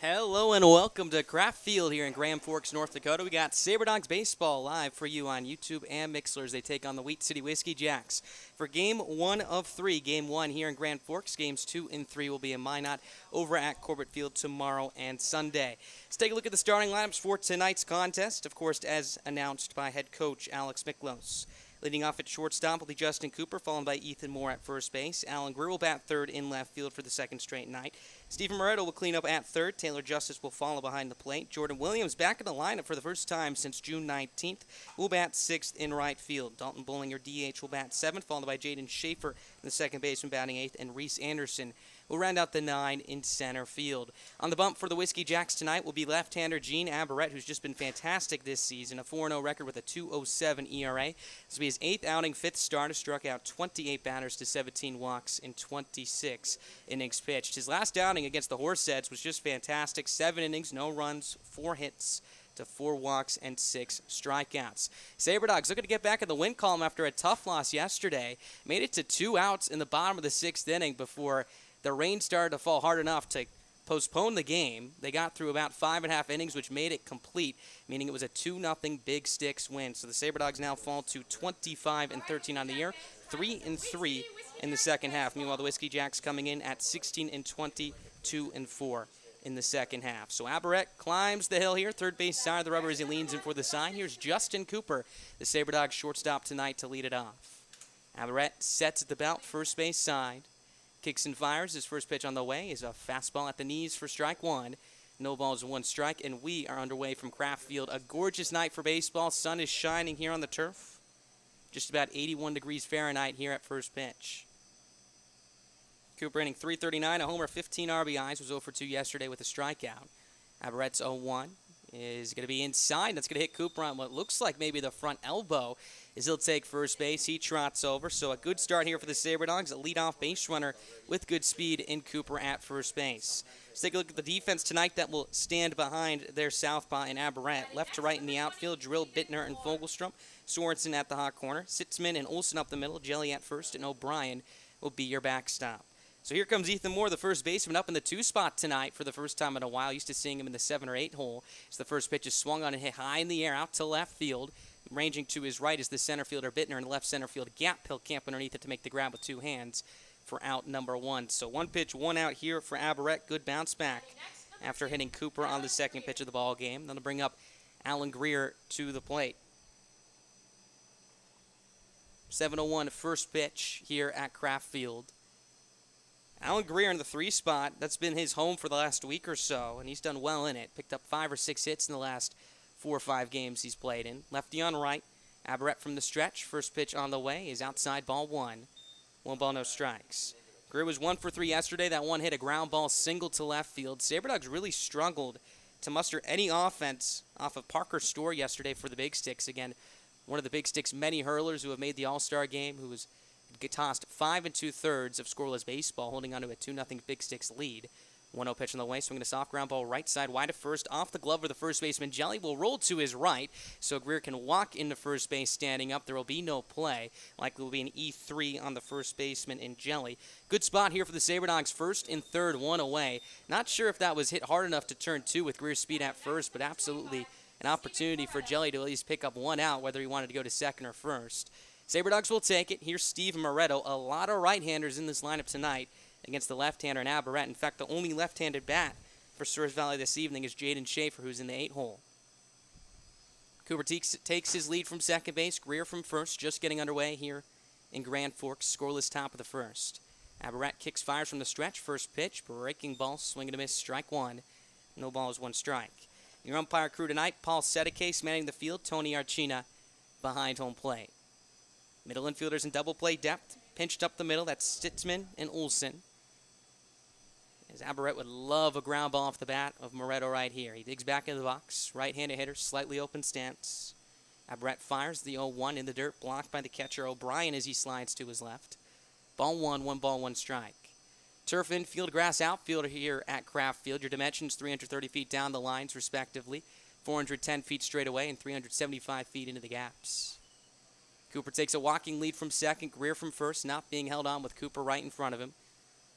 Hello and welcome to Craft Field here in Grand Forks, North Dakota. We got Sabre Dogs baseball live for you on YouTube and Mixlr as they take on the Wheat City Whiskey Jacks for Game 1 of 3. Game 1 here in Grand Forks. Games 2 and 3 will be in Minot over at Corbett Field tomorrow and Sunday. Let's take a look at the starting lineups for tonight's contest, of course, as announced by head coach Alex Miklos. Leading off at shortstop will be Justin Cooper, followed by Ethan Moore at first base. Alan Greer will bat third in left field for the second straight night. Stephen Moretto will clean up at third. Taylor Justice will follow behind the plate. Jordan Williams back in the lineup for the first time since June 19th. Will bat sixth in right field. Dalton Bollinger, DH, will bat seventh, followed by Jaden Schaefer, the second baseman, batting eighth, and Reese Anderson will round out the 9 in center field. On the bump for the Whiskey Jacks tonight will be left-hander Gene Aberrett, who's just been fantastic this season, a 4-0 record with a 2.07 ERA. This will be his 8th outing, 5th starter, struck out 28 batters to 17 walks in 26 innings pitched. His last outing against the Horseheads was just fantastic. 7 innings, no runs, 4 hits to 4 walks and 6 strikeouts. Sabre Dogs looking to get back in the win column after a tough loss yesterday. Made it to 2 outs in the bottom of the 6th inning before the rain started to fall hard enough to postpone the game. They got through about 5.5 innings, which made it complete, meaning it was a 2-0 Big Sticks win. So the Sabre Dogs now fall to 25-13 on the year, 3-3 in the second half. Meanwhile, the Whiskey Jacks coming in at 16-20, 2-4 in the second half. So Aberrett climbs the hill here, third base side of the rubber as he leans in for the sign. Here's Justin Cooper, the Sabre Dogs shortstop tonight, to lead it off. Aberrett sets at the belt, first base side. Kicks and fires. His first pitch on the way is a fastball at the knees for strike one. No balls, 1 strike, and we are underway from Craft Field. A gorgeous night for baseball. Sun is shining here on the turf. Just about 81 degrees Fahrenheit here at first pitch. Cooper inning .339, a homer, 15 RBIs, was 0 for 2 yesterday with a strikeout. Aberrett's 0-1 is going to be inside. That's going to hit Cooper on what looks like maybe the front elbow as he'll take first base. He trots over. So a good start here for the Sabre Dogs. A leadoff base runner with good speed in Cooper at first base. Let's take a look at the defense tonight that will stand behind their southpaw in Aberrett. Left to right in the outfield, Drill, Bittner, and Fogelstrom. Sorensen at the hot corner. Sitzman and Olsen up the middle. Jelly at first, and O'Brien will be your backstop. So here comes Ethan Moore, the first baseman, up in the 2 spot tonight for the first time in a while. Used to seeing him in the 7 or 8 hole. As the first pitch is swung on and hit high in the air out to left field. Ranging to his right is the center fielder Bittner, and left center field Gap. He'll camp underneath it to make the grab with 2 hands for out number 1. So 1 pitch, 1 out here for Aberrett. Good bounce back after hitting Cooper on the second pitch of the ball game. Then to bring up Alan Greer to the plate. 7:01 first pitch here at Craft Field. Alan Greer in the 3 spot. That's been his home for the last week or so, and he's done well in it. Picked up 5 or 6 hits in the last 4 or 5 games he's played in. Lefty on right. Aberrett from the stretch. First pitch on the way is outside, ball 1. 1 ball, no strikes. Greer was 1 for 3 yesterday. That one hit a ground ball single to left field. Sabre Dogs really struggled to muster any offense off of Parker Storr yesterday for the Big Sticks. Again, one of the Big Sticks' many hurlers who have made the All-Star game, who was tossed 5 2/3 of scoreless baseball, holding on to a 2-0 Big Sticks lead. 1-0 pitch on the way, swinging a soft ground ball right side, wide to first, off the glove of the first baseman. Jelly will roll to his right, so Greer can walk into first base standing up. There will be no play. Likely will be an E3 on the first baseman in Jelly. Good spot here for the Sabre Dogs, first and third, 1 away. Not sure if that was hit hard enough to turn 2 with Greer's speed at first, but absolutely an opportunity for Jelly to at least pick up 1 out, whether he wanted to go to second or first. Sabre Dogs will take it. Here's Steve Moretto. A lot of right-handers in this lineup tonight against the left-hander in Aberrett. In fact, the only left-handed bat for Souris Valley this evening is Jaden Schaefer, who's in the 8 hole. Cooper takes his lead from second base. Greer from first, just getting underway here in Grand Forks. Scoreless top of the first. Aberrett kicks, fires from the stretch. First pitch, breaking ball, swing and a miss, strike 1. No balls, 1 strike. Your umpire crew tonight, Paul Sedicase manning the field, Tony Archina behind home plate. Middle infielders in double play depth. Pinched up the middle, that's Stitzman and Olsen. As Aberrett would love a ground ball off the bat of Moretto right here. He digs back into the box. Right-handed hitter, slightly open stance. Aberrett fires the 0-1 in the dirt, blocked by the catcher O'Brien as he slides to his left. Ball 1, 1 ball, 1 strike. Turf infield, grass outfielder here at Craft Field. Your dimensions, 330 feet down the lines, respectively. 410 feet straight away and 375 feet into the gaps. Cooper takes a walking lead from second. Greer from first, not being held on with Cooper right in front of him.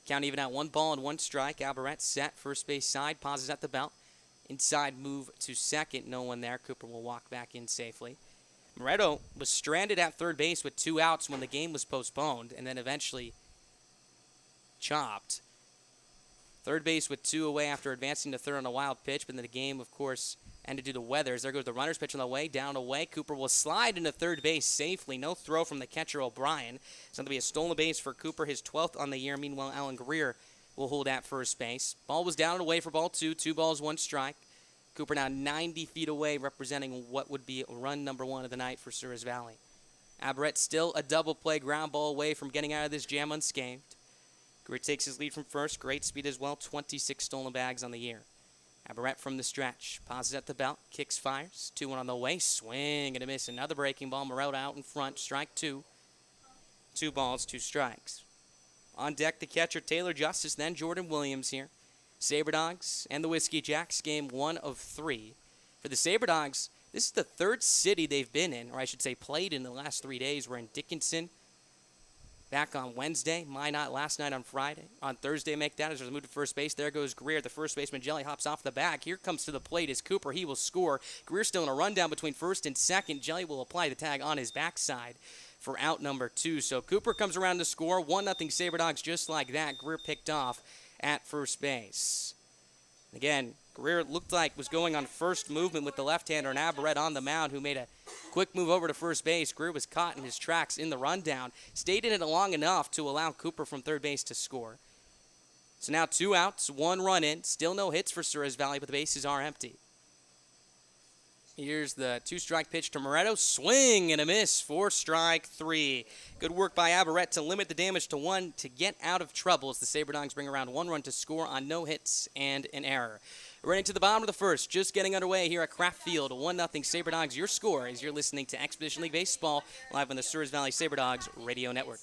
Count even at 1-1 Alvarette set, first base side, pauses at the belt. Inside move to second, no one there. Cooper will walk back in safely. Moretto was stranded at third base with 2 outs when the game was postponed and then eventually chopped. Third base with 2 away after advancing to third on a wild pitch, but then the game, of course, ended due to weather. As there goes the runner's pitch on the way, down away. Cooper will slide into third base safely. No throw from the catcher, O'Brien. It's going to be a stolen base for Cooper, his 12th on the year. Meanwhile, Alan Greer will hold at first base. Ball was down and away for ball 2. 2 balls, 1 strike. Cooper now 90 feet away, representing what would be run number 1 of the night for Souris Valley. Alvarette still a double play ground ball away from getting out of this jam unscathed. Greer takes his lead from first. Great speed as well. 26 stolen bags on the year. Alvarette from the stretch. Pauses at the belt. Kicks, fires. 2-1 on the way. Swing and a miss. Another breaking ball. Moretto out in front. Strike 2. 2 balls, 2 strikes. On deck, the catcher, Taylor Justice, then Jordan Williams here. SaberDogs and the Whiskey Jacks, game 1 of 3. For the SaberDogs, this is the 3rd city they've been in, or I should say played in the last 3 days. We're in Dickinson back on Wednesday, Minot last night on Friday. On Thursday, make that as there's a move to first base. There goes Greer. The first baseman, Jelly, hops off the back. Here comes to the plate is Cooper. He will score. Greer still in a rundown between first and second. Jelly will apply the tag on his backside for out number 2. So Cooper comes around to score. 1-0 SaberDogs just like that. Greer picked off at first base. Again, Greer looked like was going on first movement with the left-hander, and Alvarette on the mound, who made a quick move over to first base. Greer was caught in his tracks in the rundown. Stayed in it long enough to allow Cooper from third base to score. So now 2 outs, 1 run in. Still no hits for Souris Valley, but the bases are empty. Here's the 2-strike pitch to Moretto. Swing and a miss for strike 3. Good work by Alvarette to limit the damage to 1 to get out of trouble as the SaberDogs bring around 1 run to score on no hits and an error. Running to the bottom of the first, just getting underway here at Kraft Field. 1-0 SaberDogs, your score as you're listening to Expedition League Baseball live on the Souris Valley SaberDogs Radio Network.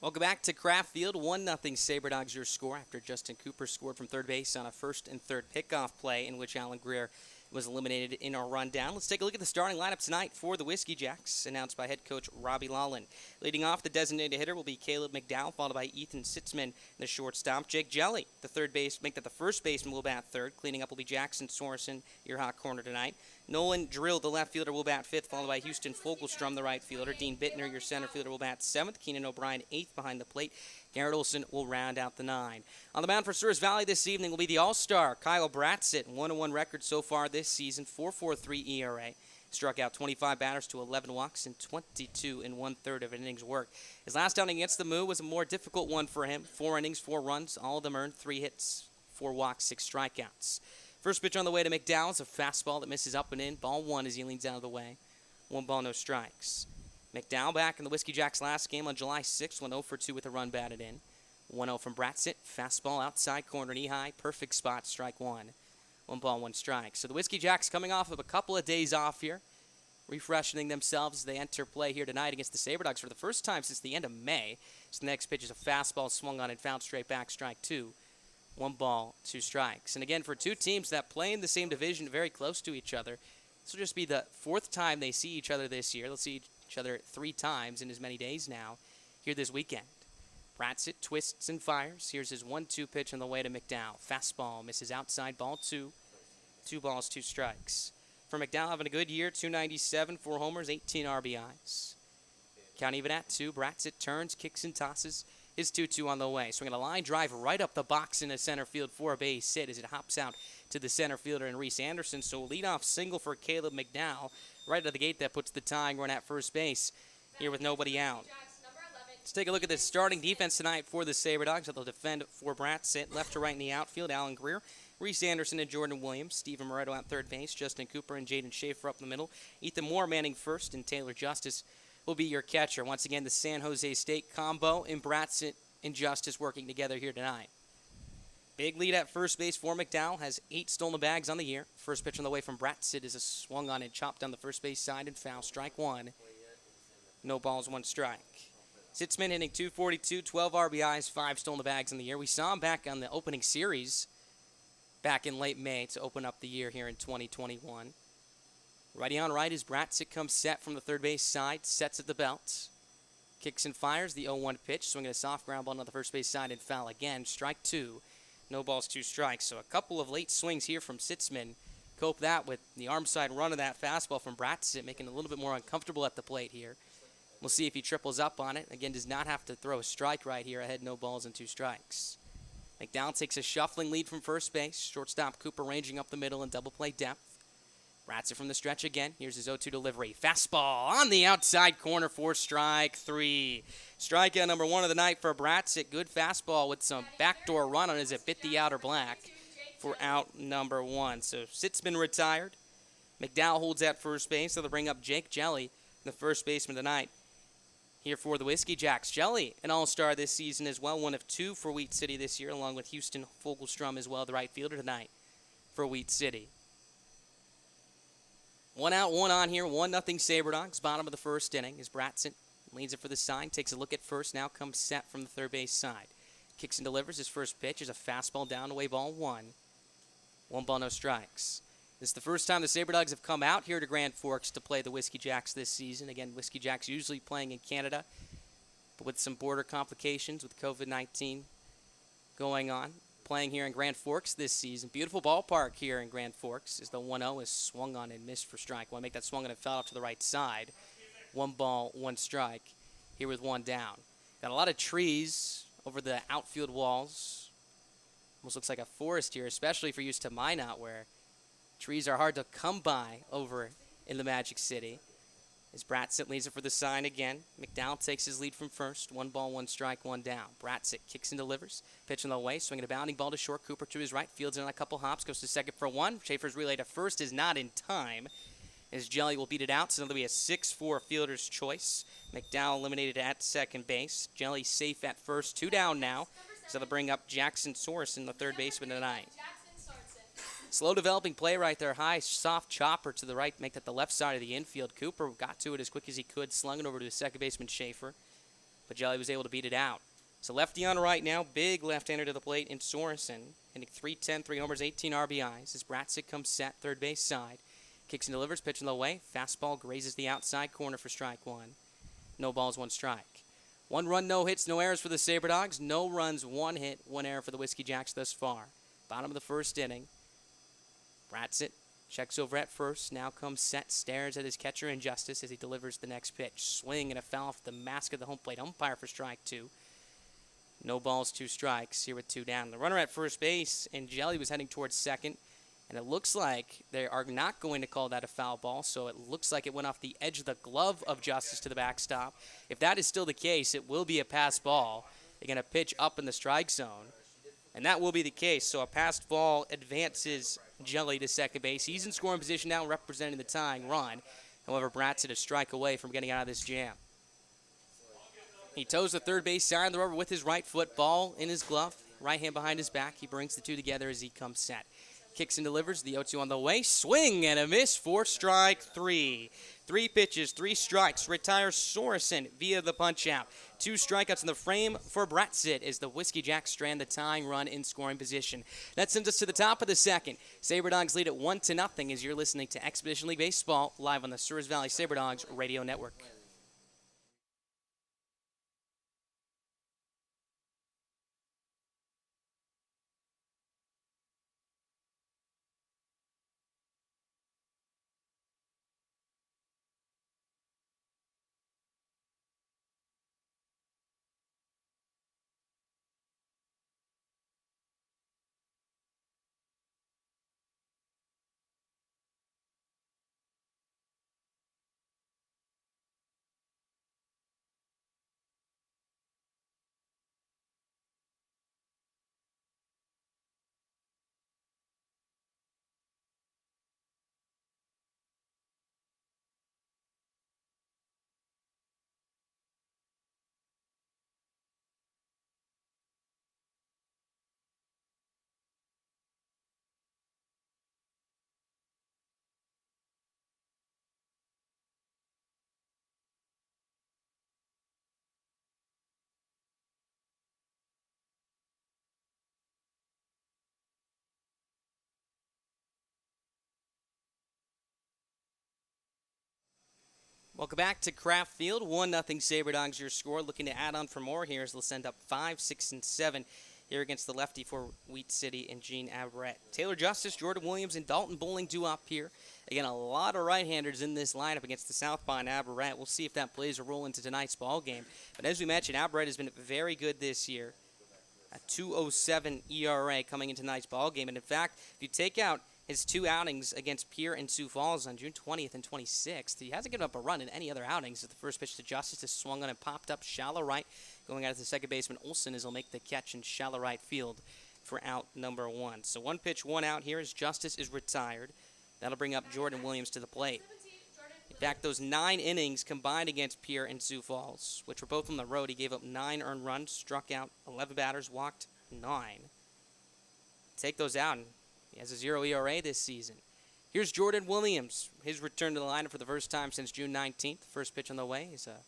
Welcome back to Kraft Field. 1-0 SaberDogs your score after Justin Cooper scored from third base on a first and third pickoff play in which Alan Greer was eliminated in our rundown. Let's take a look at the starting lineup tonight for the Whiskey Jacks, announced by head coach Robbie Lawlin. Leading off, the designated hitter will be Caleb McDowell, followed by Ethan Sitzman, the shortstop. Jake Jelly, the first baseman, will bat third. Cleaning up will be Jackson Sorensen, your hot corner tonight. Nolan Drill, the left fielder, will bat fifth, followed by Houston Fogelstrom, the right fielder. Dean Bittner, your center fielder, will bat seventh. Keenan O'Brien, eighth behind the plate. Garrett Olson will round out the 9. On the mound for Souris Valley this evening will be the All-Star, Kyle Bratzett. 1-1 record so far this season, 4.43 ERA. Struck out 25 batters to 11 walks and 22 and 1/3 of an inning's work. His last outing against the Moo was a more difficult one for him. 4 innings, 4 runs, all of them earned, 3 hits, 4 walks, 6 strikeouts. First pitch on the way to McDowell is a fastball that misses up and in. Ball 1 as he leans out of the way. 1 ball, no strikes. McDowell back in the Whiskey Jacks last game on July 6th, went 0 for 2 with a run batted in. 1-0 from Bratzett. Fastball outside corner, knee high. Perfect spot, strike 1. 1 ball, 1 strike. So the Whiskey Jacks coming off of a couple of days off here. refreshing themselves as they enter play here tonight against the SaberDogs for the first time since the end of May. So the next pitch is a fastball swung on and fouled straight back, strike two. 1 ball, 2 strikes. And again, for two teams that play in the same division, very close to each other, this will just be the 4th time they see each other this year. They'll see each other 3 times in as many days now here this weekend. Bratsit twists and fires. Here's his 1-2 pitch on the way to McDowell. Fastball misses outside, ball 2. 2 balls, 2 strikes. For McDowell, having a good year, 297, 4 homers, 18 RBIs. Count even at 2. Bratsit turns, kicks and tosses. His 2-2 on the way. Swinging a line drive right up the box into center field for a base hit as it hops out to the center fielder and Reese Anderson. So a leadoff single for Caleb McDowell right out of the gate that puts the tying run at first base here with nobody out. Let's take a look at the starting defense tonight for the SaberDogs. They'll defend for Bratsit. Left to right in the outfield, Alan Greer, Reese Anderson and Jordan Williams, Stephen Moretto at third base, Justin Cooper and Jaden Schaefer up the middle, Ethan Moore manning first, and Taylor Justice will be your catcher. Once again, the San Jose State combo and Bratsit and Justice working together here tonight. Big lead at first base for McDowell, has 8 stolen bags on the year. First pitch on the way from Bratsit is a swung on and chopped down the first base side and foul. Strike 1. No balls, 1 strike. Sitzman hitting .242, 12 RBIs, 5 stolen bags in the year. We saw him back on the opening series back in late May to open up the year here in 2021. Righty on right as Bratsit comes set from the third base side, sets at the belt. Kicks and fires the 0-1 pitch, swinging a soft ground ball on the first base side and foul again. Strike 2. No balls, 2 strikes. So a couple of late swings here from Sitzman. Cope that with the arm side run of that fastball from Bratsit, making it a little bit more uncomfortable at the plate here. We'll see if he triples up on it. Again, does not have to throw a strike right here ahead. No balls and 2 strikes. McDowell takes a shuffling lead from first base. Shortstop Cooper ranging up the middle in double play depth. Bratsit from the stretch again. Here's his 0-2 delivery. Fastball on the outside corner for strike 3. Strikeout number 1 of the night for Bratsit. Good fastball with some backdoor run on as it bit the outer black for out number 1. So Sitzman retired. McDowell holds at first base. So they'll bring up Jake Jelly, the first baseman tonight. Here for the Whiskey Jacks. Jelly, an all-star this season as well. 1 of 2 for Wheat City this year, along with Houston Fogelstrom as well, the right fielder tonight for Wheat City. 1 out, 1 on here. 1-0 SaberDogs. Bottom of the first inning as Bratsit leads it for the side. Takes a look at first. Now comes set from the third base side. Kicks and delivers. His first pitch is a fastball down away ball 1. 1 ball, no strikes. This is the first time the SaberDogs have come out here to Grand Forks to play the Whiskey Jacks this season. Again, Whiskey Jacks usually playing in Canada, but with some border complications with COVID-19 going on. Playing here in Grand Forks this season. Beautiful ballpark here in Grand Forks as the 1-0 is swung on and missed for strike 1. Make that swung on and foul off to the right side. 1 ball, 1 strike. Here with 1 down. Got a lot of trees over the outfield walls. Almost looks like a forest here, especially if you're used to Minot, where trees are hard to come by over in the Magic City. As Bratsit leads it for the sign again. McDowell takes his lead from first. 1 ball, 1 strike, 1 down. Bratsit kicks and delivers. Pitch on the way, swinging a bounding ball to short. Cooper to his right, fields in on a couple hops, goes to second for 1. Schaefer's relay to first is not in time, as Jelly will beat it out, so it'll be a 6-4 fielder's choice. McDowell eliminated at second base. Jelly safe at first. 2 down now, so they'll bring up Jackson Souris in the third baseman tonight. Slow developing play right there. High, soft chopper to the right. Make that the left side of the infield. Cooper got to it as quick as he could. Slung it over to his second baseman, Schaefer. But Jelly was able to beat it out. So lefty on right now. Big left-hander to the plate in Sorensen. Hitting .310, 3 homers, 18 RBIs. As Bratsit comes set, third base side. Kicks and delivers. Pitch in the way. Fastball grazes the outside corner for strike 1. No balls, 1 strike. 1 run, no hits, no errors for the SaberDogs. No runs, 1 hit, 1 error for the Whiskey Jacks thus far. Bottom of the first inning. Bratsit checks over at first, now comes set, stares at his catcher Injustice as he delivers the next pitch. Swing and a foul off the mask of the home plate umpire for strike 2. No balls, 2 strikes here with 2 down. The runner at first base, and Jelly was heading towards second, and it looks like they are not going to call that a foul ball, so it looks like it went off the edge of the glove of Justice to the backstop. If that is still the case, it will be a pass ball. They're going to pitch up in the strike zone, and that will be the case. So a passed ball advances Jelly to second base. He's in scoring position now, representing the tying run. However, Bratsit a strike away from getting out of this jam. He toes the third base side of the rubber with his right foot, ball in his glove, right hand behind his back. He brings the 2 together as he comes set. Kicks and delivers. The 0-2 on the way. Swing and a miss for strike 3. 3 pitches, 3 strikes. Retires Sorensen via the punch-out. 2 strikeouts in the frame for Bratsit as the Whiskey Jacks strand the tying run in scoring position. That sends us to the top of the second. SaberDogs lead at 1-0 as you're listening to Expedition League Baseball live on the Souris Valley SaberDogs Radio Network. Welcome back to Kraft Field. 1-0 SaberDogs your score. Looking to add on for more here as they'll send up 5, 6, and 7 here against the lefty for Wheat City and Gene Averett. Taylor Justice, Jordan Williams, and Dalton Bowling due up here. Again, a lot of right-handers in this lineup against the Southpaw and Averett. We'll see if that plays a role into tonight's ball game. But as we mentioned, Averett has been very good this year. A 2.07 ERA coming into tonight's ball game. And in fact, if you take out his 2 outings against Pierre and Sioux Falls on June 20th and 26th, he hasn't given up a run in any other outings. At the first pitch to Justice is swung on and popped up shallow right. Going out to the second baseman Olson as he'll make the catch in shallow right field for out number 1. So 1 pitch, 1 out here as Justice is retired. That'll bring up Jordan Williams to the plate. In fact, those 9 innings combined against Pierre and Sioux Falls, which were both on the road, he gave up 9 earned runs, struck out 11 batters, walked 9. Take those out, and he has a 0 ERA this season. Here's Jordan Williams. His return to the lineup for the first time since June 19th. First pitch on the way is a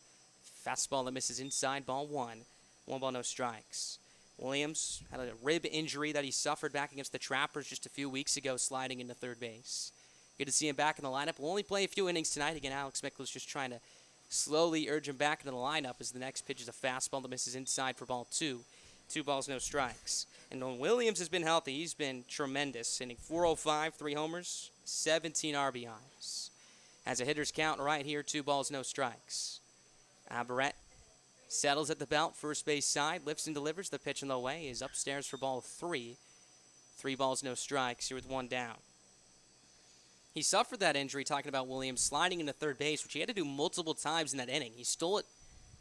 fastball that misses inside, ball 1. 1 ball, no strikes. Williams had a rib injury that he suffered back against the Trappers just a few weeks ago, sliding into third base. Good to see him back in the lineup. We'll only play a few innings tonight. Again, Alex Mickler's just trying to slowly urge him back into the lineup as the next pitch is a fastball that misses inside for ball 2. 2 balls, no strikes. And when Williams has been healthy, he's been tremendous, hitting .405, 3 homers, 17 RBIs. Has a hitter's count right here, 2 balls, no strikes. Averett settles at the belt, first base side, lifts and delivers. The pitch in the way is upstairs for ball 3. 3 balls, no strikes, here with 1 down. He suffered that injury, talking about Williams sliding into third base, which he had to do multiple times in that inning. He stole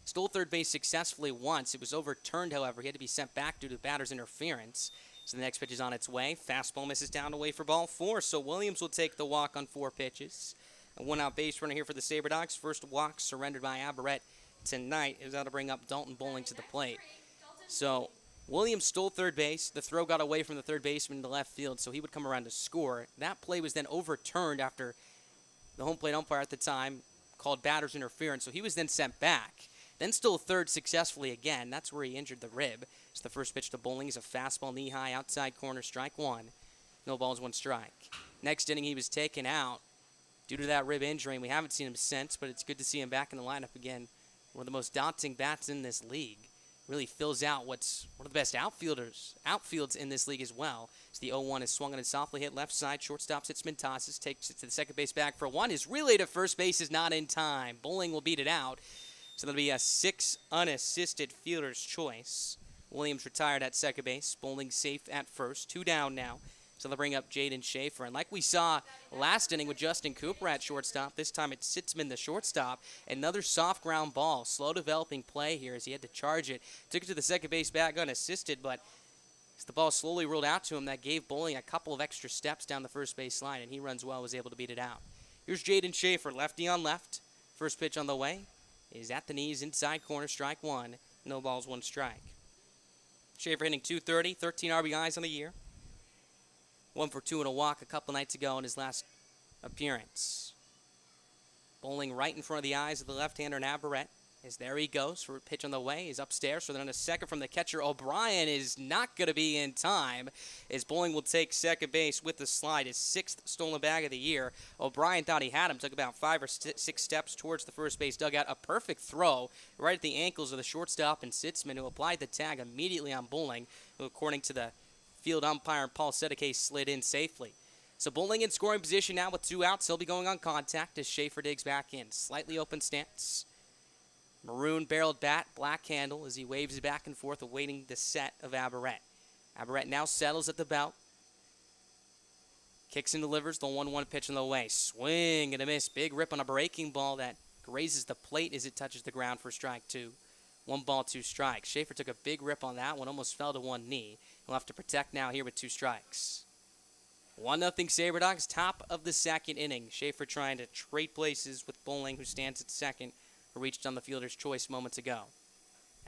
third base successfully once. It was overturned, however. He had to be sent back due to batter's interference. So the next pitch is on its way. Fastball misses down away for ball 4. So Williams will take the walk on 4 pitches. A 1-out base runner here for the SaberDogs. First walk surrendered by Averett tonight is out to bring up Dalton Bowling to the plate. So Williams stole third base. The throw got away from the third baseman to left field, so he would come around to score. That play was then overturned after the home plate umpire at the time called batter's interference. So he was then sent back. Then stole third successfully again. That's where he injured the rib. So the first pitch to Bowling is a fastball knee-high outside corner, strike 1. No balls, 1 strike. Next inning he was taken out due to that rib injury, and we haven't seen him since, but it's good to see him back in the lineup again. One of the most daunting bats in this league. Really fills out what's one of the best outfields in this league as well. So the 0-1 is swung on and softly hit left side. Shortstop Sitzman tosses, takes it to the second base bag for 1. His relay to first base is not in time. Bowling will beat it out. So that'll be a 6 unassisted fielder's choice. Williams retired at second base. Bowling safe at first. 2 down now. So they'll bring up Jaden Schaefer. And like we saw last inning with Justin Cooper at shortstop, this time it's Sitzman, the shortstop. Another soft ground ball. Slow developing play here as he had to charge it. Took it to the second base bag unassisted, but as the ball slowly rolled out to him, that gave Bowling a couple of extra steps down the first base line, and he runs well, was able to beat it out. Here's Jaden Schaefer, lefty on left. First pitch on the way is at the knees, inside corner, strike 1. No balls, 1 strike. Schaefer hitting .230, 13 RBIs on the year. 1 for 2 in a walk a couple nights ago in his last appearance. Bowling right in front of the eyes of the left-hander Navarrete. As there he goes for a pitch on the way. He's upstairs, so then a second from the catcher. O'Brien is not going to be in time, as Bowling will take second base with the slide. His 6th stolen bag of the year. O'Brien thought he had him, took about 5 or 6 steps towards the first base dugout. A perfect throw right at the ankles of the shortstop and Sitzman, who applied the tag immediately on Bowling, who, according to the field umpire Paul Sedeke, slid in safely. So Bowling in scoring position now with 2 outs. He'll be going on contact as Schaefer digs back in. Slightly open stance. Maroon barreled bat, black handle as he waves back and forth awaiting the set of Aberrett. Aberrett now settles at the belt. Kicks and delivers the 1-1 pitch on the way. Swing and a miss. Big rip on a breaking ball that grazes the plate as it touches the ground for strike 2. 1 ball, 2 strikes. Schaefer took a big rip on that one, almost fell to one knee. He'll have to protect now here with 2 strikes. 1-0 SaberDogs, top of the second inning. Schaefer trying to trade places with Bowling, who stands at second, who reached on the fielder's choice moments ago.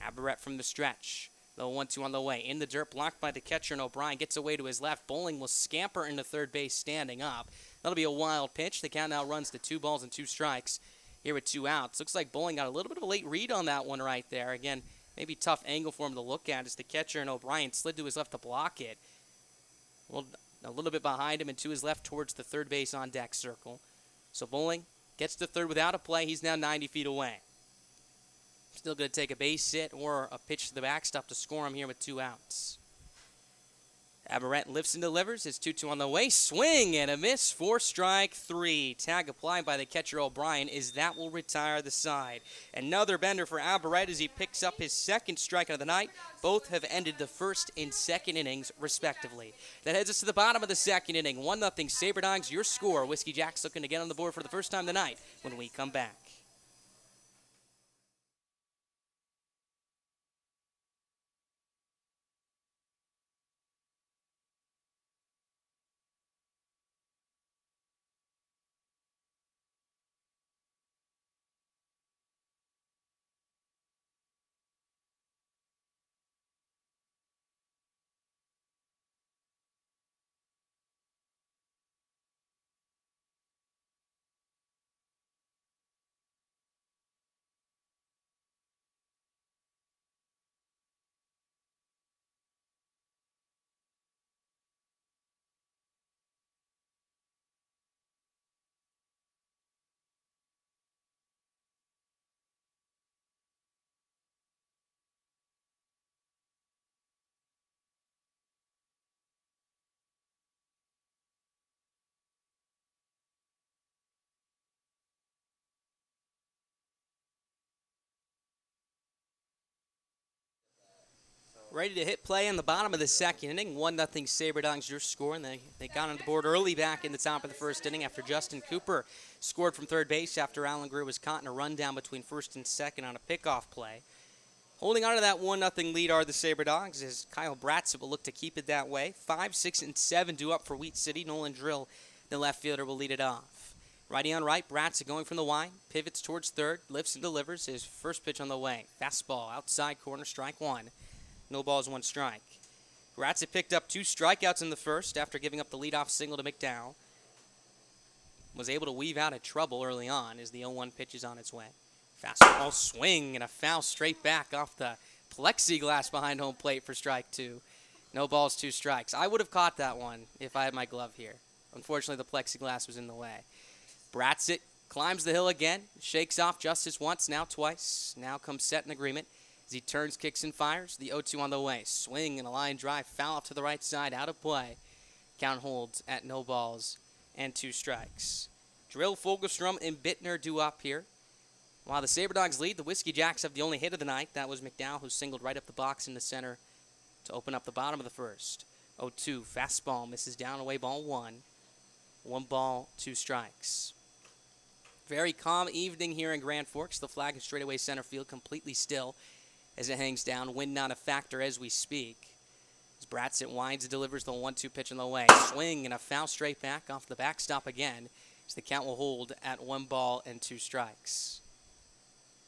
Aberrett from the stretch. The 1-2 on the way. In the dirt, blocked by the catcher, and O'Brien gets away to his left. Bowling will scamper into third base standing up. That'll be a wild pitch. The count now runs to 2 balls and 2 strikes here with 2 outs. Looks like Bowling got a little bit of a late read on that one right there. Again, maybe tough angle for him to look at as the catcher and O'Brien slid to his left to block it. Well, a little bit behind him and to his left towards the third base on deck circle. So Bowling gets to third without a play. He's now 90 feet away. Still going to take a base hit or a pitch to the backstop to score him here with 2 outs. Aberrett lifts and delivers. His 2-2 on the way. Swing and a miss for strike 3. Tag applied by the catcher O'Brien as that will retire the side. Another bender for Aberrett as he picks up his 2nd strikeout of the night. Both have ended the 1st and 2nd innings, respectively. That heads us to the bottom of the 2nd inning. 1-0 SaberDogs, your score. Whiskey Jacks looking to get on the board for the first time tonight when we come back. Ready to hit play in the bottom of the 2nd inning. 1-0 SaberDogs, your score. And they got on the board early back in the top of the 1st inning after Justin Cooper scored from third base after Allen Greer was caught in a rundown between 1st and 2nd on a pickoff play. Holding on to that 1-0 lead are the SaberDogs as Kyle Bratzett will look to keep it that way. 5, 6, and 7 due up for Wheat City. Nolan Drill, the left fielder, will lead it off. Righty on right, Bratzett going from the wide, pivots towards third, lifts and delivers his first pitch on the way. Fastball, outside corner, strike 1. No balls, 1 strike. Bratzett picked up 2 strikeouts in the first after giving up the leadoff single to McDowell. Was able to weave out of trouble early on as the 0-1 pitch is on its way. Fastball swing and a foul straight back off the plexiglass behind home plate for strike 2. No balls, 2 strikes. I would have caught that one if I had my glove here. Unfortunately, the plexiglass was in the way. Bratzett climbs the hill again, shakes off Justice once, now twice. Now comes set in agreement. As he turns, kicks, and fires, the 0-2 on the way. Swing and a line drive, foul off to the right side, out of play. Count holds at no balls and 2 strikes. Drill, Fogelstrom, and Bittner due up here. While the SaberDogs lead, the Whiskey Jacks have the only hit of the night. That was McDowell, who singled right up the box in the center to open up the bottom of the first. 0-2, fastball, misses down away, ball 1. 1 ball, 2 strikes. Very calm evening here in Grand Forks. The flag is straightaway center field, completely still as it hangs down. Wind not a factor as we speak. As Bratzett winds and delivers the 1-2 pitch on the way. Swing and a foul straight back off the backstop again. As the count will hold at 1 ball and 2 strikes.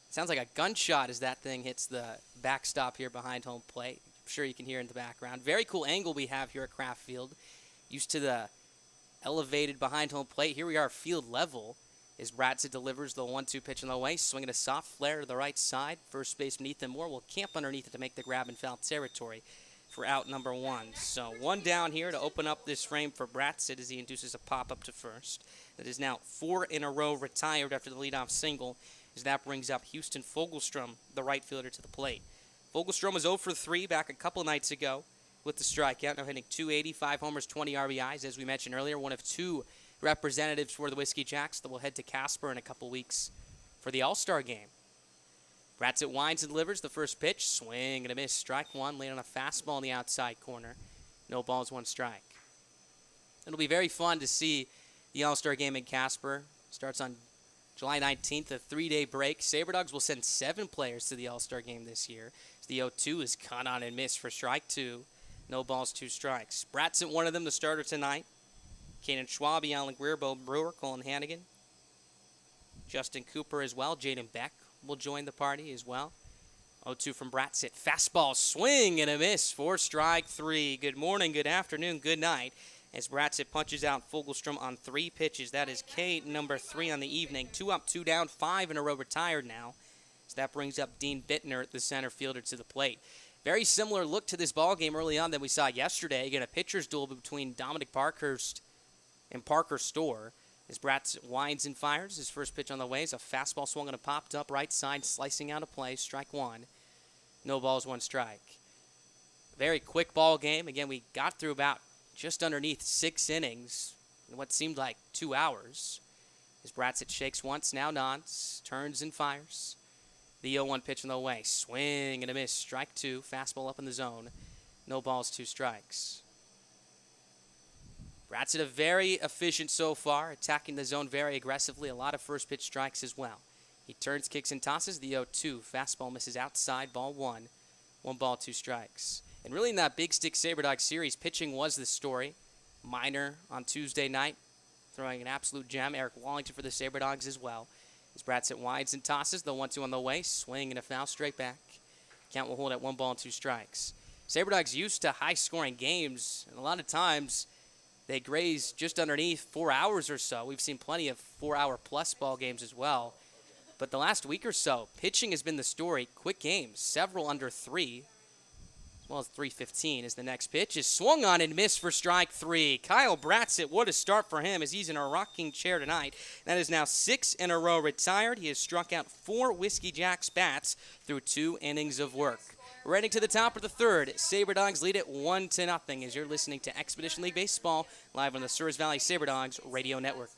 Sounds like a gunshot as that thing hits the backstop here behind home plate. I'm sure you can hear in the background. Very cool angle we have here at Kraft Field. used to the elevated behind home plate. Here we are field level as Bratsit delivers the 1-2 pitch on the way, swinging a soft flare to the right side. First baseman Ethan Moore will camp underneath it to make the grab in foul territory for out number 1. So 1 down here to open up this frame for Bratsit as he induces a pop up to first. That is now 4 in a row retired after the leadoff single, as that brings up Houston Fogelstrom, the right fielder, to the plate. Fogelstrom was 0 for 3 back a couple nights ago with the strikeout, now hitting .280, 5 homers, 20 RBIs. As we mentioned earlier, one of 2 representatives for the Whiskey Jacks that will head to Casper in a couple weeks for the All-Star game. Bratsit winds and delivers the first pitch. Swing and a miss. Strike 1, laid on a fastball in the outside corner. No balls, 1 strike. It'll be very fun to see the All-Star game in Casper. Starts on July 19th, a 3-day break. SaberDogs will send 7 players to the All-Star game this year. The 0-2 is cut on and missed for strike 2. No balls, 2 strikes. Bratsit, one of them, the starter tonight. Kanan Schwabe, Alan Greer, Bo Brewer, Colin Hannigan. Justin Cooper as well. Jaden Beck will join the party as well. 0-2 from Bratsit. Fastball swing and a miss for strike 3. Good morning, good afternoon, good night. As Bratsit punches out Fogelstrom on 3 pitches. That is K number 3 on the evening. 2 up, 2 down, 5 in a row retired now. So that brings up Dean Bittner, the center fielder, to the plate. Very similar look to this ball game early on than we saw yesterday. Again, a pitcher's duel between Dominic Parkhurst and Parker Storr. As Bratsit winds and fires, his first pitch on the way is a fastball swung and a popped up right side, slicing out of play. Strike 1. No balls, 1 strike. Very quick ball game. Again, we got through about just underneath 6 innings in what seemed like 2 hours. As Bratsit shakes once, now nods, turns and fires. The 0-1 pitch on the way. Swing and a miss. Strike 2. Fastball up in the zone. No balls, 2 strikes. Bratsit very efficient so far, attacking the zone very aggressively. A lot of first pitch strikes as well. He turns, kicks, and tosses. The 0-2. Fastball misses outside. Ball 1. 1 ball, 2 strikes. And really in that Big Stick SaberDog series, pitching was the story. Minor on Tuesday night, throwing an absolute gem. Eric Wallington for the SaberDogs as well. As Bratsit winds and tosses, the 1-2 on the way. Swing and a foul straight back. Count will hold at 1 ball and 2 strikes. SaberDogs used to high-scoring games, and a lot of times they graze just underneath 4 hours or so. We've seen plenty of 4-hour-plus ball games as well. But the last week or so, pitching has been the story. Quick games, several under 3. As well as 3:15 as the next pitch is swung on and missed for strike 3. Kyle Bratsit, what a start for him as he's in a rocking chair tonight. That is now 6 in a row retired. He has struck out 4 Whiskey Jacks bats through 2 innings of work. We're heading to the top of the 3rd. SaberDogs lead it 1-0 as you're listening to Expedition League Baseball live on the Souris Valley SaberDogs Radio Network.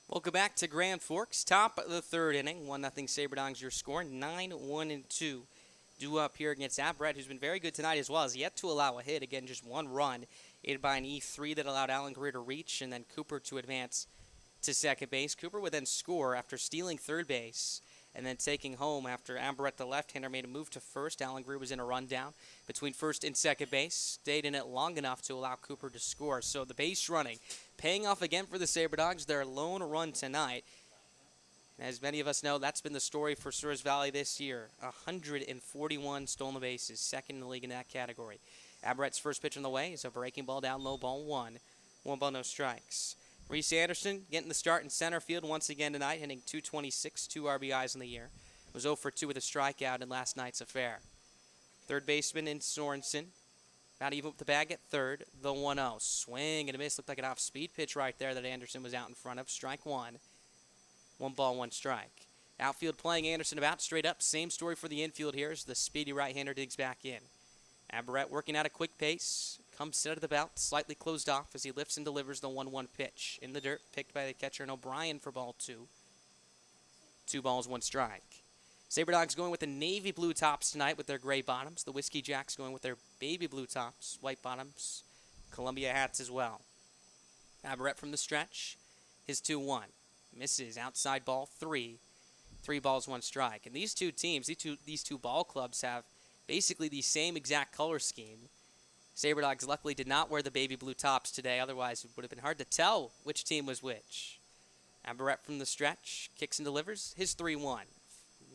Welcome back to Grand Forks. Top of the 3rd inning. 1-0 SaberDogs your score. 9-1-2. Due up here against Brett, who's been very good tonight as well. Has yet to allow a hit. Again, just 1 run. Aided by an E3 that allowed Alan Greer to reach and then Cooper to advance to second base. Cooper would then score after stealing third base and then taking home after Amberett, the left-hander, made a move to first. Alan Greer was in a rundown between first and second base. Stayed in it long enough to allow Cooper to score. So the base running paying off again for the SaberDogs. Their lone run tonight. As many of us know, that's been the story for Souris Valley this year. 141 stolen bases, second in the league in that category. Aberette's first pitch on the way is a breaking ball down low, ball one. One ball, no strikes. Reese Anderson getting the start in center field once again tonight, hitting .226, 2 RBIs in the year. Was 0 for 2 with a strikeout in last night's affair. Third baseman in Sorensen. About even with the bag at third, the 1-0. Swing and a miss. Looked like an off-speed pitch right there that Anderson was out in front of. Strike one. 1 ball, 1 strike. Outfield playing Anderson about straight up. Same story for the infield here as the speedy right-hander digs back in. Aberette working at a quick pace. Comes set of the belt, slightly closed off as he lifts and delivers the 1-1 pitch. In the dirt, picked by the catcher and O'Brien for ball 2. 2 balls, 1 strike. SaberDogs going with the navy blue tops tonight with their gray bottoms. The Whiskey Jacks going with their baby blue tops, white bottoms, Columbia hats as well. Aberette from the stretch, his 2-1. Misses, outside ball 3. 3 balls, 1 strike. And these two teams, these two ball clubs have basically the same exact color scheme. SaberDogs luckily did not wear the baby blue tops today, otherwise it would have been hard to tell which team was which. Aberette from the stretch, kicks and delivers, his 3-1.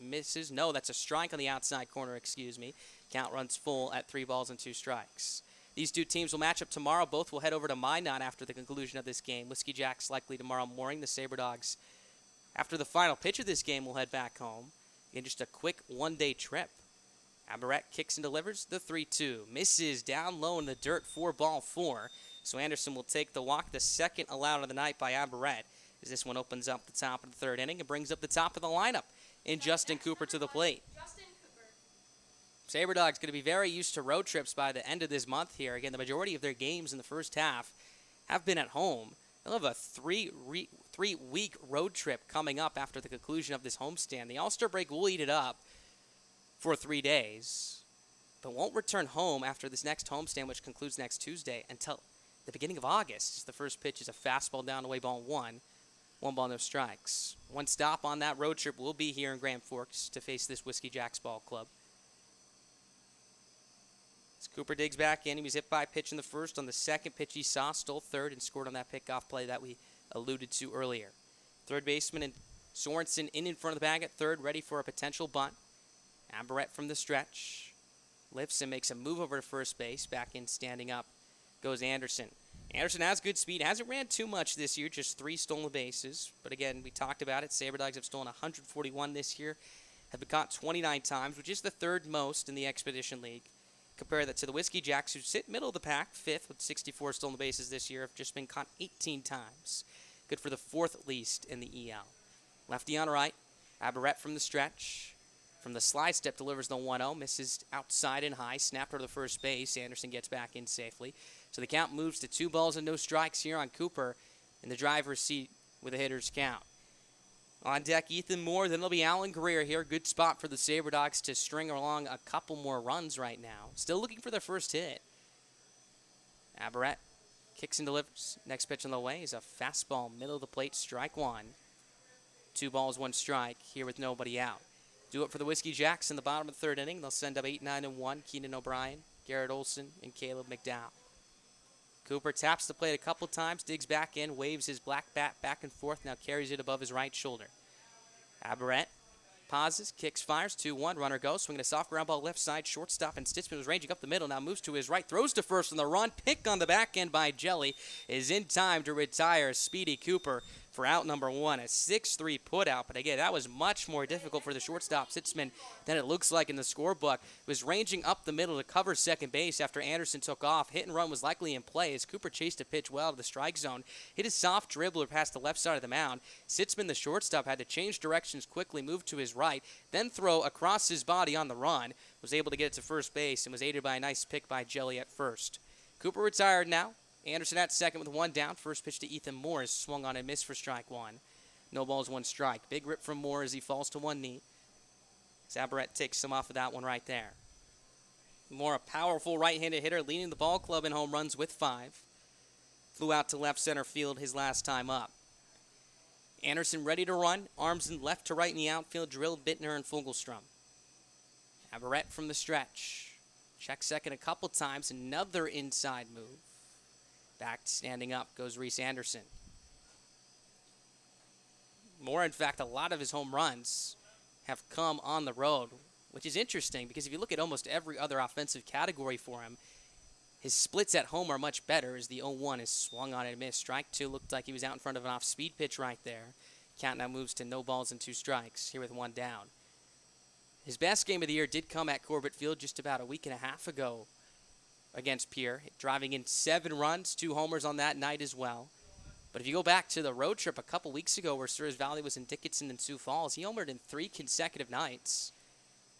Misses, no, that's a strike on the outside corner, excuse me. Count runs full at 3 balls and 2 strikes. These two teams will match up tomorrow. Both will head over to Minot after the conclusion of this game. Whiskey Jacks likely tomorrow morning. The SaberDogs, after the final pitch of this game, will head back home. In just a quick one-day trip. Aberette kicks and delivers the 3-2. Misses down low in the dirt, 4 ball 4. So Anderson will take the walk, the second allowed of the night by Aberette, as this one opens up the top of the third inning and brings up the top of the lineup in Justin Cooper to the plate. SaberDogs going to be very used to road trips by the end of this month here. Again, the majority of their games in the first half have been at home. They'll have a three-week road trip coming up after the conclusion of this homestand. The All-Star break will eat it up for 3 days, but won't return home after this next homestand, which concludes next Tuesday, until the beginning of August. The first pitch is a fastball down away, ball 1. 1 ball, no strikes. One stop on that road trip will be here in Grand Forks to face this Whiskey Jacks ball club. As Cooper digs back in, he was hit by a pitch in the first. On the second pitch he saw, stole third, and scored on that pickoff play that we alluded to earlier. Third baseman and Sorensen in front of the bag at third, ready for a potential bunt. Aberette from the stretch. Lifts and makes a move over to first base. Back in, standing up, goes Anderson. Anderson has good speed. Hasn't ran too much this year, just 3 stolen bases. But again, we talked about it. SaberDogs have stolen 141 this year. Have been caught 29 times, which is the 3rd most in the Expedition League. Compare that to the Whiskey Jacks, who sit middle of the pack, 5th with 64 stolen bases this year, have just been caught 18 times. Good for the 4th least in the EL. Lefty on right. Aberette from the stretch. From the slide step, delivers the 1-0. Misses outside and high. Snapped over to first base. Anderson gets back in safely. So the count moves to 2 balls and no strikes here on Cooper in the driver's seat with a hitter's count. On deck, Ethan Moore. Then it'll be Alan Greer here. Good spot for the SaberDogs to string along a couple more runs right now. Still looking for their first hit. Aberette kicks and delivers. Next pitch on the way is a fastball, middle of the plate, strike 1. 2 balls, 1 strike here with nobody out. Do it for the Whiskey Jacks in the bottom of the 3rd inning. They'll send up 8, 9, and 1. Keenan O'Brien, Garrett Olson, and Caleb McDowell. Cooper taps the plate a couple times, digs back in, waves his black bat back and forth, now carries it above his right shoulder. Aberette pauses, kicks, fires, 2-1, runner goes, swinging a soft ground ball left side, shortstop, and Stitzman was ranging up the middle, now moves to his right, throws to first on the run, pick on the back end by Jelly, is in time to retire Speedy Cooper for out number 1, a 6-3 put out. But again, that was much more difficult for the shortstop, Sitzman, than it looks like in the scorebook. Was ranging up the middle to cover second base after Anderson took off. Hit and run was likely in play as Cooper chased a pitch well to the strike zone. Hit a soft dribbler past the left side of the mound. Sitzman, the shortstop, had to change directions quickly, move to his right, then throw across his body on the run. Was able to get it to first base and was aided by a nice pick by Jelly at first. Cooper retired now. Anderson at second with 1 down. First pitch to Ethan Moore is swung on and missed for strike 1. No balls, 1 strike. Big rip from Moore as he falls to 1 knee. Aberette takes him off of that one right there. Moore, a powerful right-handed hitter, leading the ball club in home runs with 5. Flew out to left center field his last time up. Anderson ready to run. Arms in left to right in the outfield. Drilled Bittner and Fogelstrom. Aberette from the stretch. Check second a couple times. Another inside move. Back standing up goes Reese Anderson. More, in fact, a lot of his home runs have come on the road, which is interesting because if you look at almost every other offensive category for him, his splits at home are much better as the 0-1 is swung on and missed. Strike two looked like he was out in front of an off-speed pitch right there. Count now moves to no balls and 2 strikes here with 1 down. His best game of the year did come at Corbett Field just about a week and a half ago against Pierre, driving in 7 runs, 2 homers on that night as well. But if you go back to the road trip a couple weeks ago where Souris Valley was in Dickinson and Sioux Falls, he homered in 3 consecutive nights,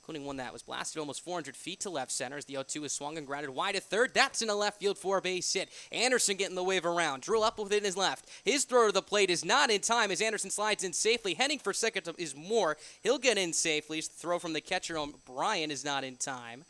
including one that was blasted almost 400 feet to left center as the 0-2 is swung and grounded wide to third. That's in a left field 4-base hit. Anderson getting the wave around. Drill up within his left. His throw to the plate is not in time as Anderson slides in safely. Heading for second is Moore. He'll get in safely. His throw from the catcher O'Brien is not in time.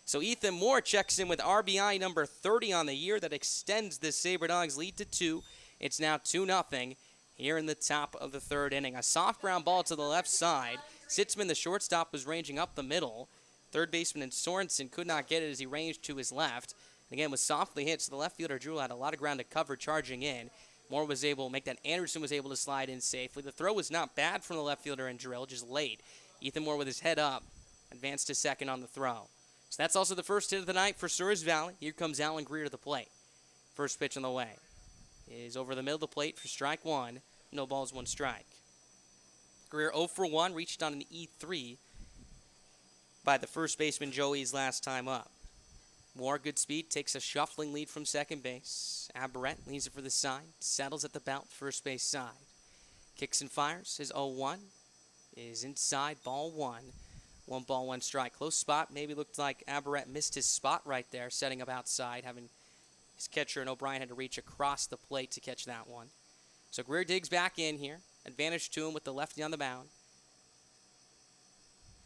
So Ethan Moore checks in with RBI number 30 on the year. That extends the Sabre Dogs lead to 2. It's now 2-0 here in the top of the 3rd inning. A soft ground ball to the left side. Sitzman, the shortstop, was ranging up the middle. Third baseman Sorensen could not get it as he ranged to his left. And again, was softly hit, so the left fielder Drew had a lot of ground to cover charging in. Moore was able to make that. Anderson was able to slide in safely. The throw was not bad from the left fielder and Drill, just late. Ethan Moore with his head up, advanced to second on the throw. So that's also the first hit of the night for Souris Valley. Here comes Alan Greer to the plate. First pitch on the way is over the middle of the plate for strike 1. No balls, 1 strike. Greer 0 for 1, reached on an E3 by the first baseman Joey's last time up. Moore, good speed, takes a shuffling lead from second base. Aberrant leaves it for the side, settles at the belt, first base side. Kicks and fires, his 0-1 is inside, ball 1. 1 ball, 1 strike. Close spot, maybe looked like Aberrant missed his spot right there, setting up outside, having his catcher and O'Brien had to reach across the plate to catch that one. So Greer digs back in here. Advantage to him with the lefty on the mound.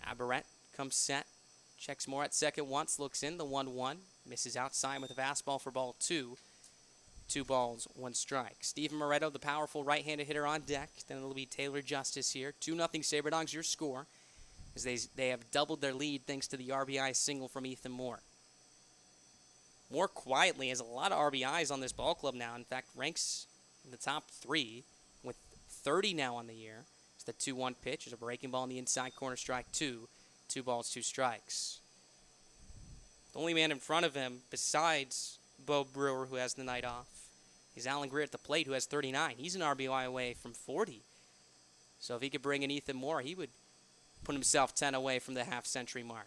Aberrant comes set. Checks Moore at second once. Looks in the 1-1. Misses outside with a fastball for ball 2. 2 balls, 1 strike. Steven Moretto, the powerful right-handed hitter on deck. Then it'll be Taylor Justice here. 2-0 Sabre Dogs, your score. As they have doubled their lead thanks to the RBI single from Ethan Moore. Moore quietly has a lot of RBIs on this ball club now. In fact, ranks in the top 3 with 30 now on the year. It's the 2-1 pitch. It's a breaking ball in the inside corner, strike 2. 2 balls, 2 strikes. The only man in front of him, besides Bo Brewer, who has the night off, is Alan Greer at the plate, who has 39. He's an RBI away from 40. So if he could bring in Ethan Moore, he would put himself 10 away from the half-century mark.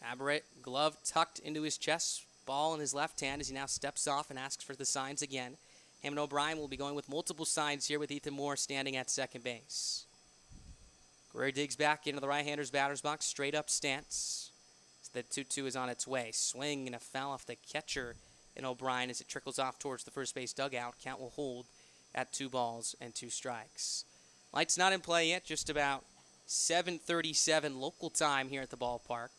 Aberrant, glove tucked into his chest, ball in his left hand as he now steps off and asks for the signs again. Him and O'Brien will be going with multiple signs here with Ethan Moore standing at second base. Greer digs back into the right-hander's batter's box, straight up stance. The 2-2 is on its way. Swing and a foul off the catcher and O'Brien as it trickles off towards the first base dugout. Count will hold at 2 balls and 2 strikes. Lights not in play yet, just about 7:37 local time here at the ballpark.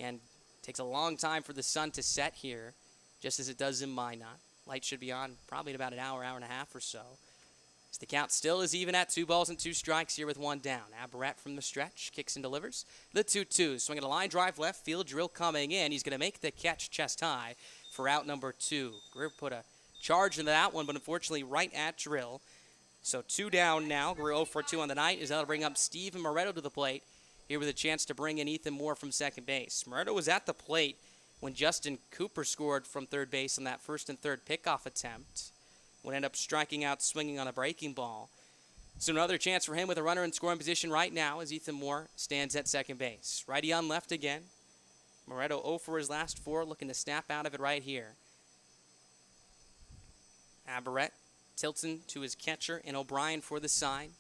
And takes a long time for the sun to set here, just as it does in Minot. Light should be on probably in about an hour, hour and a half or so. As the count still is even at 2 balls and 2 strikes here with 1 down. Aberrant from the stretch, kicks and delivers. The 2-2, swinging a line drive left field, Drill coming in. He's going to make the catch chest high for out number 2. Greer put a charge into that one, but unfortunately right at Drill. So 2 down now. Greer 0 for 2 on the night, as that'll bring up Steven Moretto to the plate. Here with a chance to bring in Ethan Moore from second base. Moretto was at the plate when Justin Cooper scored from third base on that first and third pickoff attempt. Would end up striking out swinging on a breaking ball. So another chance for him with a runner in scoring position right now as Ethan Moore stands at second base. Righty on left again. Moretto 0 for his last 4, looking to snap out of it right here. Aberrant, Tilton to his catcher, and O'Brien for the sign.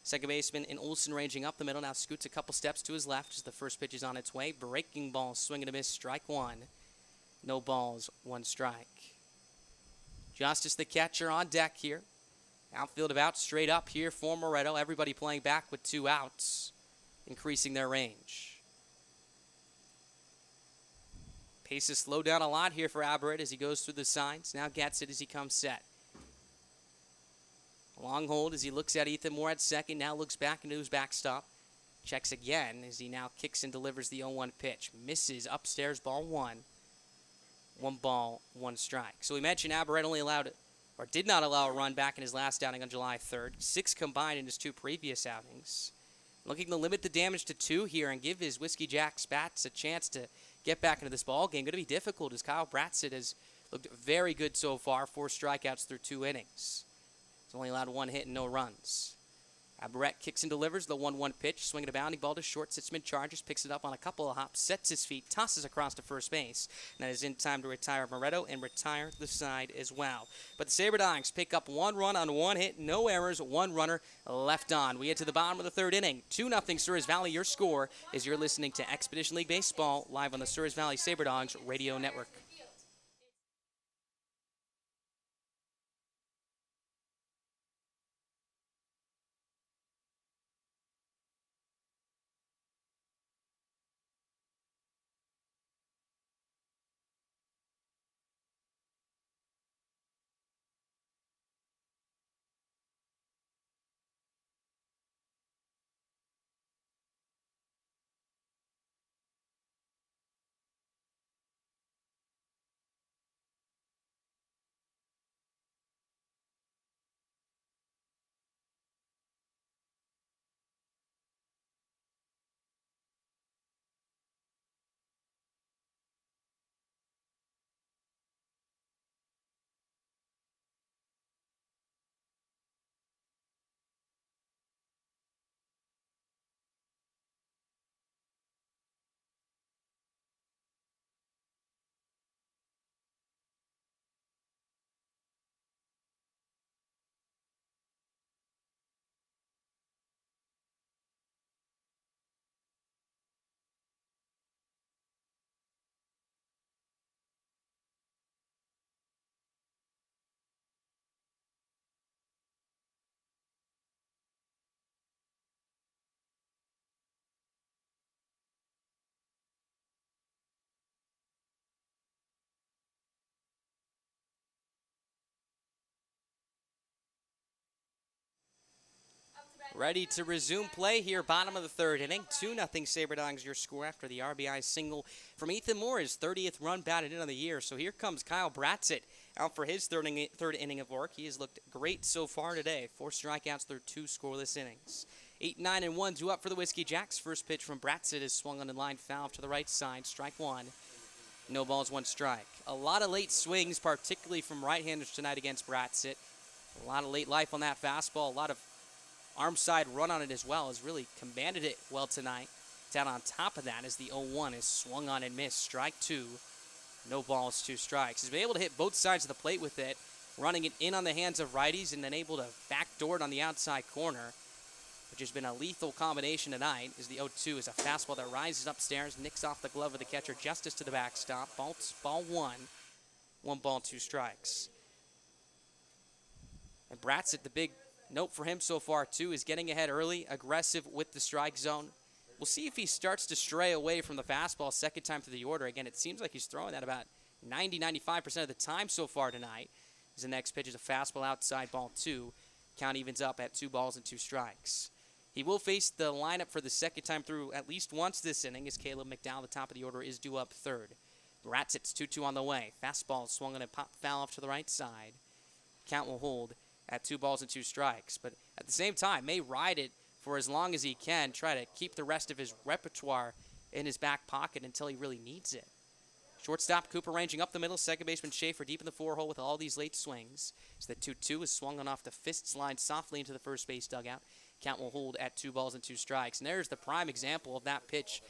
Second baseman and Olsen ranging up the middle. Now scoots a couple steps to his left as the first pitch is on its way. Breaking ball, swing and a miss, strike 1. No balls, 1 strike. Justice, the catcher, on deck here. Outfield about straight up here for Moretto. Everybody playing back with 2 outs, increasing their range. Pace has slowed down a lot here for Aberrant as he goes through the signs. Now gets it as he comes set. Long hold as he looks at Ethan Moore at second. Now looks back into his backstop. Checks again as he now kicks and delivers the 0-1 pitch. Misses upstairs, ball 1. 1 ball, 1 strike. So we mentioned Aberrant only allowed or did not allow a run back in his last outing on July 3rd. 6 combined in his 2 previous outings. Looking to limit the damage to 2 here and give his Whiskey Jacks bats a chance to get back into this ball game. Going to be difficult as Kyle Bratzett has looked very good so far. 4 strikeouts through 2 innings. He's only allowed 1 hit and no runs. Aberrett kicks and delivers the 1-1 pitch, swinging a bounding ball to short, sits mid-charges, picks it up on a couple of hops, sets his feet, tosses across to first base. And that is in time to retire Moretto and retire the side as well. But the SaberDogs pick up 1 run on 1 hit, no errors, 1 runner left on. We get to the bottom of the 3rd inning. 2-0 Souris Valley, your score, as you're listening to Expedition League Baseball live on the Souris Valley SaberDogs radio network. Ready to resume play here, bottom of the 3rd inning. 2-0 SaberDogs, your score after the RBI single from Ethan Moore, his 30th run batted in on the year. So here comes Kyle Bratzett out for his third inning of work. He has looked great so far today. 4 strikeouts through 2 scoreless innings. 8, 9, and 1, 2 up for the Whiskey Jacks. First pitch from Bratzett is swung on the line, foul to the right side. Strike 1. No balls, 1 strike. A lot of late swings, particularly from right-handers tonight against Bratzett. A lot of late life on that fastball. A lot of arm side run on it as well. Has really commanded it well tonight. Down on top of that is the 0-1 is swung on and missed. Strike 2. No balls, 2 strikes. He's been able to hit both sides of the plate with it, running it in on the hands of righties and then able to backdoor it on the outside corner, which has been a lethal combination tonight. Is the 0-2 is a fastball that rises upstairs, nicks off the glove of the catcher, justice to the backstop. Ball 1. 1 ball, 2 strikes. And Bratzett, the big note for him so far, too, is getting ahead early, aggressive with the strike zone. We'll see if he starts to stray away from the fastball second time through the order. Again, it seems like he's throwing that about 90-95% of the time so far tonight. As the next pitch is a fastball outside, ball 2. Count evens up at 2 balls and 2 strikes. He will face the lineup for the second time through at least once this inning, as Caleb McDowell, the top of the order, is due up 3rd. Bratzett's 2-2 on the way. Fastball swung on and pop foul off to the right side. Count will hold at 2 balls and 2 strikes. But at the same time, may ride it for as long as he can, try to keep the rest of his repertoire in his back pocket until he really needs it. Shortstop Cooper ranging up the middle. Second baseman Schaefer deep in the 4-hole with all these late swings. So the 2-2 is swung on off the fists line softly into the first base dugout. Count will hold at 2 balls and 2 strikes. And there's the prime example of that pitch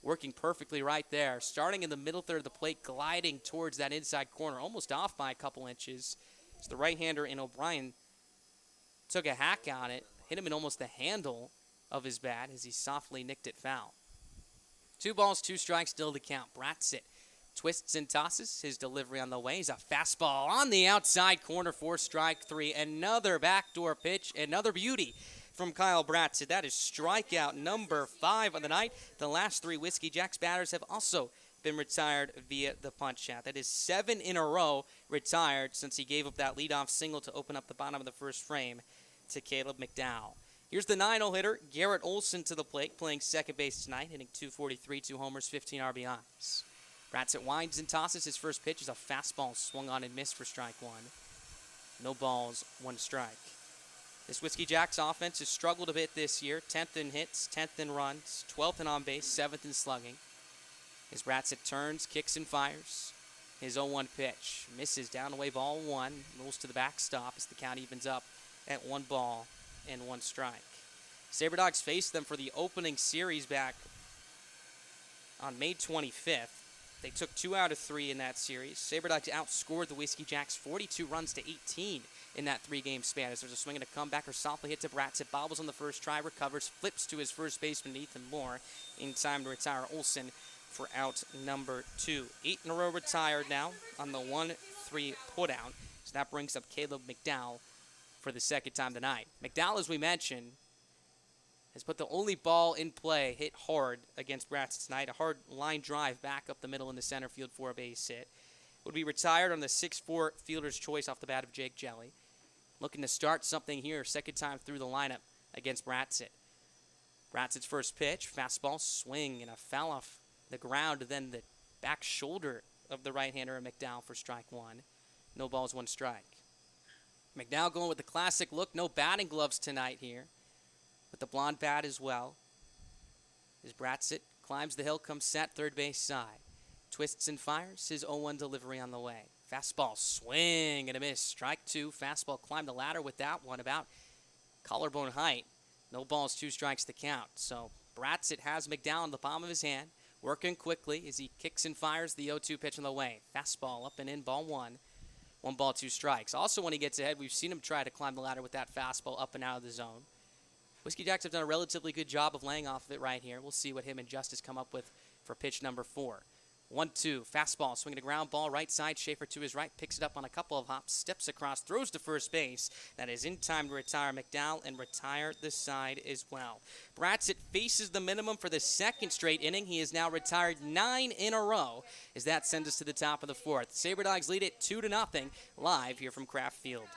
working perfectly right there. Starting in the middle third of the plate, gliding towards that inside corner, almost off by a couple inches. So the right-hander in O'Brien took a hack on it, hit him in almost the handle of his bat as he softly nicked it foul. 2 balls, 2 strikes still to count. Bratzett twists and tosses. His delivery on the way is a fastball on the outside corner for strike 3. Another backdoor pitch, another beauty from Kyle Bratzett. That is strikeout number 5 of the night. The last 3 Whiskey Jacks batters have also been retired via the punch out. That is 7 in a row retired since he gave up that leadoff single to open up the bottom of the first frame to Caleb McDowell. Here's the 9-0 hitter, Garrett Olson, to the plate, playing second base tonight, hitting .243, 2 homers, 15 No balls, 1 strike. This Whiskey Jacks offense has struggled a bit this year. 10th in hits, 10th in runs, 12th in on base, 7th in slugging. As Bratsit turns, kicks and fires. His 0-1 pitch misses, down away, ball 1. Rolls to the backstop as the count evens up at 1 ball and 1 strike. SaberDogs faced them for the opening series back on May 25th. They took 2 out of 3 in that series. SaberDogs outscored the Whiskey Jacks 42 runs to 18 in that 3-game span. As there's a swing and a comebacker, softly hit to Bratsit, bobbles on the first try, recovers, flips to his first baseman Ethan Moore in time to retire Olsen for out number 2. 8 in a row retired now on the 1-3 putout. So that brings up Caleb McDowell for the second time tonight. McDowell, as we mentioned, has put the only ball in play hit hard against Bratsit tonight. A hard line drive back up the middle in the center field for a base hit. Would be retired on the 6-4 fielder's choice off the bat of Jake Jelly. Looking to start something here, second time through the lineup against Bratsit. Bratsit's first pitch, fastball, swing, and a foul off the ground, then the back shoulder of the right-hander of McDowell for strike 1. No balls, 1 strike. McDowell going with the classic look, no batting gloves tonight here, with the blonde bat as well. As Bratsit climbs the hill, comes set, third base side. Twists and fires, his 0-1 delivery on the way. Fastball, swing and a miss. Strike 2, fastball, climbed the ladder with that one, about collarbone height. No balls, 2 strikes to count. So Bratsit has McDowell in the palm of his hand, working quickly as he kicks and fires the 0-2 pitch on the way. Fastball up and in, ball 1. 1 ball, 2 strikes. Also, when he gets ahead, we've seen him try to climb the ladder with that fastball up and out of the zone. Whiskey Jacks have done a relatively good job of laying off of it right here. We'll see what him and Justice come up with for pitch number 4. 1-2, fastball, swinging a ground ball, right side, Schaefer to his right, picks it up on a couple of hops, steps across, throws to first base. That is in time to retire McDowell and retire the side as well. Bratsit faces the minimum for the second straight inning. He has now retired 9 in a row as that sends us to the top of the 4th. SaberDogs lead it 2-0 live here from Kraft Field.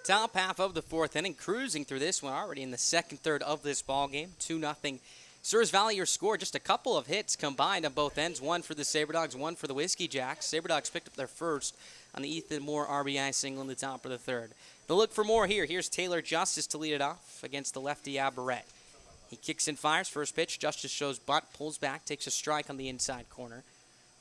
Top half of the 4th inning, cruising through this one, already in the second third of this ball game. 2-0. Souris Valley, your score, just a couple of hits combined on both ends. 1 for the SaberDogs, 1 for the Whiskey Jacks. SaberDogs picked up their first on the Ethan Moore RBI single in the top of the 3rd. They'll look for more here. Here's Taylor Justice to lead it off against the lefty Aberrett. He kicks and fires. First pitch, Justice shows butt, pulls back, takes a strike on the inside corner.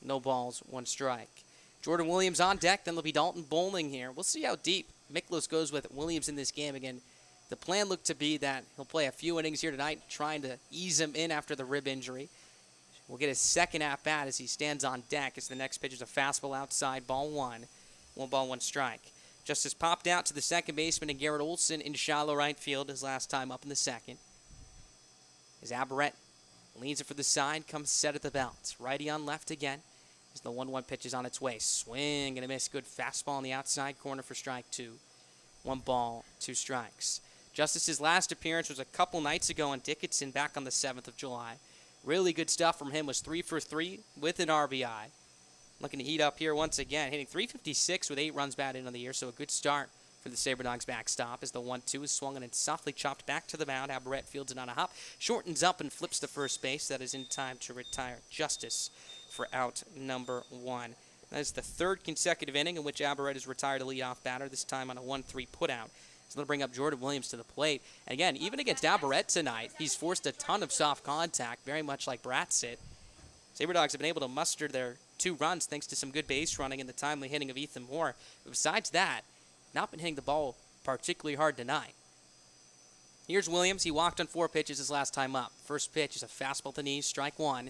No balls, 1 strike. Jordan Williams on deck, then there'll be Dalton Bowling here. We'll see how deep Miklos goes with Williams in this game. Again, the plan looked to be that he'll play a few innings here tonight, trying to ease him in after the rib injury. We'll get his second at-bat as he stands on deck as the next pitch is a fastball outside, ball 1. 1 ball, 1 strike. Justice popped out to the second baseman and Garrett Olson in shallow right field his last time up in the second. As Aberrett leans it for the side, comes set at the belt. Righty on left again as the 1-1 pitch is on its way. Swing and a miss. Good fastball on the outside corner for strike 2. 1 ball, 2 strikes. Justice's last appearance was a couple nights ago on Dickinson back on the 7th of July. Really good stuff from him. Was 3 for 3 with an RBI. looking to heat up here once again, hitting .356 with 8 runs batted in on the year, so a good start for the SaberDogs backstop as the 1-2 is swung and softly chopped back to the mound. Aberrett fields it on a hop, shortens up and flips to first base. That is in time to retire Justice for out number 1. That is the 3rd consecutive inning in which Aberrett has retired a leadoff batter, this time on a 1-3 putout. So they'll bring up Jordan Williams to the plate. And again, even against Aberrett tonight, he's forced a ton of soft contact, very much like Bratsit. SaberDogs have been able to muster their 2 runs thanks to some good base running and the timely hitting of Ethan Moore. But besides that, not been hitting the ball particularly hard tonight. Here's Williams. He walked on 4 pitches his last time up. First pitch is a fastball to knees, strike 1.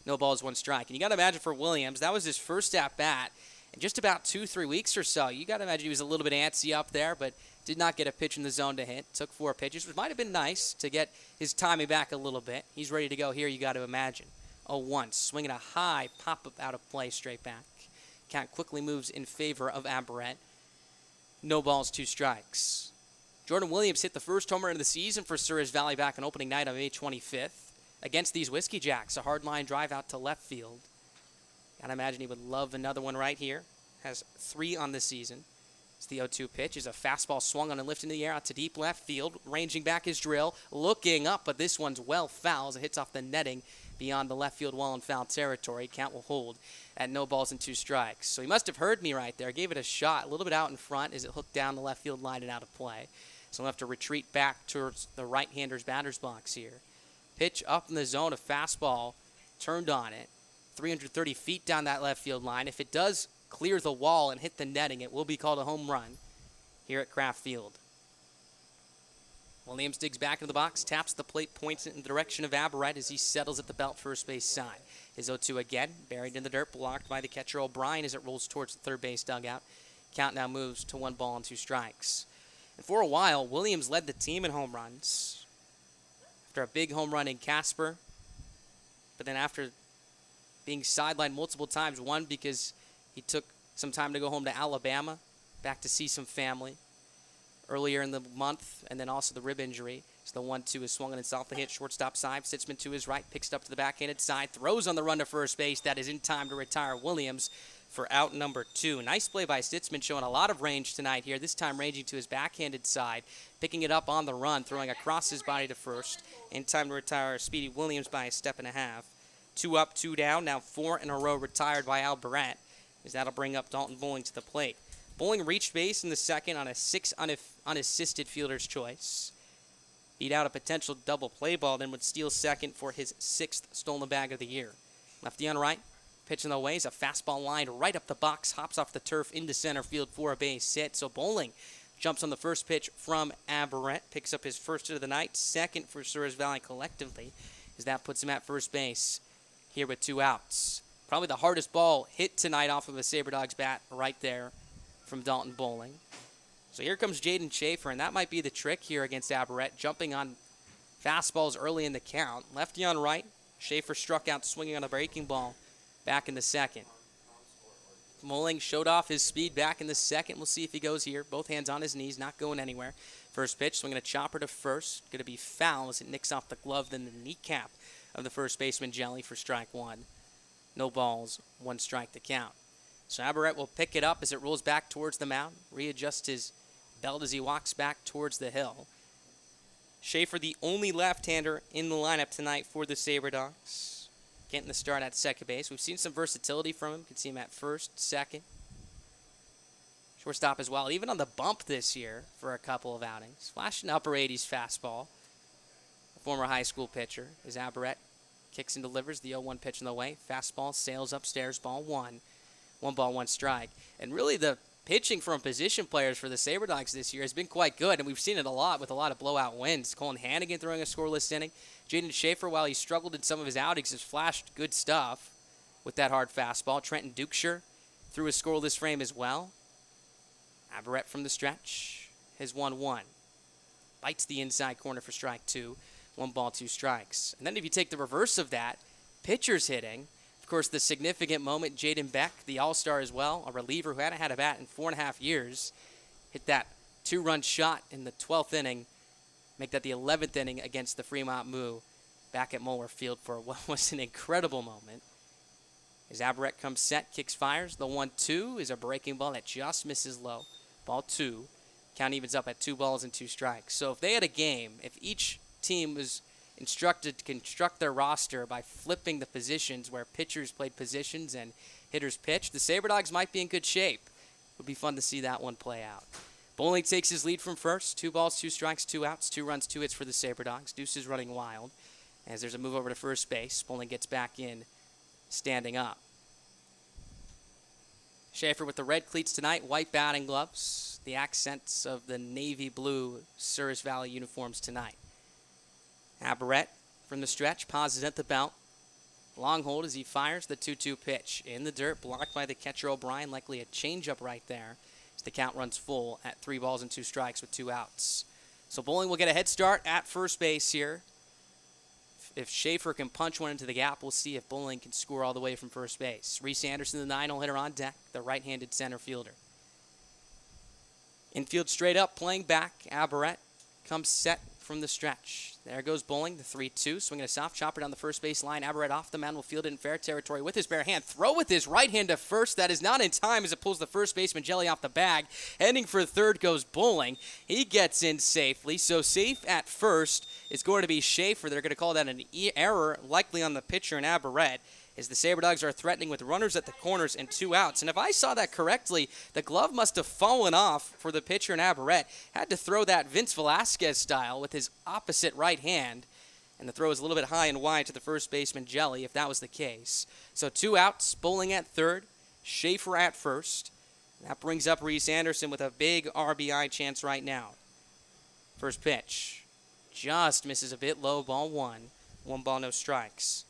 No balls, 1 strike. And you got to imagine for Williams, that was his first at-bat in just about 2-3 weeks or so. You got to imagine he was a little bit antsy up there, but did not get a pitch in the zone to hit. Took 4 pitches, which might have been nice to get his timing back a little bit. He's ready to go here, you got to imagine. 0-1, swinging a high pop-up out of play straight back. Count quickly moves in favor of Aberrett. No balls, 2 strikes. Jordan Williams hit the first homer of the season for Souris Valley back on opening night on May 25th against these Whiskey Jacks. A hard line drive out to left field. Gotta imagine he would love another one right here. Has 3 on the season. It's the 0-2 pitch. Is a fastball swung on and lifted in the air out to deep left field. Ranging back his drill. Looking up, but this one's well foul as it hits off the netting beyond the left field wall in foul territory. Count will hold at no balls and 2 strikes. So he must have heard me right there. Gave it a shot a little bit out in front as it hooked down the left field line and out of play. So he'll have to retreat back towards the right-hander's batter's box here. Pitch up in the zone, a fastball turned on it. 330 feet down that left field line. If it does clear the wall and hit the netting, it will be called a home run here at Kraft Field. Williams digs back into the box, taps the plate, points it in the direction of Aberrett as he settles at the belt first base side. His 0-2 again, buried in the dirt, blocked by the catcher O'Brien as it rolls towards the third base dugout. Count now moves to 1 ball and 2 strikes. And for a while, Williams led the team in home runs. After a big home run in Casper, but then after being sidelined multiple times, one because he took some time to go home to Alabama, back to see some family earlier in the month, and then also the rib injury. So the 1-2 is swung and softly hit shortstop side. Sitzman to his right, picks it up to the backhanded side, throws on the run to first base. That is in time to retire Williams for out number 2. Nice play by Sitzman, showing a lot of range tonight here, this time ranging to his backhanded side, picking it up on the run, throwing across his body to first. In time to retire Speedy Williams by a step and a half. 2 up, 2 down, now 4 in a row retired by Aberrett, as that'll bring up Dalton Bowling to the plate. Bowling reached base in the second on a 6 unassisted fielder's choice. Beat out a potential double play ball, then would steal second for his 6th stolen bag of the year. Lefty on right, pitching the way is a fastball lined right up the box, hops off the turf into center field for a base hit. So Bowling jumps on the first pitch from Aberrett, picks up his first hit of the night, second for Souris Valley collectively, as that puts him at first base here with 2 outs. Probably the hardest ball hit tonight off of a SaberDogs bat right there from Dalton Bowling. So here comes Jaden Schaefer, and that might be the trick here against Aberrett, jumping on fastballs early in the count. Lefty on right, Schaefer struck out swinging on a breaking ball back in the second. Bowling showed off his speed back in the second. We'll see if he goes here. Both hands on his knees, not going anywhere. First pitch, swinging a chopper to first. Going to be foul as it nicks off the glove, then the kneecap of the first baseman Jelly for strike 1. No balls, 1 strike to count. So Aberrett will pick it up as it rolls back towards the mound, readjust his belt as he walks back towards the hill. Schaefer, the only left-hander in the lineup tonight for the SaberDogs, getting the start at second base. We've seen some versatility from him. You can see him at first, second, shortstop as well. Even on the bump this year for a couple of outings. Flashing upper 80s fastball. A former high school pitcher is Aberrett. Kicks and delivers the 0-1 pitch in the way. Fastball sails upstairs, ball 1. 1 ball, 1 strike. And really the pitching from position players for the SaberDogs this year has been quite good, and we've seen it a lot with a lot of blowout wins. Colin Hannigan throwing a scoreless inning. Jaden Schaefer, while he struggled in some of his outings, has flashed good stuff with that hard fastball. Trenton Dukeshire threw a scoreless frame as well. Aberrett from the stretch has 1-1. Bites the inside corner for strike 2. 1 ball, 2 strikes. And then if you take the reverse of that, pitchers hitting. Of course, the significant moment, Jaden Beck, the all-star as well, a reliever who hadn't had a bat in 4.5 years, hit that 2-run shot in the 12th inning, make that the 11th inning against the Fremont Moo back at Moeller Field for what was an incredible moment. As Aberrett comes set, kicks, fires. The 1-2 is a breaking ball that just misses low. Ball 2. Count evens up at 2 balls and 2 strikes. So if they had a game, if each team was instructed to construct their roster by flipping the positions where pitchers played positions and hitters pitched, the SaberDogs might be in good shape. It would be fun to see that one play out. Bowling takes his lead from first. 2 balls, 2 strikes, 2 outs, 2 runs, 2 hits for the SaberDogs. Deuce is running wild as there's a move over to first base. Bowling gets back in, standing up. Schaefer with the red cleats tonight, white batting gloves, the accents of the navy blue Souris Valley uniforms tonight. Aberrett from the stretch, pauses at the belt. Long hold as he fires the 2-2 pitch. In the dirt, blocked by the catcher O'Brien, likely a changeup right there. As the count runs full at 3 balls and 2 strikes with 2 outs. So Bowling will get a head start at first base here. If Schaefer can punch one into the gap, we'll see if Bowling can score all the way from first base. Reese Anderson, the 9-hole hitter on deck, the right-handed center fielder. Infield straight up, playing back. Aberrett comes set from the stretch. There goes Bowling, the 3-2, swinging a soft chopper down the first base line. Aberrett off the mound will field it in fair territory with his bare hand. Throw with his right hand to first. That is not in time as it pulls the first baseman Jelly off the bag. Heading for third goes Bowling. He gets in safely. So safe at first is going to be Schaefer. They're going to call that an error, likely on the pitcher in Aberrett, as the SaberDogs are threatening with runners at the corners and 2 outs. And if I saw that correctly, the glove must have fallen off for the pitcher in Aberrett. Had to throw that Vince Velasquez style with his opposite right hand. And the throw is a little bit high and wide to the first baseman Jelly, if that was the case. So 2 outs, Bowling at third, Schaefer at first. That brings up Reese Anderson with a big RBI chance right now. First pitch. Just misses a bit low, ball 1. 1 ball, no strikes.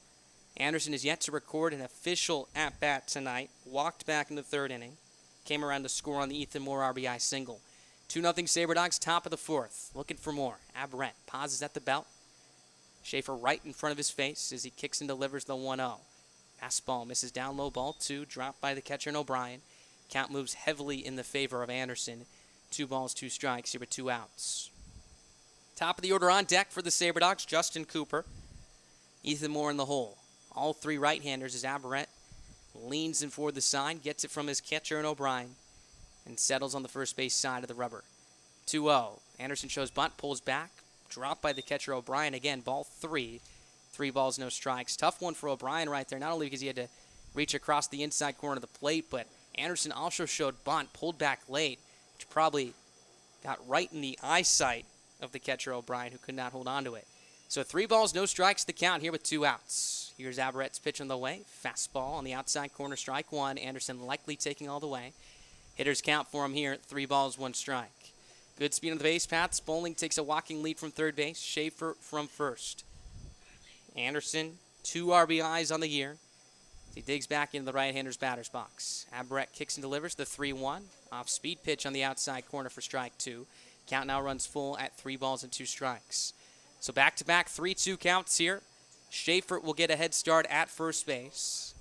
Anderson is yet to record an official at-bat tonight. Walked back in the 3rd inning. Came around to score on the Ethan Moore RBI single. 2-0 SaberDogs, top of the 4th. Looking for more. Aberrett pauses at the belt. Schaefer right in front of his face as he kicks and delivers the 1-0. Fastball misses down low, ball 2. Dropped by the catcher O'Brien. Count moves heavily in the favor of Anderson. 2 balls, 2 strikes here with 2 outs. Top of the order on deck for the SaberDogs, Justin Cooper. Ethan Moore in the hole. All 3 right-handers as Aberrett leans in for the sign, gets it from his catcher and O'Brien, and settles on the first base side of the rubber. 2-0. Anderson shows bunt, pulls back, dropped by the catcher O'Brien again, ball 3. 3 balls, no strikes. Tough one for O'Brien right there, not only because he had to reach across the inside corner of the plate, but Anderson also showed bunt, pulled back late, which probably got right in the eyesight of the catcher O'Brien, who could not hold on to it. So 3 balls, no strikes to count here with 2 outs. Here's Aberrett's pitch on the way. Fastball on the outside corner, strike 1. Anderson likely taking all the way. Hitters count for him here, 3 balls, 1 strike. Good speed on the base paths. Bowling takes a walking lead from third base. Schaefer from first. Anderson, 2 RBIs on the year. He digs back into the right-hander's batter's box. Aberrett kicks and delivers the 3-1. Off-speed pitch on the outside corner for strike 2. Count now runs full at 3 balls and 2 strikes. So back-to-back 3-2 counts here. Schaefer will get a head start at first base.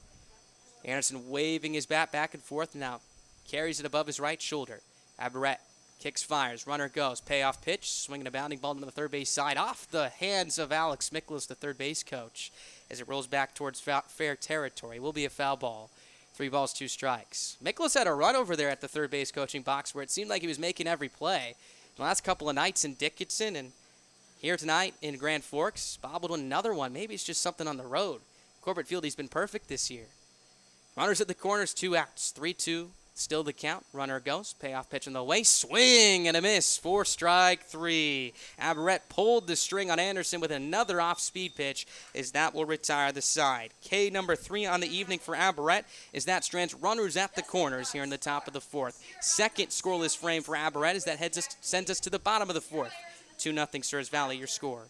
Anderson waving his bat back and forth now. Carries it above his right shoulder. Aberrett kicks, fires. Runner goes. Payoff pitch. Swinging a bounding ball to the third base side. Off the hands of Alex Miklas, the third base coach, as it rolls back towards fair territory. Will be a foul ball. 3 balls, 2 strikes. Miklas had a run over there at the third base coaching box where it seemed like he was making every play. The last couple of nights in Dickinson and here tonight in Grand Forks, Bob would win another one. Maybe it's just something on the road. Corbett Field, he's been perfect this year. Runners at the corners, 2 outs. 3-2, still the count. Runner goes. Payoff pitch on the way. Swing and a miss for strike 3. Aberrett pulled the string on Anderson with another off-speed pitch as that will retire the side. K number 3 on the evening for Aberrett as that strands runners at the corners here in the top of the 4th. Second scoreless frame for Aberrett as that sends us to the bottom of the 4th. 2-0 Souris Valley, your score.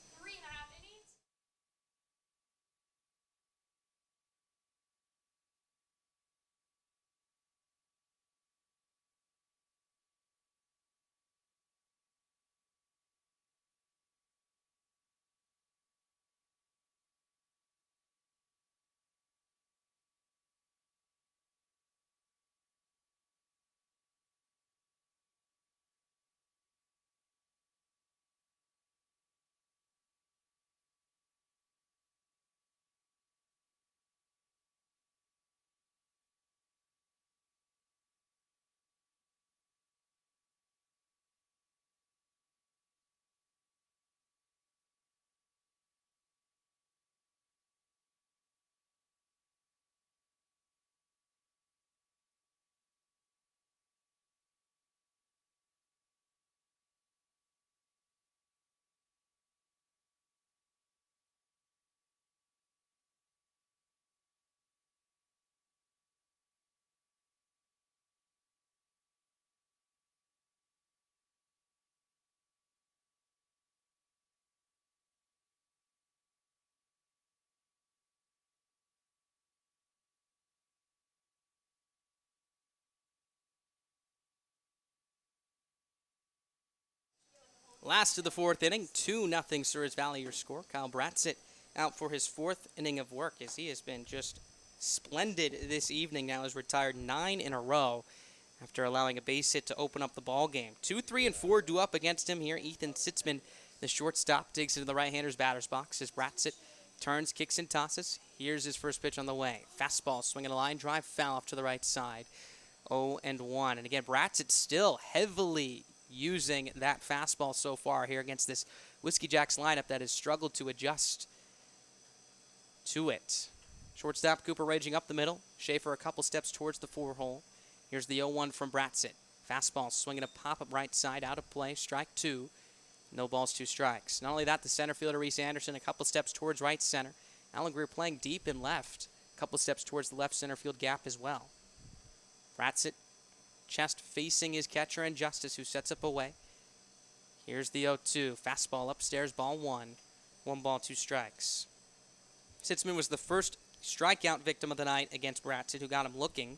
Last of the fourth inning, 2-0 Souris Valley your score. Kyle Bratzett out for his fourth inning of work as he has been just splendid this evening. Now has retired 9 in a row after allowing a base hit to open up the ball game. 2, 3, and 4 due up against him here. Ethan Sitzman, the shortstop, digs into the right-hander's batter's box as Bratzett turns, kicks, and tosses. Here's his first pitch on the way. Fastball, swinging a line drive, foul off to the right side. 0-1. And again, Bratzett still heavily using that fastball so far here against this Whiskey Jacks lineup that has struggled to adjust to it. Shortstop Cooper raging up the middle. Schaefer a couple steps towards the 4-hole. Here's the 0-1 from Bratzett. Fastball swinging a pop-up right side, out of play, strike 2. No balls, 2 strikes. Not only that, the center fielder Reese Anderson a couple steps towards right center. Alan Greer playing deep in left. A couple steps towards the left center field gap as well. Bratzett chest facing his catcher and Justice, who sets up away. Here's the 0-2. Fastball upstairs, ball 1. 1 ball, 2 strikes. Sitzman was the first strikeout victim of the night against Bratzett, who got him looking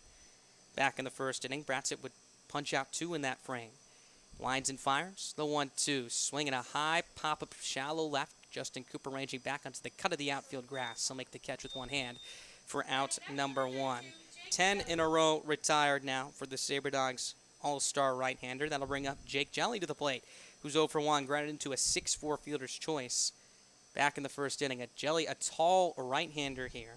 back in the first inning. Bratzett would punch out 2 in that frame. Lines and fires, the 1-2. Swinging a high pop-up shallow left. Justin Cooper ranging back onto the cut of the outfield grass. He'll make the catch with one hand for out number 1. 10 in a row retired now for the SaberDogs all-star right-hander. That'll bring up Jake Jelly to the plate, who's 0 for 1, grounded into a 6-4 fielder's choice back in the first inning. Jelly, a tall right-hander here.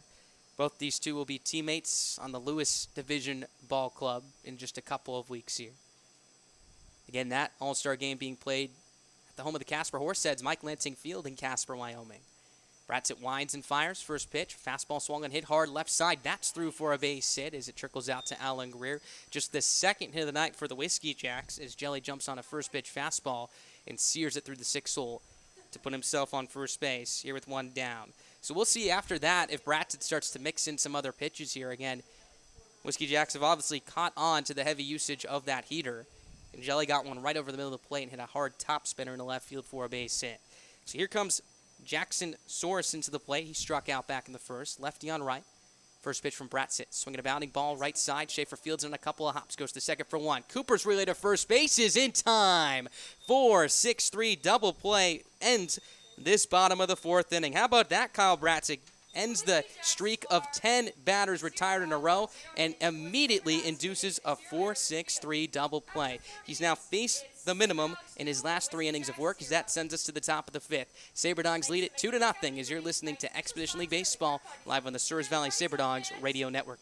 Both these two will be teammates on the Lewis Division Ball Club in just a couple of weeks here. Again, that all-star game being played at the home of the Casper Horseheads, Mike Lansing Field in Casper, Wyoming. Bratzett winds and fires. First pitch. Fastball swung and hit hard left side. That's through for a base hit as it trickles out to Alan Greer. Just the second hit of the night for the Whiskey Jacks as Jelly jumps on a first pitch fastball and sears it through the 6th hole to put himself on first base here with 1 down. So we'll see after that if Bratzett starts to mix in some other pitches here. Again, Whiskey Jacks have obviously caught on to the heavy usage of that heater. And Jelly got one right over the middle of the plate and hit a hard top spinner in the left field for a base hit. So here comes Jackson Souris into the plate. He struck out back in the first. Lefty on right. First pitch from Bratzett. Swinging a bounding ball right side. Schaefer fields in a couple of hops. Goes to second for 1. Cooper's relay to first base is in time. 4-6-3 double play ends this bottom of the 4th inning. How about that, Kyle Bratzett? Ends the streak of 10 batters retired in a row and immediately induces a 4-6-3 double play. He's now faced the minimum in his last 3 innings of work as that sends us to the top of the 5th. SaberDogs lead it 2-0 as you're listening to Expedition League Baseball live on the Souris Valley SaberDogs Radio Network.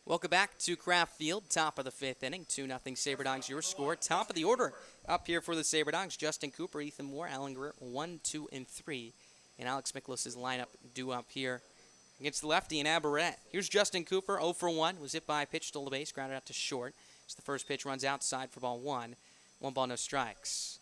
Welcome back to Kraft Field, top of the 5th inning. 2-0 SaberDogs, your score. Top of the order up here for the SaberDogs. Justin Cooper, Ethan Moore, Alan Greer, 1, 2, and 3. And Alex Miklas' lineup due up here against the lefty in Aberrett. Here's Justin Cooper, 0 for 1. Was hit by a pitch, stole the base, grounded out to short. So the first pitch runs outside for ball 1. 1 ball, no strikes.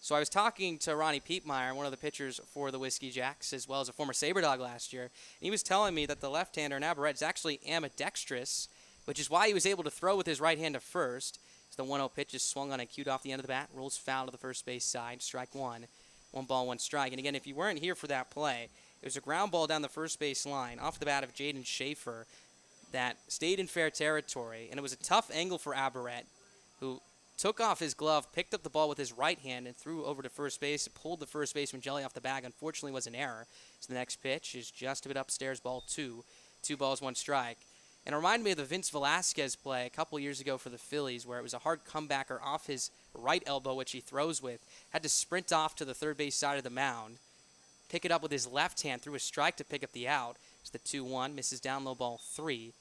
So I was talking to Ronnie Piepmeyer, one of the pitchers for the Whiskey Jacks, as well as a former SaberDog last year. And he was telling me that the left-hander in Aberrett is actually ambidextrous, which is why he was able to throw with his right hand to first. So the 1-0 pitch is swung on and cued off the end of the bat, rolls foul to the first base side, strike 1. 1 ball, 1 strike. And again, if you weren't here for that play, it was a ground ball down the first base line off the bat of Jaden Schaefer. that stayed in fair territory, and it was a tough angle for Aberrett, who took off his glove, picked up the ball with his right hand, and threw over to first base, pulled the first baseman Jelly off the bag. Unfortunately, was an error. So the next pitch is just a bit upstairs, ball two. 2 balls, 1 strike. And it reminded me of the Vince Velasquez play a couple years ago for the Phillies, where it was a hard comebacker off his right elbow, which he throws with, had to sprint off to the third base side of the mound, pick it up with his left hand, threw a strike to pick up the out. It's the 2-1, misses down low, ball 3.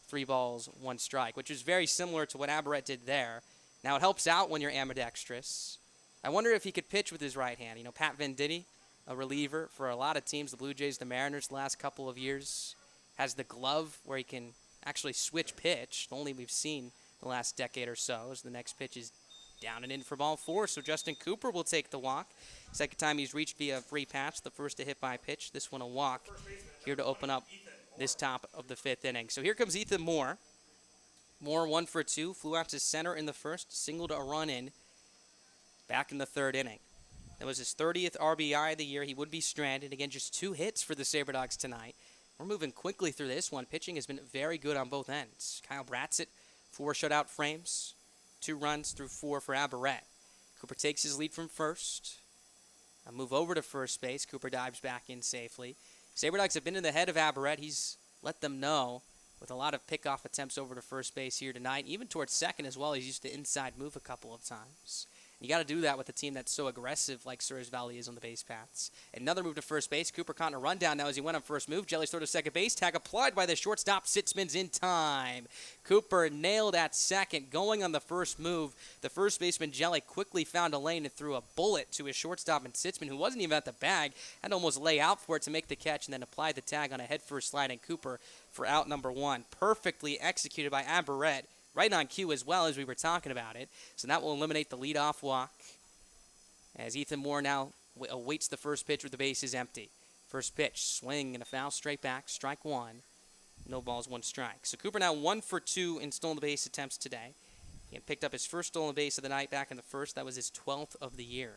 3 balls, 1 strike, which is very similar to what Aberrett did there. Now, it helps out when you're ambidextrous. I wonder if he could pitch with his right hand. You know, Pat Venditti, a reliever for a lot of teams, the Blue Jays, the Mariners, the last couple of years, has the glove where he can actually switch pitch. The only we've seen the last decade or so as the next pitch is down and in for ball 4. So Justin Cooper will take the walk. Second time he's reached via free patch. The first a hit by pitch. This one a walk here to open up this top of the 5th inning. So here comes Ethan Moore. Moore 1 for 2. Flew out to center in the first. Singled a run in back in the 3rd inning. That was his 30th RBI of the year. He would be stranded. Again, just 2 hits for the SaberDogs tonight. We're moving quickly through this one. Pitching has been very good on both ends. Kyle Bratzett, 4 shutout frames, 2 runs through 4 for Aberrett. Cooper takes his lead from first. A move over to first base. Cooper dives back in safely. SaberDogs have been in the head of Aberrett. He's let them know with a lot of pickoff attempts over to first base here tonight. Even towards second as well. He's used the inside move a couple of times. You got to do that with a team that's so aggressive like Souris Valley is on the base paths. Another move to first base. Cooper caught in a rundown now as he went on first move. Jelly's throw to second base. Tag applied by the shortstop. Sitzman's in time. Cooper nailed at second. Going on the first move, the first baseman Jelly quickly found a lane and threw a bullet to his shortstop, and Sitzman, who wasn't even at the bag, had to almost lay out for it to make the catch and then apply the tag on a head-first slide, and Cooper for out number 1. Perfectly executed by Aberrett. Right on cue as well as we were talking about it. So that will eliminate the leadoff walk as Ethan Moore now awaits the first pitch with the bases empty. First pitch, swing and a foul straight back, strike 1. No balls, 1 strike. So Cooper now 1 for 2 in stolen base attempts today. He picked up his first stolen base of the night back in the first. That was his 12th of the year.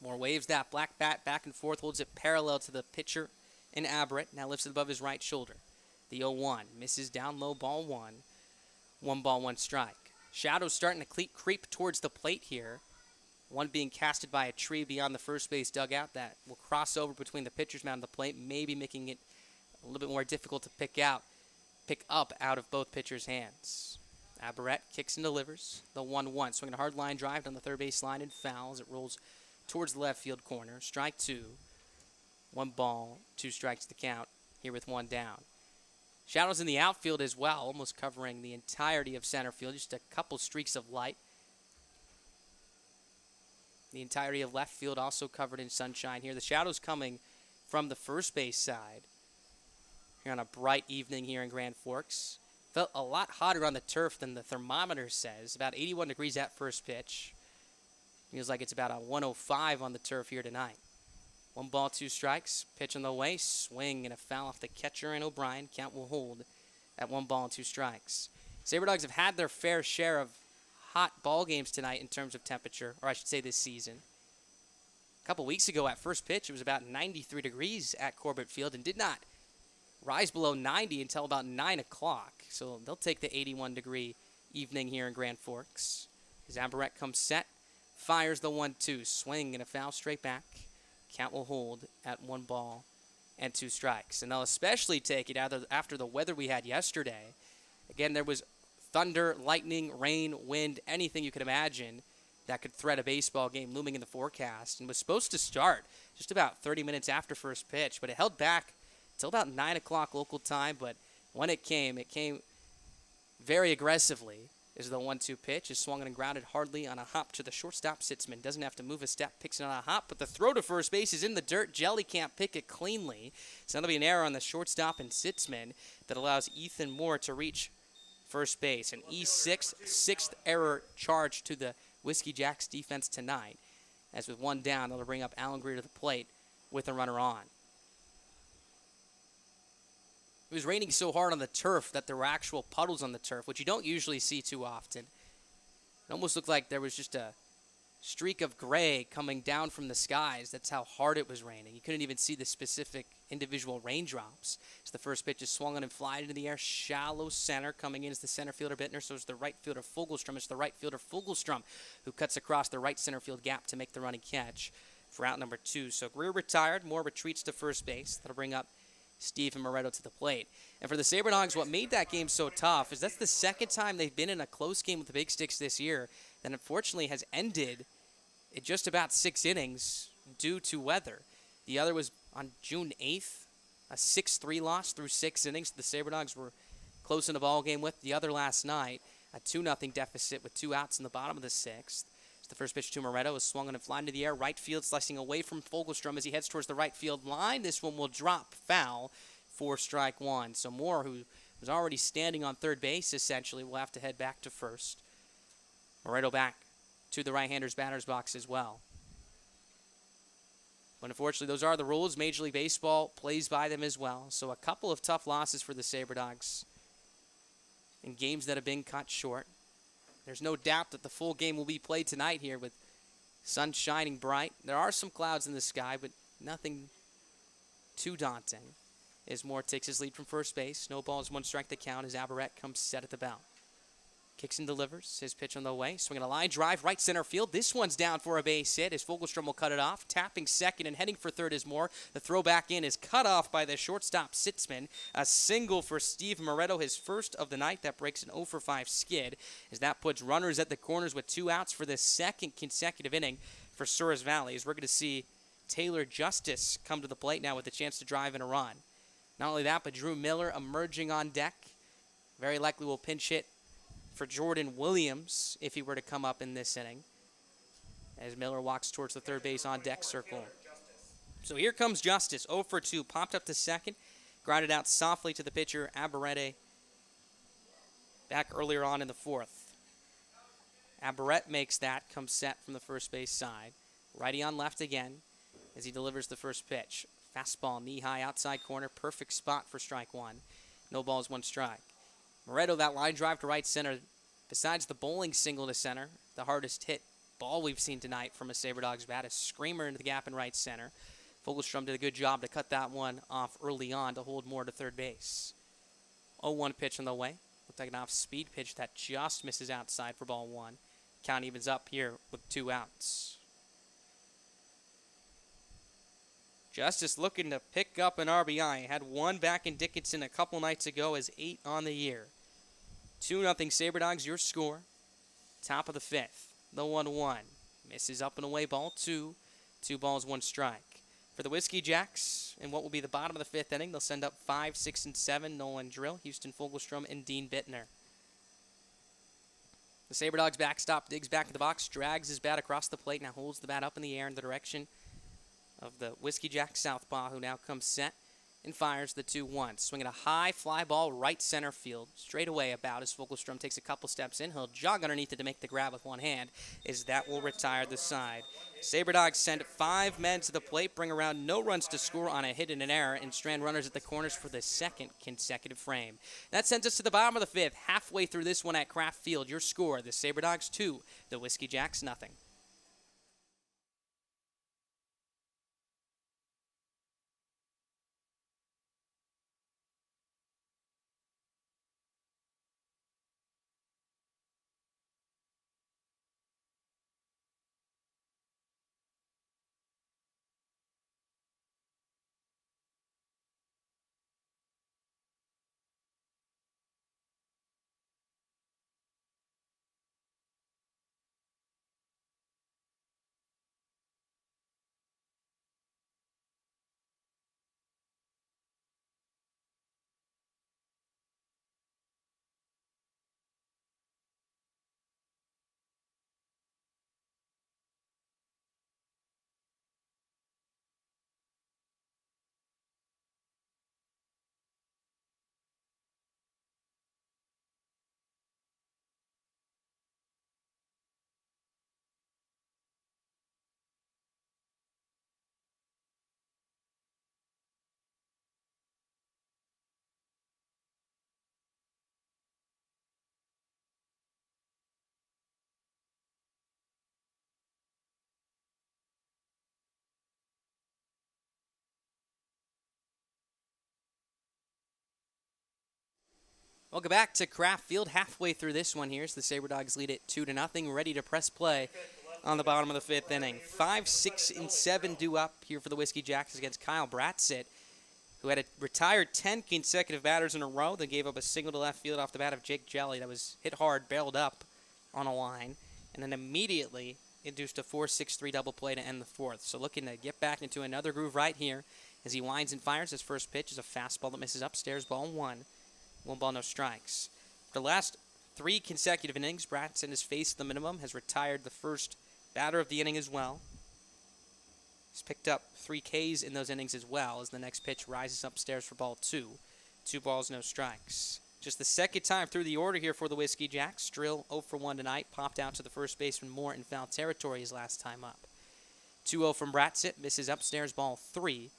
Moore waves that black bat back and forth, holds it parallel to the pitcher in Aberrett. Now lifts it above his right shoulder. The 0-1 misses down low, ball 1. 1 ball, 1 strike. Shadows starting to creep towards the plate here. One being casted by a tree beyond the first base dugout that will cross over between the pitcher's mound and the plate, maybe making it a little bit more difficult to pick up out of both pitchers' hands. Aberrett kicks and delivers the 1-1. Swinging a hard line drive down the third base line and fouls. It rolls towards the left field corner. Strike 2. 1 ball, 2 strikes to count here with 1 down. Shadows in the outfield as well, almost covering the entirety of center field. Just a couple streaks of light. The entirety of left field also covered in sunshine here. The shadows coming from the first base side here on a bright evening here in Grand Forks. Felt a lot hotter on the turf than the thermometer says. About 81 degrees at first pitch. Feels like it's about a 105 on the turf here tonight. 1 ball, 2 strikes. Pitch on the way. Swing and a foul off the catcher and O'Brien. Count will hold at 1 ball and 2 strikes. SaberDogs have had their fair share of hot ball games tonight in terms of temperature, or I should say this season. A couple weeks ago at first pitch, it was about 93 degrees at Corbett Field and did not rise below 90 until about 9 o'clock. So they'll take the 81-degree evening here in Grand Forks. As Aberrett comes set, fires the 1-2. Swing and a foul straight back. Count will hold at 1 ball and 2 strikes. And they'll especially take it after the weather we had yesterday. Again, there was thunder, lightning, rain, wind, anything you could imagine that could threat a baseball game looming in the forecast, and was supposed to start just about 30 minutes after first pitch, but it held back until about 9 o'clock local time. But when it came very aggressively as the 1-2 pitch is swung and grounded hardly on a hop to the shortstop. Sitzman doesn't have to move a step, picks it on a hop, but the throw to first base is in the dirt. Jelly can't pick it cleanly, so that'll be an error on the shortstop and Sitzman that allows Ethan Moore to reach first base. An E6, 6th error charge to the Whiskey Jacks defense tonight. As with 1 down, they'll bring up Alan Greer to the plate with a runner on. It was raining so hard on the turf that there were actual puddles on the turf, which you don't usually see too often. It almost looked like there was just a streak of gray coming down from the skies. That's how hard it was raining. You couldn't even see the specific individual raindrops. As the first pitch is swung on and fly into the air, shallow center. Coming in is the center fielder Bittner, so is the right fielder Fogelstrom. It's the right fielder Fogelstrom who cuts across the right center field gap to make the running catch for out number 2. So Greer retired. Moore retreats to first base. That'll bring up Steve Moretto to the plate. And for the SaberDogs, what made that game so tough is that's the second time they've been in a close game with the Big Sticks this year that unfortunately has ended in just about 6 innings due to weather. The other was on June 8th, a 6-3 loss through 6 innings. The SaberDogs were close in the ball game with. The other last night, a 2-0 deficit with 2 outs in the bottom of the 6th. The first pitch to Moretto is swung on and flying into the air. Right field slicing away from Fogelstrom as he heads towards the right field line. This one will drop foul for strike 1. So Moore, who was already standing on third base, essentially, will have to head back to first. Moretto back to the right-hander's batter's box as well. But unfortunately, those are the rules. Major League Baseball plays by them as well. So a couple of tough losses for the SaberDogs in games that have been cut short. There's no doubt that the full game will be played tonight here with sun shining bright. There are some clouds in the sky, but nothing too daunting as Moore takes his lead from first base. No balls, 1 strike to count as Aberrett comes set at the belt. Kicks and delivers. His pitch on the way. Swinging a line drive, right center field. This one's down for a base hit as Fogelstrom will cut it off. Tapping second and heading for third is Moore. The throw back in is cut off by the shortstop Sitzman. A single for Steve Moretto, his first of the night. That breaks an 0-for-5 skid as that puts runners at the corners with 2 outs for the second consecutive inning for Souris Valley. As we're going to see Taylor Justice come to the plate now with a chance to drive in a run. Not only that, but Drew Miller emerging on deck. Very likely will pinch hit for Jordan Williams if he were to come up in this inning as Miller walks towards the third base on deck circle. So here comes Justice, 0 for 2, popped up to second, grounded out softly to the pitcher Aberrett back earlier on in the 4th. Aberrett makes that, comes set from the first base side. Righty on left again as he delivers the first pitch. Fastball knee-high outside corner, perfect spot for strike 1. No balls, 1 strike. Moretto, that line drive to right center. Besides the bowling single to center, the hardest hit ball we've seen tonight from a SaberDogs bat, a screamer into the gap in right center. Fogelstrom did a good job to cut that one off early on to hold Moore to third base. 0-1 pitch on the way. Looked like an off-speed pitch that just misses outside for ball 1. Count evens up here with 2 outs. Justice looking to pick up an RBI. Had 1 back in Dickinson a couple nights ago, as 8 on the year. 2-0 SaberDogs, your score. Top of the 5th. The 1-1. Misses up and away, ball 2. 2 balls, 1 strike. For the Whiskey Jacks, in what will be the bottom of the 5th inning, they'll send up 5, 6, and 7. Nolan Drill, Houston Fogelstrom, and Dean Bittner. The SaberDogs backstop digs back in the box, drags his bat across the plate, now holds the bat up in the air in the direction of the Whiskey Jack southpaw, who now comes set and fires the 2-1. Swinging a high fly ball right center field. Straight away about as Fogelstrom takes a couple steps in. He'll jog underneath it to make the grab with one hand, as that will retire the side. SaberDogs send 5 men to the plate, bring around no runs to score on a hit and an error, and strand runners at the corners for the second consecutive frame. That sends us to the bottom of the 5th, halfway through this one at Kraft Field. Your score, the SaberDogs 2, the Whiskey Jacks nothing. Welcome back to Kraft Field. Halfway through this one here, the SaberDogs lead it 2-0, ready to press play on the bottom of the fifth inning. 5, 6, and 7 due up here for the Whiskey Jacks against Kyle Bratzett, who had retired 10 consecutive batters in a row, then gave up a single to left field off the bat of Jake Jelly that was hit hard, bailed up on a line, and then immediately induced a 4-6-3 double play to end the fourth. So looking to get back into another groove right here as he winds and fires. His first pitch is a fastball that misses upstairs, ball one. One ball, no strikes. For the last 3 consecutive innings, Bratzett has faced the minimum, has retired the first batter of the inning as well. He's picked up 3 Ks in those innings as well as the next pitch rises upstairs for ball 2. 2 balls, no strikes. Just the second time through the order here for the Whiskey Jacks. Drill 0 for 1 tonight. Popped out to the first baseman Moore in foul territory his last time up. 2-0 from Bratzett. Misses upstairs, ball 3.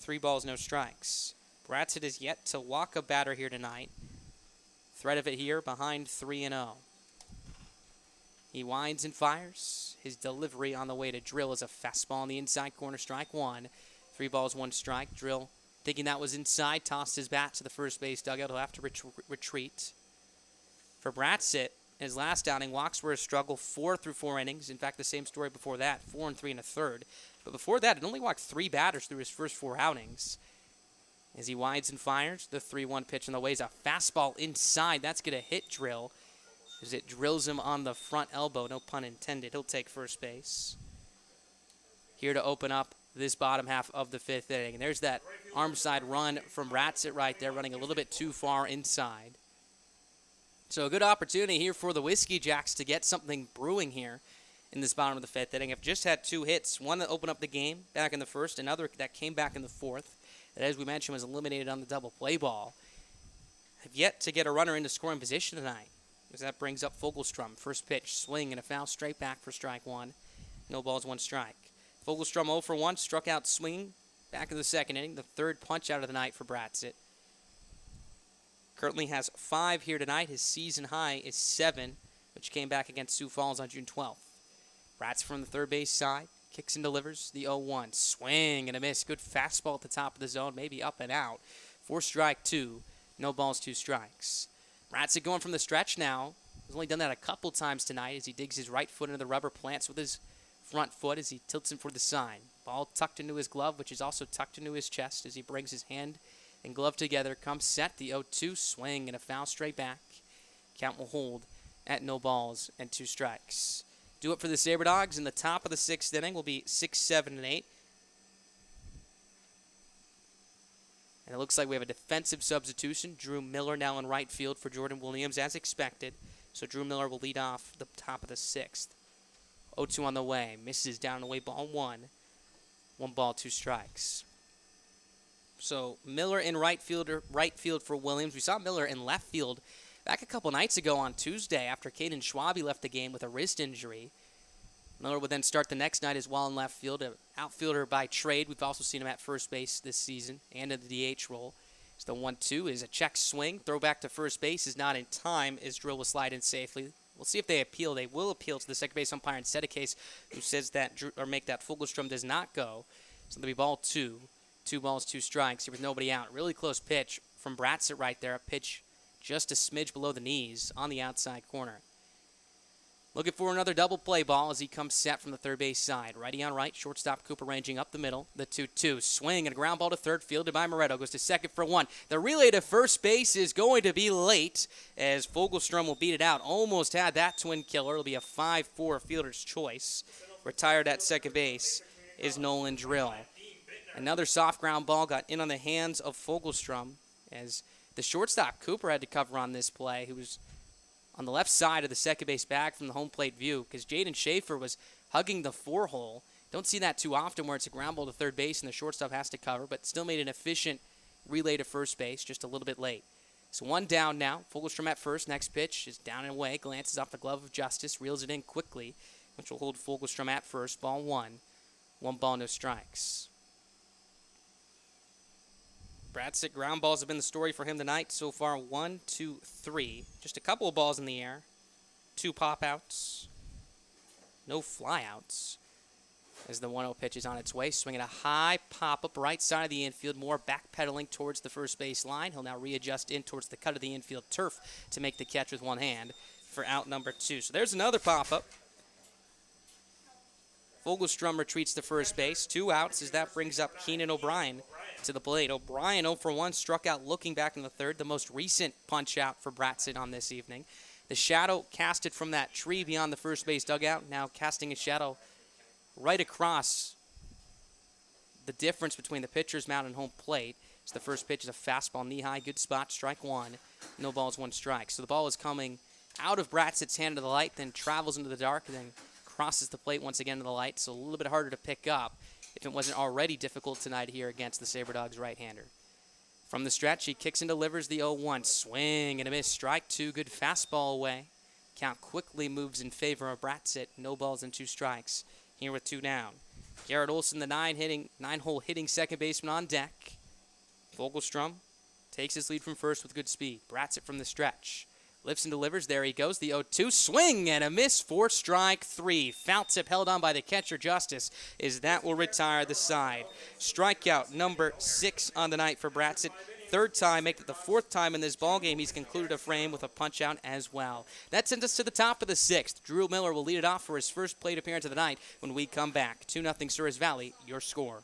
3 balls, no strikes. Bratzett is yet to walk a batter here tonight. Threat of it here behind 3-0. He winds and fires. His delivery on the way to Drill is a fastball on the inside corner, strike 1. 3 balls, 1 strike. Drill, thinking that was inside, tossed his bat to the first base dugout. He'll have to retreat. For Bratzett, his last outing, walks were a struggle 4 through 4 innings. In fact, the same story before that, 4 and 3 1/3. But before that, it only walked 3 batters through his first 4 outings. As he winds and fires, the 3-1 pitch on the way is a fastball inside. That's going to hit Drill as it drills him on the front elbow. No pun intended. He'll take first base. Here to open up this bottom half of the fifth inning. And there's that arm side run from Bratzett right there, running a little bit too far inside. So a good opportunity here for the Whiskey Jacks to get something brewing here in this bottom of the fifth inning. Have just had 2 hits, one that opened up the game back in the first, another that came back in the fourth. That, as we mentioned, was eliminated on the double play ball. Have yet to get a runner into scoring position tonight, as that brings up Fogelstrom. First pitch, swing, and a foul straight back for strike 1. No balls, 1 strike. Fogelstrom 0 for 1, struck out swinging back in the second inning. The third punch out of the night for Bratzett. Currently has 5 here tonight. His season high is 7, which came back against Sioux Falls on June 12th. Bratzett from the third base side. Kicks and delivers the 0-1. Swing and a miss. Good fastball at the top of the zone. Maybe up and out. 4 strike 2. No balls, 2 strikes. Bratzett going from the stretch now. He's only done that a couple times tonight as he digs his right foot into the rubber, plants with his front foot as he tilts him for the sign. Ball tucked into his glove, which is also tucked into his chest as he brings his hand and glove together. Comes set. The 0-2. Swing and a foul straight back. Count will hold at no balls and 2 strikes. Do it for the SaberDogs in the top of the 6th inning will be 6, 7, and 8. And it looks like we have a defensive substitution. Drew Miller now in right field for Jordan Williams as expected. So Drew Miller will lead off the top of the 6th. 0-2 on the way. Misses down and away, ball 1. 1 ball, 2 strikes. So Miller in right field for Williams. We saw Miller in left field back a couple nights ago on Tuesday after Caden Schwabe left the game with a wrist injury. Miller would then start the next night as well in left field, an outfielder by trade. We've also seen him at first base this season and in the DH role. So the 1-2 is a check swing. Throw back to first base is not in time as Drill will slide in safely. We'll see if they appeal. They will appeal to the second base umpire and set a case who says that Fogelstrom does not go. So it'll be ball 2. 2 balls, 2 strikes here with nobody out. Really close pitch from Bratzett right there. A pitch just a smidge below the knees on the outside corner. Looking for another double play ball as he comes set from the third base side. Righty on right, shortstop Cooper ranging up the middle. The 2-2 swing and a ground ball to third, fielded by Moretto. Goes to second for 1. The relay to first base is going to be late as Fogelstrom will beat it out. Almost had that twin killer. It'll be a 5-4 fielder's choice. Retired at second base is Nolan Drill. Another soft ground ball got in on the hands of Fogelstrom as the shortstop Cooper had to cover on this play, who was on the left side of the second base bag from the home plate view because Jaden Schaefer was hugging the 4-hole. Don't see that too often where it's a ground ball to third base and the shortstop has to cover, but still made an efficient relay to first base, just a little bit late. So 1 down now. Fogelstrom at first. Next pitch is down and away. Glances off the glove of Justice. Reels it in quickly, which will hold Fogelstrom at first. Ball 1. 1 ball, no strikes. Bratzett ground balls have been the story for him tonight. So far, 1, 2, 3. Just a couple of balls in the air. 2 pop outs. No fly outs. As the 1-0 pitch is on its way, swinging a high pop-up right side of the infield, more backpedaling towards the first base line. He'll now readjust in towards the cut of the infield turf to make the catch with one hand for out number 2. So there's another pop-up. Vogelstrom retreats to first base. 2 outs as that brings up Keenan O'Brien to the plate. O'Brien 0 for 1, struck out looking back in the third, the most recent punch out for Bratson on this evening. The shadow casted from that tree beyond the first base dugout, now casting a shadow right across the difference between the pitcher's mound and home plate. So the first pitch is a fastball knee-high, good spot, strike 1. No balls, 1 strike. So the ball is coming out of Bratson's hand to the light, then travels into the dark, and then crosses the plate once again to the light. So a little bit harder to pick up if it wasn't already difficult tonight here against the SaberDogs right-hander. From the stretch, he kicks and delivers the 0-1. Swing and a miss, strike 2, good fastball away. Count quickly moves in favor of Bratsit. No balls and 2 strikes. Here with 2 down. Garrett Olson, the 9-hole hitting second baseman on deck. Vogelstrom takes his lead from first with good speed. Bratsit from the stretch. Lifts and delivers. There he goes. The 0-2. Swing and a miss for strike 3. Foul tip held on by the catcher, Justice, as that will retire the side. Strikeout number 6 on the night for Bratsit. 3rd time, make it the 4th time in this ballgame he's concluded a frame with a punch-out as well. That sends us to the top of the 6th. Drew Miller will lead it off for his first plate appearance of the night when we come back. 2-0 Souris Valley, your score.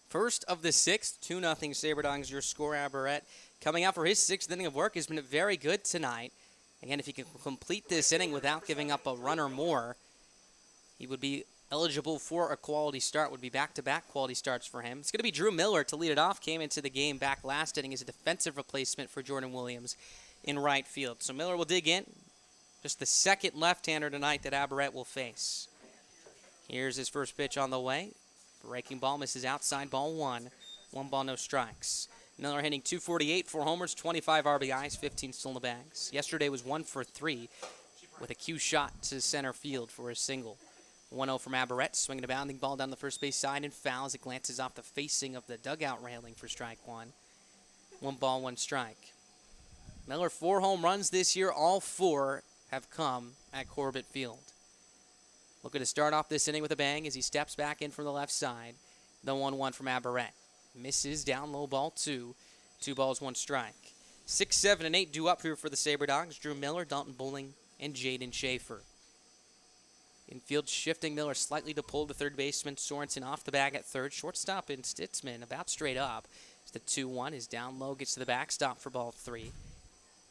First of the 6th, 2-0 SaberDogs, your score. Aberrett coming out for his 6th inning of work has been very good tonight. Again, if he can complete this inning without giving up a run or more, he would be eligible for a quality start, would be back-to-back quality starts for him. It's going to be Drew Miller to lead it off. Came into the game back last inning as a defensive replacement for Jordan Williams in right field. So Miller will dig in. Just the 2nd left-hander tonight that Aberrett will face. Here's his first pitch on the way. Breaking ball misses outside, ball 1. 1 ball, no strikes. Miller hitting .248, 4 homers, 25 RBIs, 15 still in the bags. Yesterday was 1 for 3 with a cue shot to center field for a single. 1-0 from Aberrett, swinging a bounding ball down the first base side and fouls. It glances off the facing of the dugout railing for strike 1. 1 ball, 1 strike. Miller 4 home runs this year. All 4 have come at Corbett Field. Looking to start off this inning with a bang as he steps back in from the left side. The 1-1 from Aberrett. Misses down low, ball 2. 2 balls, 1 strike. 6, 7, and 8 due up here for the SaberDogs. Drew Miller, Dalton Bowling, and Jaden Schaefer. Infield shifting Miller slightly to pull the third baseman. Sorensen off the bag at third. Shortstop in Stitzman about straight up. The 2-1 is down low, gets to the backstop for ball 3.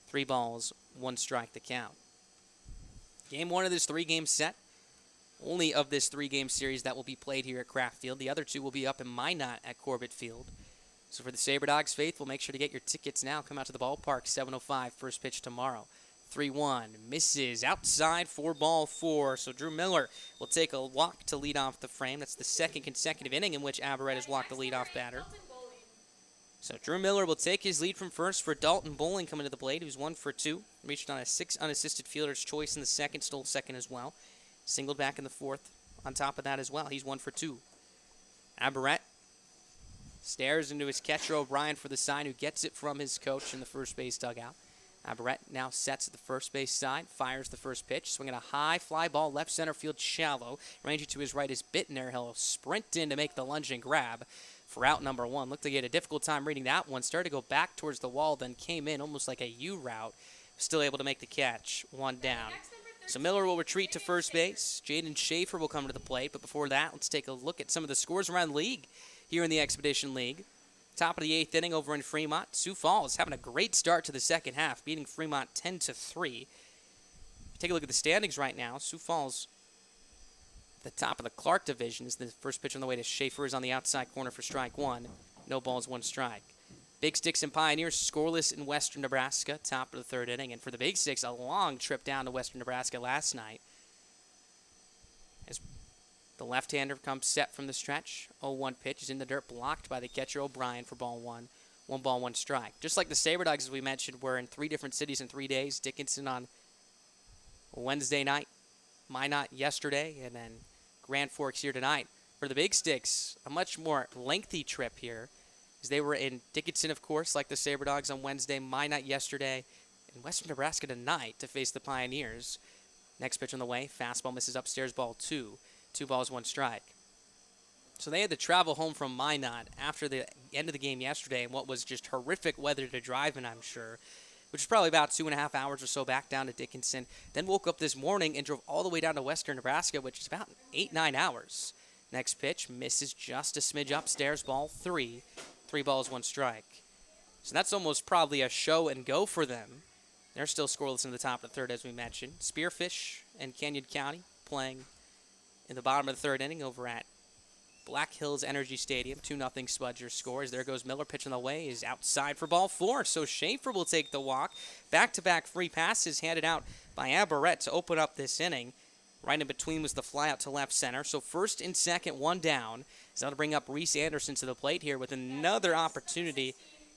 3 balls, 1 strike to count. Game 1 of this 3-game set. Only of this 3-game series that will be played here at Kraft Field. The other 2 will be up in Minot at Corbett Field. So for the SaberDogs faithful, make sure to get your tickets now. Come out to the ballpark, 7:05, first pitch tomorrow. 3-1, misses outside for ball 4. So Drew Miller will take a walk to lead off the frame. That's the 2nd consecutive inning in which Aberrett has walked the leadoff batter. So Drew Miller will take his lead from first for Dalton Bowling coming to the plate, who's 1 for 2. Reached on a 6 unassisted fielder's choice in the second, stole second as well. Singled back in the fourth on top of that as well. He's 1 for 2. Aberrett stares into his catcher O'Brien for the sign, who gets it from his coach in the first base dugout. Aberrett now sets at the first base side, fires the first pitch, swinging a high fly ball left center field shallow. Ranging to his right is Bittner. He'll sprint in to make the lunge and grab for out number 1. Looked like he had a difficult time reading that one. Started to go back towards the wall, then came in almost like a U route. Still able to make the catch. 1 down. So Miller will retreat to first base. Jaden Schaefer will come to the plate. But before that, let's take a look at some of the scores around the league here in the Expedition League. Top of the 8th inning over in Fremont. Sioux Falls having a great start to the second half, beating Fremont 10-3. Take a look at the standings right now. Sioux Falls, the top of the Clark division, is the first pitch on the way to Schaefer is on the outside corner for strike 1. No balls, 1 strike. Big Sticks and Pioneers scoreless in western Nebraska, top of the 3rd inning. And for the Big Sticks, a long trip down to western Nebraska last night. As the left-hander comes set from the stretch. 0-1 pitch is in the dirt, blocked by the catcher O'Brien for ball 1. 1 ball, 1 strike. Just like the Sabre Dogs, as we mentioned, were in 3 different cities in 3 days. Dickinson on Wednesday night, Minot yesterday, and then Grand Forks here tonight. For the Big Sticks, a much more lengthy trip here, as they were in Dickinson, of course, like the Sabre Dogs on Wednesday, Minot yesterday, and western Nebraska tonight to face the Pioneers. Next pitch on the way, fastball misses upstairs, ball 2. 2 balls, 1 strike. So they had to travel home from Minot after the end of the game yesterday in what was just horrific weather to drive in, I'm sure, which is probably about 2.5 hours or so back down to Dickinson. Then woke up this morning and drove all the way down to western Nebraska, which is about 8-9 hours. Next pitch misses just a smidge upstairs, ball 3. 3 balls, 1 strike. So that's almost probably a show and go for them. They're still scoreless in the top of the 3rd, as we mentioned. Spearfish and Canyon County playing in the bottom of the 3rd inning over at Black Hills Energy Stadium. 2-0 Spudger scores. There goes Miller. Pitch on the way is outside for ball 4. So Schaefer will take the walk. Back-to-back free passes handed out by Aberrett to open up this inning. Right in between was the fly out to left center. So first and second, 1 down. So that'll bring up Reese Anderson to the plate here with another opportunity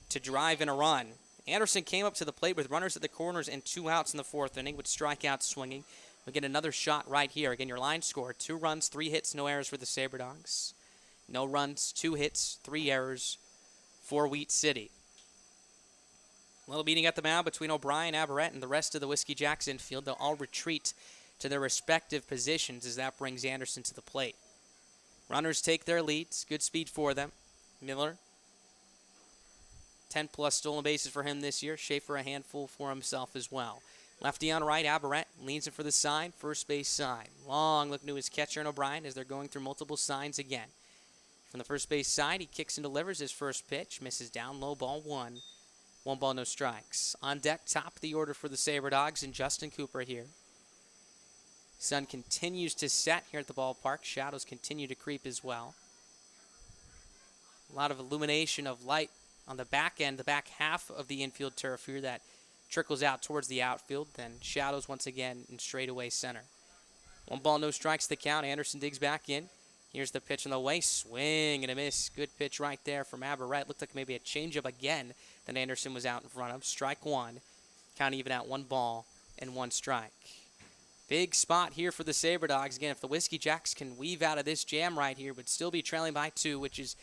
to drive in a run. Anderson came up to the plate with runners at the corners and 2 outs in the 4th inning with strikeouts swinging. We get another shot right here. Again, your line score, 2 runs, 3 hits, no errors for the Sabre Dogs. No runs, 2 hits, 3 errors for Wheat City. A little meeting at the mound between O'Brien, Aberrett, and the rest of the Whiskey Jacks infield. They'll all retreat to their respective positions as that brings Anderson to the plate. Runners take their leads. Good speed for them. Miller, 10-plus stolen bases for him this year. Schaefer, a handful for himself as well. Lefty on right, Aberrett leans it for the sign, first base side. Long look to his catcher and O'Brien as they're going through multiple signs again. From the first base side, he kicks and delivers his first pitch. Misses down low, ball 1. 1 ball, no strikes. On deck, top of the order for the Sabre Dogs, and Justin Cooper here. Sun continues to set here at the ballpark. Shadows continue to creep as well. A lot of illumination of light on the back end, the back half of the infield turf here that trickles out towards the outfield. Then shadows once again in straightaway center. 1 ball, no strikes the count. Anderson digs back in. Here's the pitch on the way. Swing and a miss. Good pitch right there from Aberrett. Looked like maybe a changeup again that Anderson was out in front of. Strike 1. Count even at 1 ball and 1 strike. Big spot here for the Sabre Dogs. Again, if the Whiskey Jacks can weave out of this jam right here, would still be trailing by 2, which is,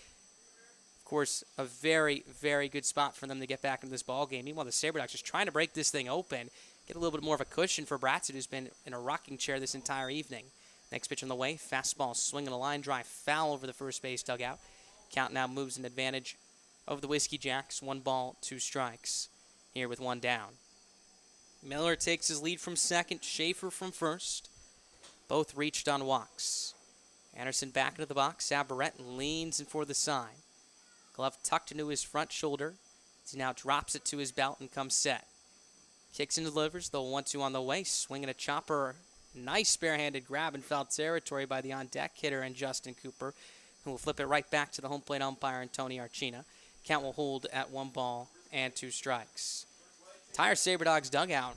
of course, a very, very good spot for them to get back into this ball game. Meanwhile, the Sabre Dogs just trying to break this thing open, get a little bit more of a cushion for Bratson, who's been in a rocking chair this entire evening. Next pitch on the way, fastball swinging a line drive foul over the first base dugout. Count now moves an advantage of the Whiskey Jacks. 1 ball, 2 strikes here with 1 down. Miller takes his lead from second, Schaefer from first. Both reached on walks. Anderson back into the box. Aberrett leans in for the sign. Glove tucked into his front shoulder. He now drops it to his belt and comes set. Kicks and delivers. The 1-2 on the way. Swinging a chopper. Nice barehanded grab in foul territory by the on-deck hitter and Justin Cooper, who will flip it right back to the home plate umpire and Tony Archina. Count will hold at 1 ball and 2 strikes. Entire Sabre Dogs dugout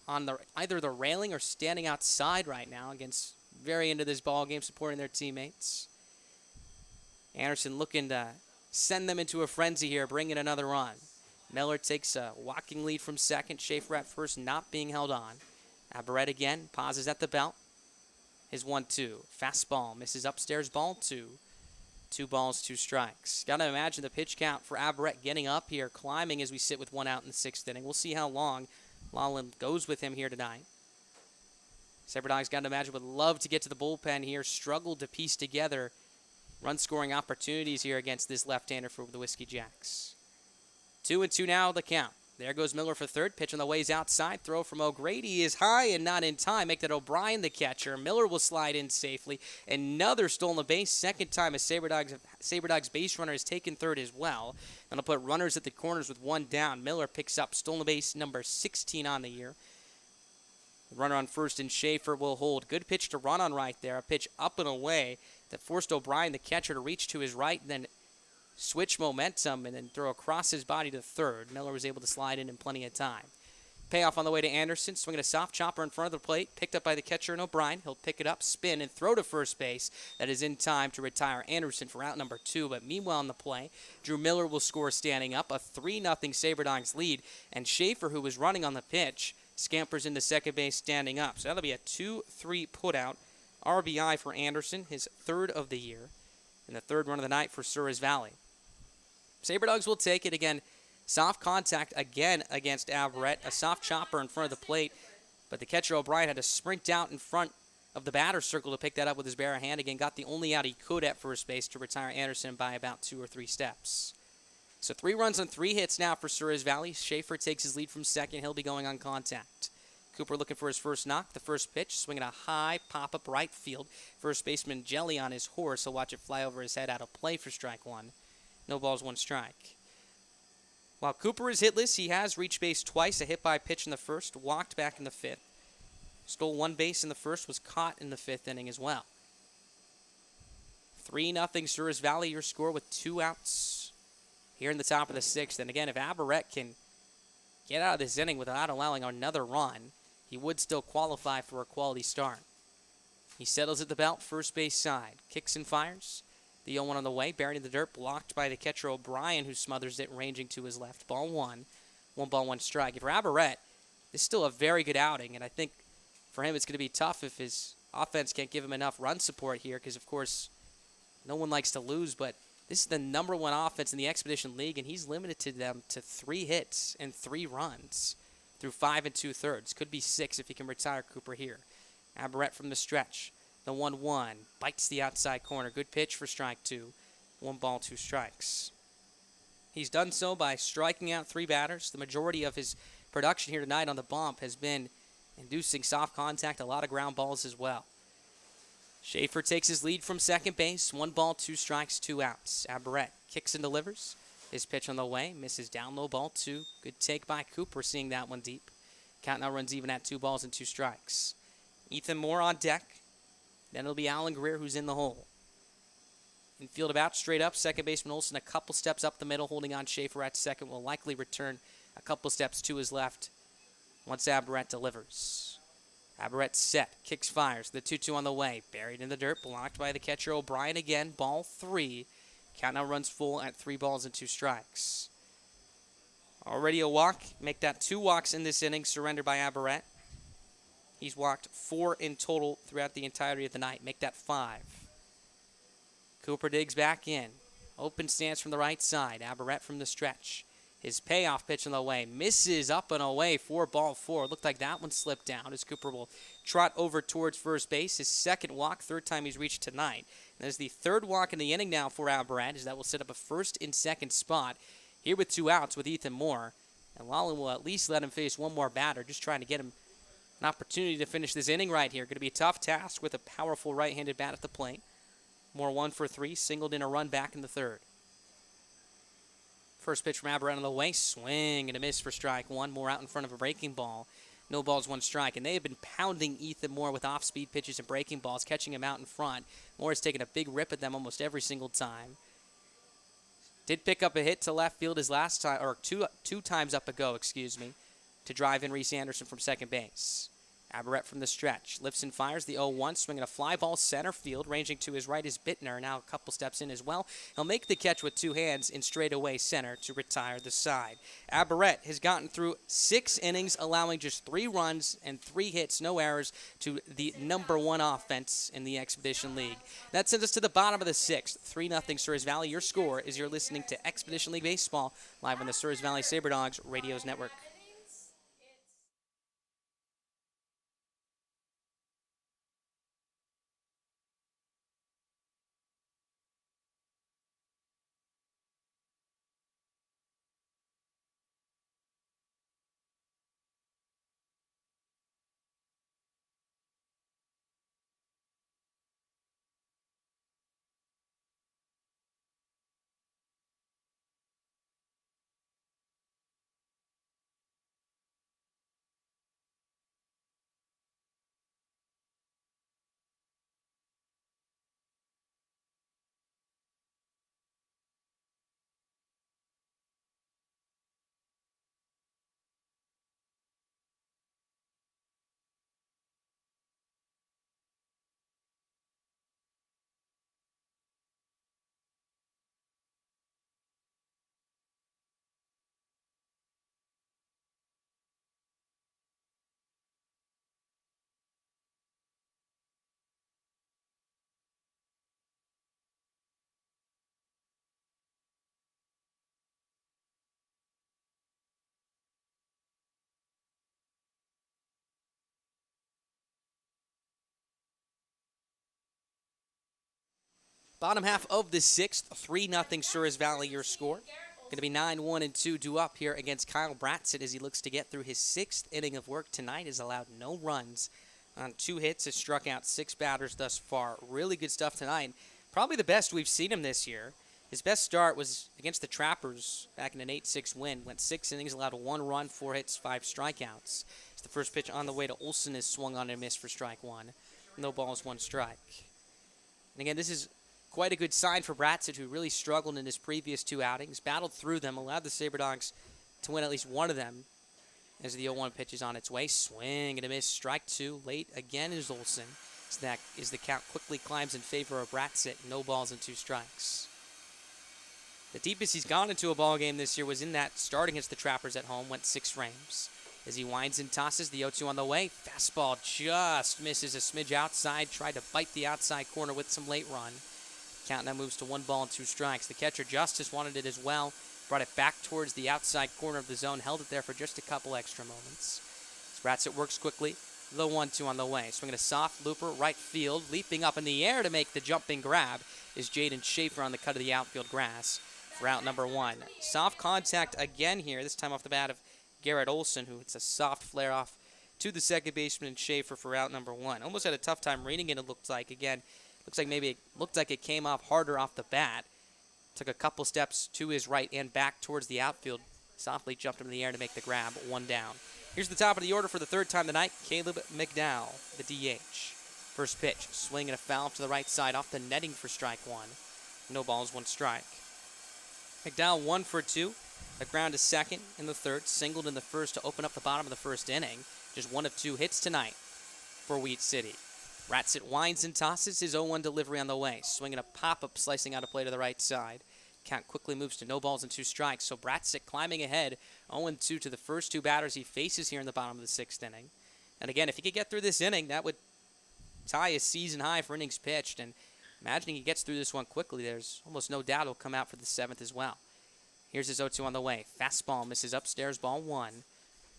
on either the railing or standing outside right now against very into this ball game, supporting their teammates. Anderson looking to send them into a frenzy here, bring in another run. Miller takes a walking lead from second. Schaefer at first, not being held on. Aberette again, pauses at the belt. His 1-2. Fastball, misses upstairs, ball 2. 2 balls, 2 strikes. Got to imagine the pitch count for Aberette getting up here, climbing as we sit with 1 out in the 6th inning. We'll see how long Lawland goes with him here tonight. SaberDogs, got to imagine, would love to get to the bullpen here, struggled to piece together run-scoring opportunities here against this left-hander for the Whiskey Jacks. 2-2 now, the count. There goes Miller for third. Pitch on the ways outside. Throw from O'Grady is high and not in time. Make that O'Brien the catcher. Miller will slide in safely. Another stolen base. Second time a SaberDogs base runner has taken third as well. That'll put runners at the corners with 1 down. Miller picks up stolen base number 16 on the year. The runner on first and Schaefer will hold. Good pitch to run on right there. A pitch up and away that forced O'Brien the catcher to reach to his right and then switch momentum and then throw across his body to third. Miller was able to slide in plenty of time. Payoff on the way to Anderson, swinging a soft chopper in front of the plate, picked up by the catcher and O'Brien. He'll pick it up, spin, and throw to first base. That is in time to retire Anderson for out number 2. But meanwhile in the play, Drew Miller will score standing up, a 3-0 SaberDogs lead, and Schaefer, who was running on the pitch, scampers into second base standing up. So that'll be a 2-3 putout. RBI for Anderson, his 3rd of the year, and the 3rd run of the night for Souris Valley. SaberDogs will take it again. Soft contact again against Aberette. A soft chopper in front of the plate. But the catcher O'Brien had to sprint out in front of the batter's circle to pick that up with his bare hand. Again, got the only out he could at first base to retire Anderson by about 2 or 3 steps. So 3 runs on 3 hits now for Souris Valley. Schaefer takes his lead from second. He'll be going on contact. Cooper looking for his first knock. The first pitch, swinging a high pop-up right field. First baseman Jelly on his horse. He'll watch it fly over his head out of play for strike 1. No balls, 1 strike. While Cooper is hitless, he has reached base twice. A hit by pitch in the first, walked back in the 5th. Stole 1 base in the first, was caught in the 5th inning as well. 3-0 Souris Valley, your score with 2 outs here in the top of the 6th. And again, if Aberette can get out of this inning without allowing another run, he would still qualify for a quality start. He settles at the belt, first base side. Kicks and fires. The 0-1 on the way, buried in the dirt, blocked by the catcher O'Brien, who smothers it, ranging to his left. Ball 1. 1 ball, 1 strike. If for Aberette, this is still a very good outing, and I think for him it's going to be tough if his offense can't give him enough run support here, because, of course, no one likes to lose, but this is the number 1 offense in the Expedition League, and he's limited to them to 3 hits and 3 runs through 5 2/3. Could be 6 if he can retire Cooper here. Aberette from the stretch. The 1-1 bites the outside corner. Good pitch for strike 2. 1 ball, 2 strikes. He's done so by striking out 3 batters. The majority of his production here tonight on the bump has been inducing soft contact, a lot of ground balls as well. Schaefer takes his lead from second base. 1 ball, 2 strikes, 2 outs. Aberette kicks and delivers. His pitch on the way. Misses down low, ball 2. Good take by Cooper, seeing that one deep. Count now runs even at 2 balls and 2 strikes. Ethan Moore on deck. Then it'll be Alan Greer who's in the hole. Infield about straight up. Second baseman Olsen a couple steps up the middle, holding on Schaefer at second. Will likely return a couple steps to his left once Aberette delivers. Aberette set. Kicks, fires. The 2-2 on the way. Buried in the dirt. Blocked by the catcher O'Brien again. Ball 3. Count now runs full at 3 balls and 2 strikes. Already a walk. Make that 2 walks in this inning. Surrendered by Aberette. He's walked 4 in total throughout the entirety of the night. Make that 5. Cooper digs back in. Open stance from the right side. Aberette from the stretch. His payoff pitch on the way. Misses up and away for ball 4. Looked like that one slipped down as Cooper will trot over towards first base. His 2nd walk, 3rd time he's reached tonight. And there's the 3rd walk in the inning now for Aberette, as that will set up a 1st and 2nd spot here with 2 outs with Ethan Moore. And Lawland will at least let him face 1 more batter, just trying to get him an opportunity to finish this inning right here. Going to be a tough task with a powerful right-handed bat at the plate. Moore 1 for 3, singled in a run back in the 3rd. First pitch from Aberette on the way. Swing and a miss for strike 1. Moore out in front of a breaking ball. No balls, 1 strike. And they have been pounding Ethan Moore with off-speed pitches and breaking balls, catching him out in front. Moore has taken a big rip at them almost every single time. Did pick up a hit to left field his last time, or two times up ago, to drive in Reese Anderson from second base. Aberrett from the stretch. Lifts and fires the 0-1, swinging a fly ball center field. Ranging to his right is Bittner, now a couple steps in as well. He'll make the catch with two hands in straightaway center to retire the side. Aberrett has gotten through 6 innings, allowing just 3 runs and 3 hits, no errors, to the #1 offense in the Expedition League. That sends us to the bottom of the 6th. 3-0 Souris Valley. Your score as you're listening to Expedition League Baseball live on the Souris Valley SaberDogs Radios Network. Bottom half of the 6th, 3-0 Souris Valley, your score. Going to be 9-1-2 due up here against Kyle Bratzett as he looks to get through his 6th inning of work tonight. Has allowed no runs on 2 hits, has struck out 6 batters thus far. Really good stuff tonight. Probably the best we've seen him this year. His best start was against the Trappers back in an 8-6 win. Went 6 innings, allowed 1 run, 4 hits, 5 strikeouts. It's the first pitch on the way to Olson is swung on and missed for strike 1. No balls, 1 strike. And again, this is quite a good sign for Bratzett, who really struggled in his previous 2 outings, battled through them, allowed the SaberDogs to win at least one of them as the 0-1 pitch is on its way. Swing and a miss, strike 2. Late again is Olson. So that is the count quickly climbs in favor of Bratzett. No balls and 2 strikes. The deepest he's gone into a ball game this year was in that start against the Trappers at home, went 6 frames. As he winds and tosses, the 0-2 on the way. Fastball just misses a smidge outside, tried to bite the outside corner with some late run. Count now moves to 1 ball and 2 strikes. The catcher Justice wanted it as well. Brought it back towards the outside corner of the zone. Held it there for just a couple extra moments. Bratzett works quickly. The 1-2 on the way. Swinging a soft looper, right field. Leaping up in the air to make the jumping grab is Jaden Schaefer on the cut of the outfield grass for out number 1. Soft contact again here, this time off the bat of Garrett Olson, who hits a soft flare off to the second baseman Schaefer for out number 1. Almost had a tough time reading it, it looked like. Again, looked like it came off harder off the bat. Took a couple steps to his right and back towards the outfield. Softly jumped into the air to make the grab, 1 down. Here's the top of the order for the 3rd time tonight. Caleb McDowell, the DH. First pitch, swing and a foul to the right side off the netting for strike 1. No balls, 1 strike. McDowell 1 for 2. A ground to second in the 3rd. Singled in the 1st to open up the bottom of the 1st inning. Just 1 of 2 hits tonight for Wheat City. Bratzett winds and tosses his 0-1 delivery on the way. Swinging a pop-up, slicing out a play to the right side. Count quickly moves to no balls and 2 strikes. So Bratzett climbing ahead, 0-2 to the first 2 batters he faces here in the bottom of the 6th inning. And again, if he could get through this inning, that would tie his season high for innings pitched. And imagining he gets through this one quickly, there's almost no doubt he'll come out for the 7th as well. Here's his 0-2 on the way. Fastball misses upstairs, ball 1.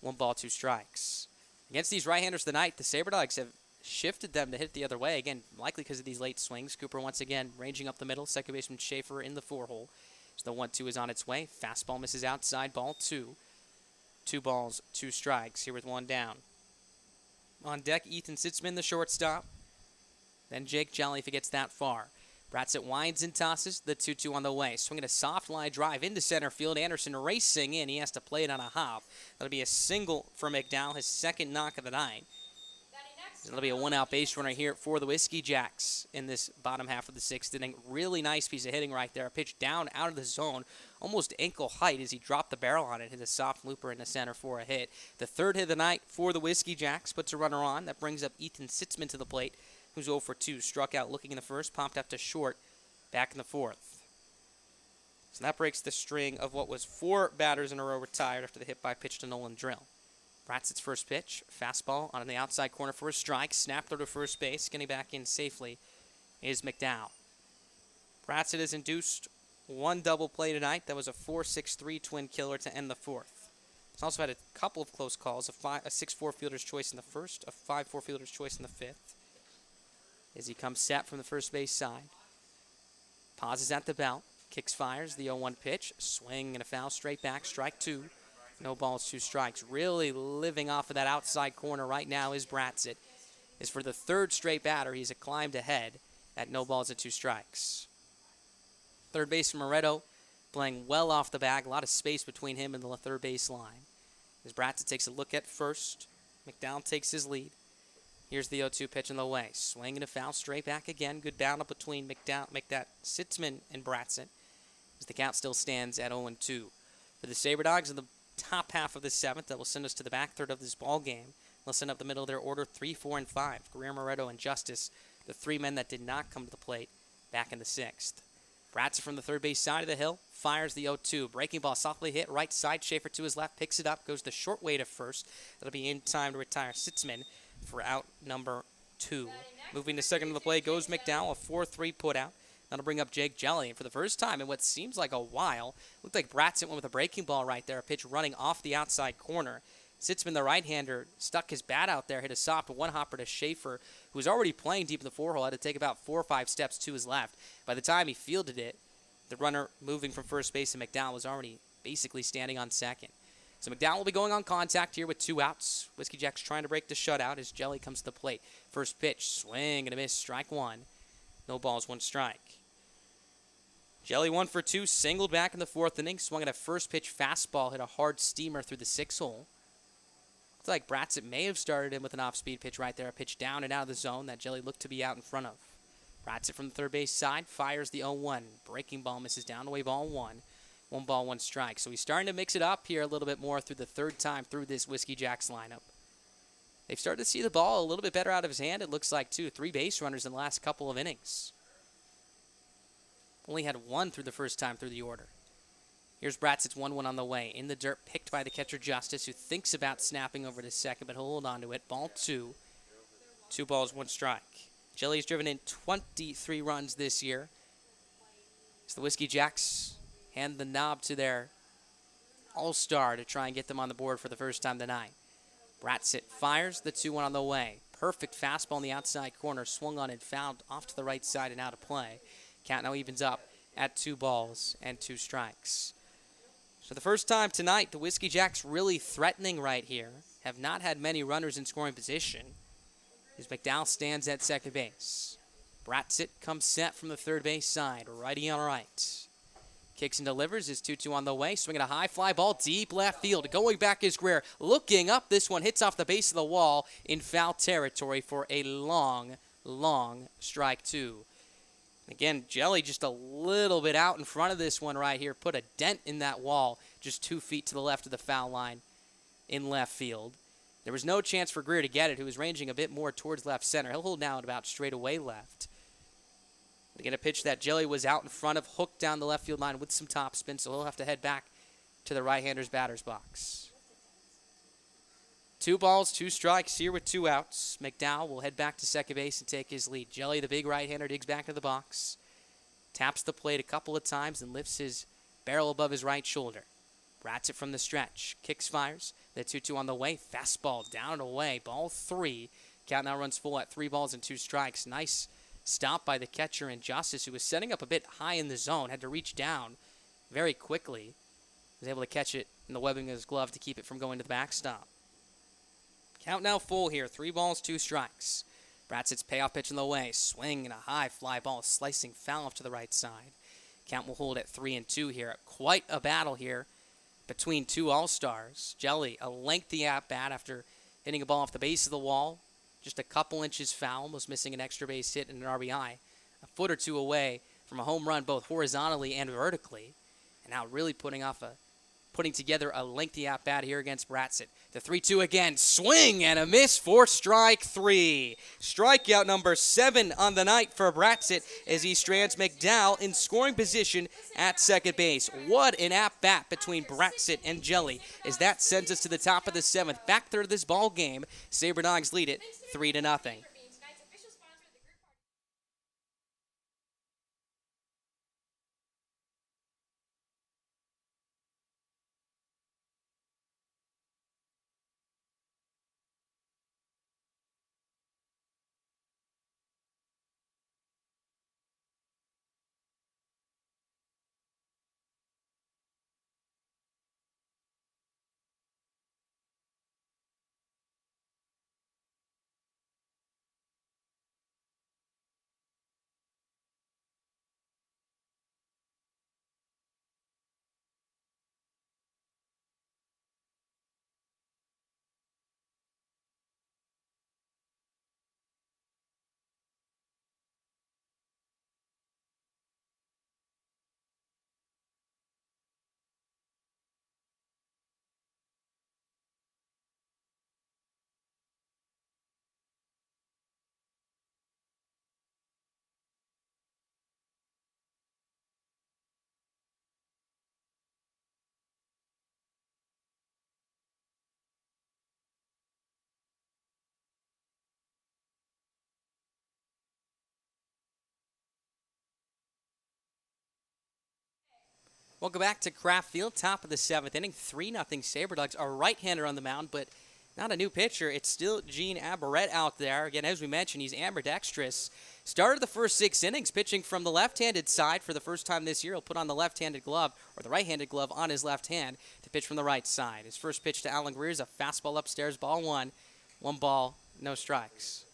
1 ball, 2 strikes. Against these right-handers tonight, the SaberDogs have shifted them to hit the other way. Again, likely because of these late swings. Cooper once again ranging up the middle. Second baseman Schaefer in the 4-hole. So the 1-2 is on its way. Fastball misses outside, ball 2. 2 balls, 2 strikes. Here with 1 down. On deck, Ethan Sitzman, the shortstop. Then Jake Jolly if he gets that far. Bratzett winds and tosses. The 2-2 on the way. Swinging a soft line drive into center field. Anderson racing in. He has to play it on a hop. That'll be a single for McDowell, his 2nd knock of the night. It'll be a one-out base runner here for the Whiskey Jacks in this bottom half of the sixth inning. Really nice piece of hitting right there. A pitch down out of the zone, almost ankle height as he dropped the barrel on it. Hit a soft looper in the center for a hit. The third hit of the night for the Whiskey Jacks puts a runner on. That brings up Ethan Sitzman to the plate, who's 0 for 2. Struck out looking in the first, popped up to short, back in the fourth. So that breaks the string of what was 4 batters in a row retired after the hit by pitch to Nolan Drill. Bratz's first pitch, fastball on the outside corner for a strike. Snap throw to first base, getting back in safely is McDowell. Bratz has induced 1 double play tonight. That was a 4-6-3 twin killer to end the fourth. He's also had a couple of close calls, a 6-4 fielder's choice in the first, a 5-4 fielder's choice in the fifth. As he comes set from the first base side. Pauses at the belt, kicks, fires, the 0-1 pitch, swing and a foul, straight back, strike 2. No balls, 2 strikes. Really living off of that outside corner right now is Bratzett. Is for the third straight batter, he's climbed ahead at no balls and 2 strikes. Third baseman Moretto playing well off the bag. A lot of space between him and the third base line. As Bratzett takes a look at first, McDowell takes his lead. Here's the 0-2 pitch in the way. Swing and a foul, straight back again. Good bound up between Sitzman and Bratzett. As the count still stands at 0-2. For the SaberDogs in the top half of the seventh, that will send us to the back third of this ball game. They'll send up the middle of their order 3, 4, and 5. Guerrero, Moretto, and Justice, the 3 men that did not come to the plate back in the sixth. Bratzett from the third base side of the hill fires the 0-2. Breaking ball softly hit right side. Schaefer to his left, picks it up, goes the short way to first. That'll be in time to retire Sitzman for out number 2. Moving to second of the play goes McDowell, a 4-3 put out. That'll bring up Jake Jelly. And for the first time in what seems like a while, looked like Bratzett went with a breaking ball right there. A pitch running off the outside corner. Sitzman, the right-hander, stuck his bat out there, hit a soft one-hopper to Schaefer, who was already playing deep in the 4-hole, had to take about 4 or 5 steps to his left. By the time he fielded it, the runner moving from first base to McDowell was already basically standing on second. So McDowell will be going on contact here with 2 outs. Whiskey Jacks trying to break the shutout as Jelly comes to the plate. First pitch, swing and a miss, strike 1. No balls, 1 strike. Jelly 1 for 2, singled back in the fourth inning, swung at a first pitch fastball, hit a hard steamer through the 6-hole. Looks like Bratzett may have started in with an off-speed pitch right there, a pitch down and out of the zone that Jelly looked to be out in front of. Bratzett from the third base side fires the 0-1. Breaking ball misses down away, ball 1. 1 ball, 1 strike. So he's starting to mix it up here a little bit more through the third time through this Whiskey Jacks lineup. They've started to see the ball a little bit better out of his hand, it looks like, too. 3 base runners in the last couple of innings. Only had 1 through the first time through the order. Here's Bratzett's 1-1 on the way. In the dirt, picked by the catcher Justice, who thinks about snapping over to second, but he'll hold on to it. Ball 2. 2 balls, 1 strike. Jelly's driven in 23 runs this year. As the Whiskey Jacks hand the knob to their all-star to try and get them on the board for the first time tonight. Bratzett fires the 2-1 on the way. Perfect fastball in the outside corner, swung on and fouled off to the right side and out of play. Count now evens up at 2 balls and 2 strikes. So the first time tonight, the Whiskey Jacks really threatening right here. Have not had many runners in scoring position. As McDowell stands at second base. Bratzett comes set from the third base side, righty on right. Kicks and delivers, his 2-2 on the way, swinging a high fly ball deep left field. Going back is Greer, looking up, this one hits off the base of the wall in foul territory for a long, long strike 2. Again, Jelly just a little bit out in front of this one right here. Put a dent in that wall just 2 feet to the left of the foul line in left field. There was no chance for Greer to get it, who was ranging a bit more towards left center. He'll hold now at about straight away left. Again, a pitch that Jelly was out in front of, hooked down the left field line with some topspin, so he'll have to head back to the right-hander's batter's box. 2 balls, 2 strikes here with 2 outs. McDowell will head back to second base and take his lead. Jelly, the big right-hander, digs back into the box. Taps the plate a couple of times and lifts his barrel above his right shoulder. Bratzett from the stretch. Kicks, fires. The 2-2 on the way. Fastball down and away. Ball 3. Count now runs full at 3 balls and 2 strikes. Nice stop by the catcher and Justice, who was setting up a bit high in the zone. Had to reach down very quickly. Was able to catch it in the webbing of his glove to keep it from going to the backstop. Count now full here. 3 balls, 2 strikes. Bratzett's payoff pitch in the way. Swing and a high fly ball slicing foul off to the right side. Count will hold at 3-2 here. Quite a battle here between 2 all-stars. Jelly, a lengthy at-bat after hitting a ball off the base of the wall. just a couple inches foul, was missing an extra base hit and an RBI, a foot or two away from a home run both horizontally and vertically, and now really putting together a lengthy at-bat here against Bratsit. The 3-2 again, swing and a miss for strike 3. Strikeout number 7 on the night for Bratsit as he strands McDowell in scoring position at second base. What an at-bat between Bratsit and Jelly as that sends us to the top of the 7th. Back third of this ball game, Sabre Dogs lead it 3-0. Welcome back to Kraft Field, top of the 7th inning, 3-0 Sabre Dogs. A right-hander on the mound, but not a new pitcher. It's still Gene Aberrett out there. Again, as we mentioned, he's ambidextrous. Started the first 6 innings pitching from the left-handed side for the first time this year. He'll put on the left-handed glove, or the right-handed glove on his left hand to pitch from the right side. His first pitch to Alan Greer is a fastball upstairs, ball 1. 1 ball, no strikes.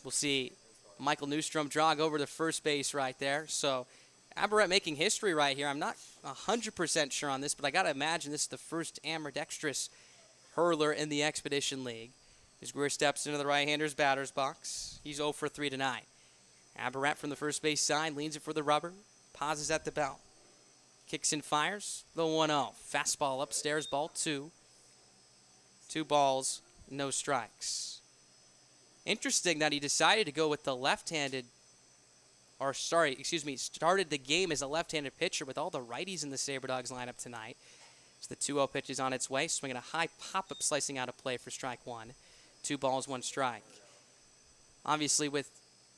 We'll see Michael Newstrom jog over to first base right there. So Aberrett making history right here. I'm not 100% sure on this, but I got to imagine this is the first ambidextrous hurler in the Expedition League. As Greer steps into the right-hander's batter's box, he's 0 for 3 tonight. Aberrett from the first base side leans it for the rubber, pauses at the belt. Kicks and fires, the 1-0. Fastball upstairs, ball 2. 2 balls, no strikes. Interesting that he decided to go with the left-handed started the game as a left-handed pitcher with all the righties in the Sabre Dogs lineup tonight. So the 2-0 pitch is on its way, swinging a high pop-up slicing out of play for strike 1. 2 balls, 1 strike. Obviously, with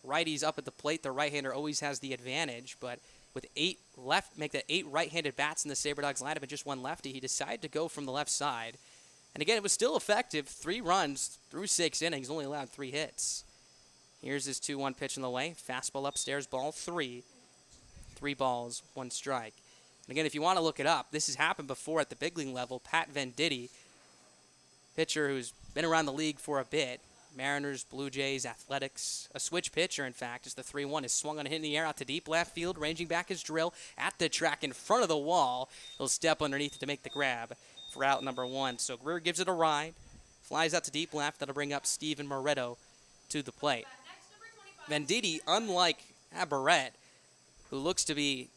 righties up at the plate, the right-hander always has the advantage, but with 8 right-handed bats in the Sabre Dogs lineup and just 1 lefty, he decided to go from the left side. And again, it was still effective. 3 runs through 6 innings, only allowed 3 hits. Here's his 2-1 pitch in the way. Fastball upstairs, ball 3. 3 balls, 1 strike. And again, if you want to look it up, this has happened before at the big league level. Pat Venditti, pitcher who's been around the league for a bit. Mariners, Blue Jays, Athletics. A switch pitcher, in fact, as the 3-1 is swung on a hit in the air out to deep left field, ranging back his drill at the track in front of the wall. He'll step underneath to make the grab for out number 1. So Greer gives it a ride, flies out to deep left. That'll bring up Steven Moretto to the plate. Venditti, unlike Aberrett, who looks to be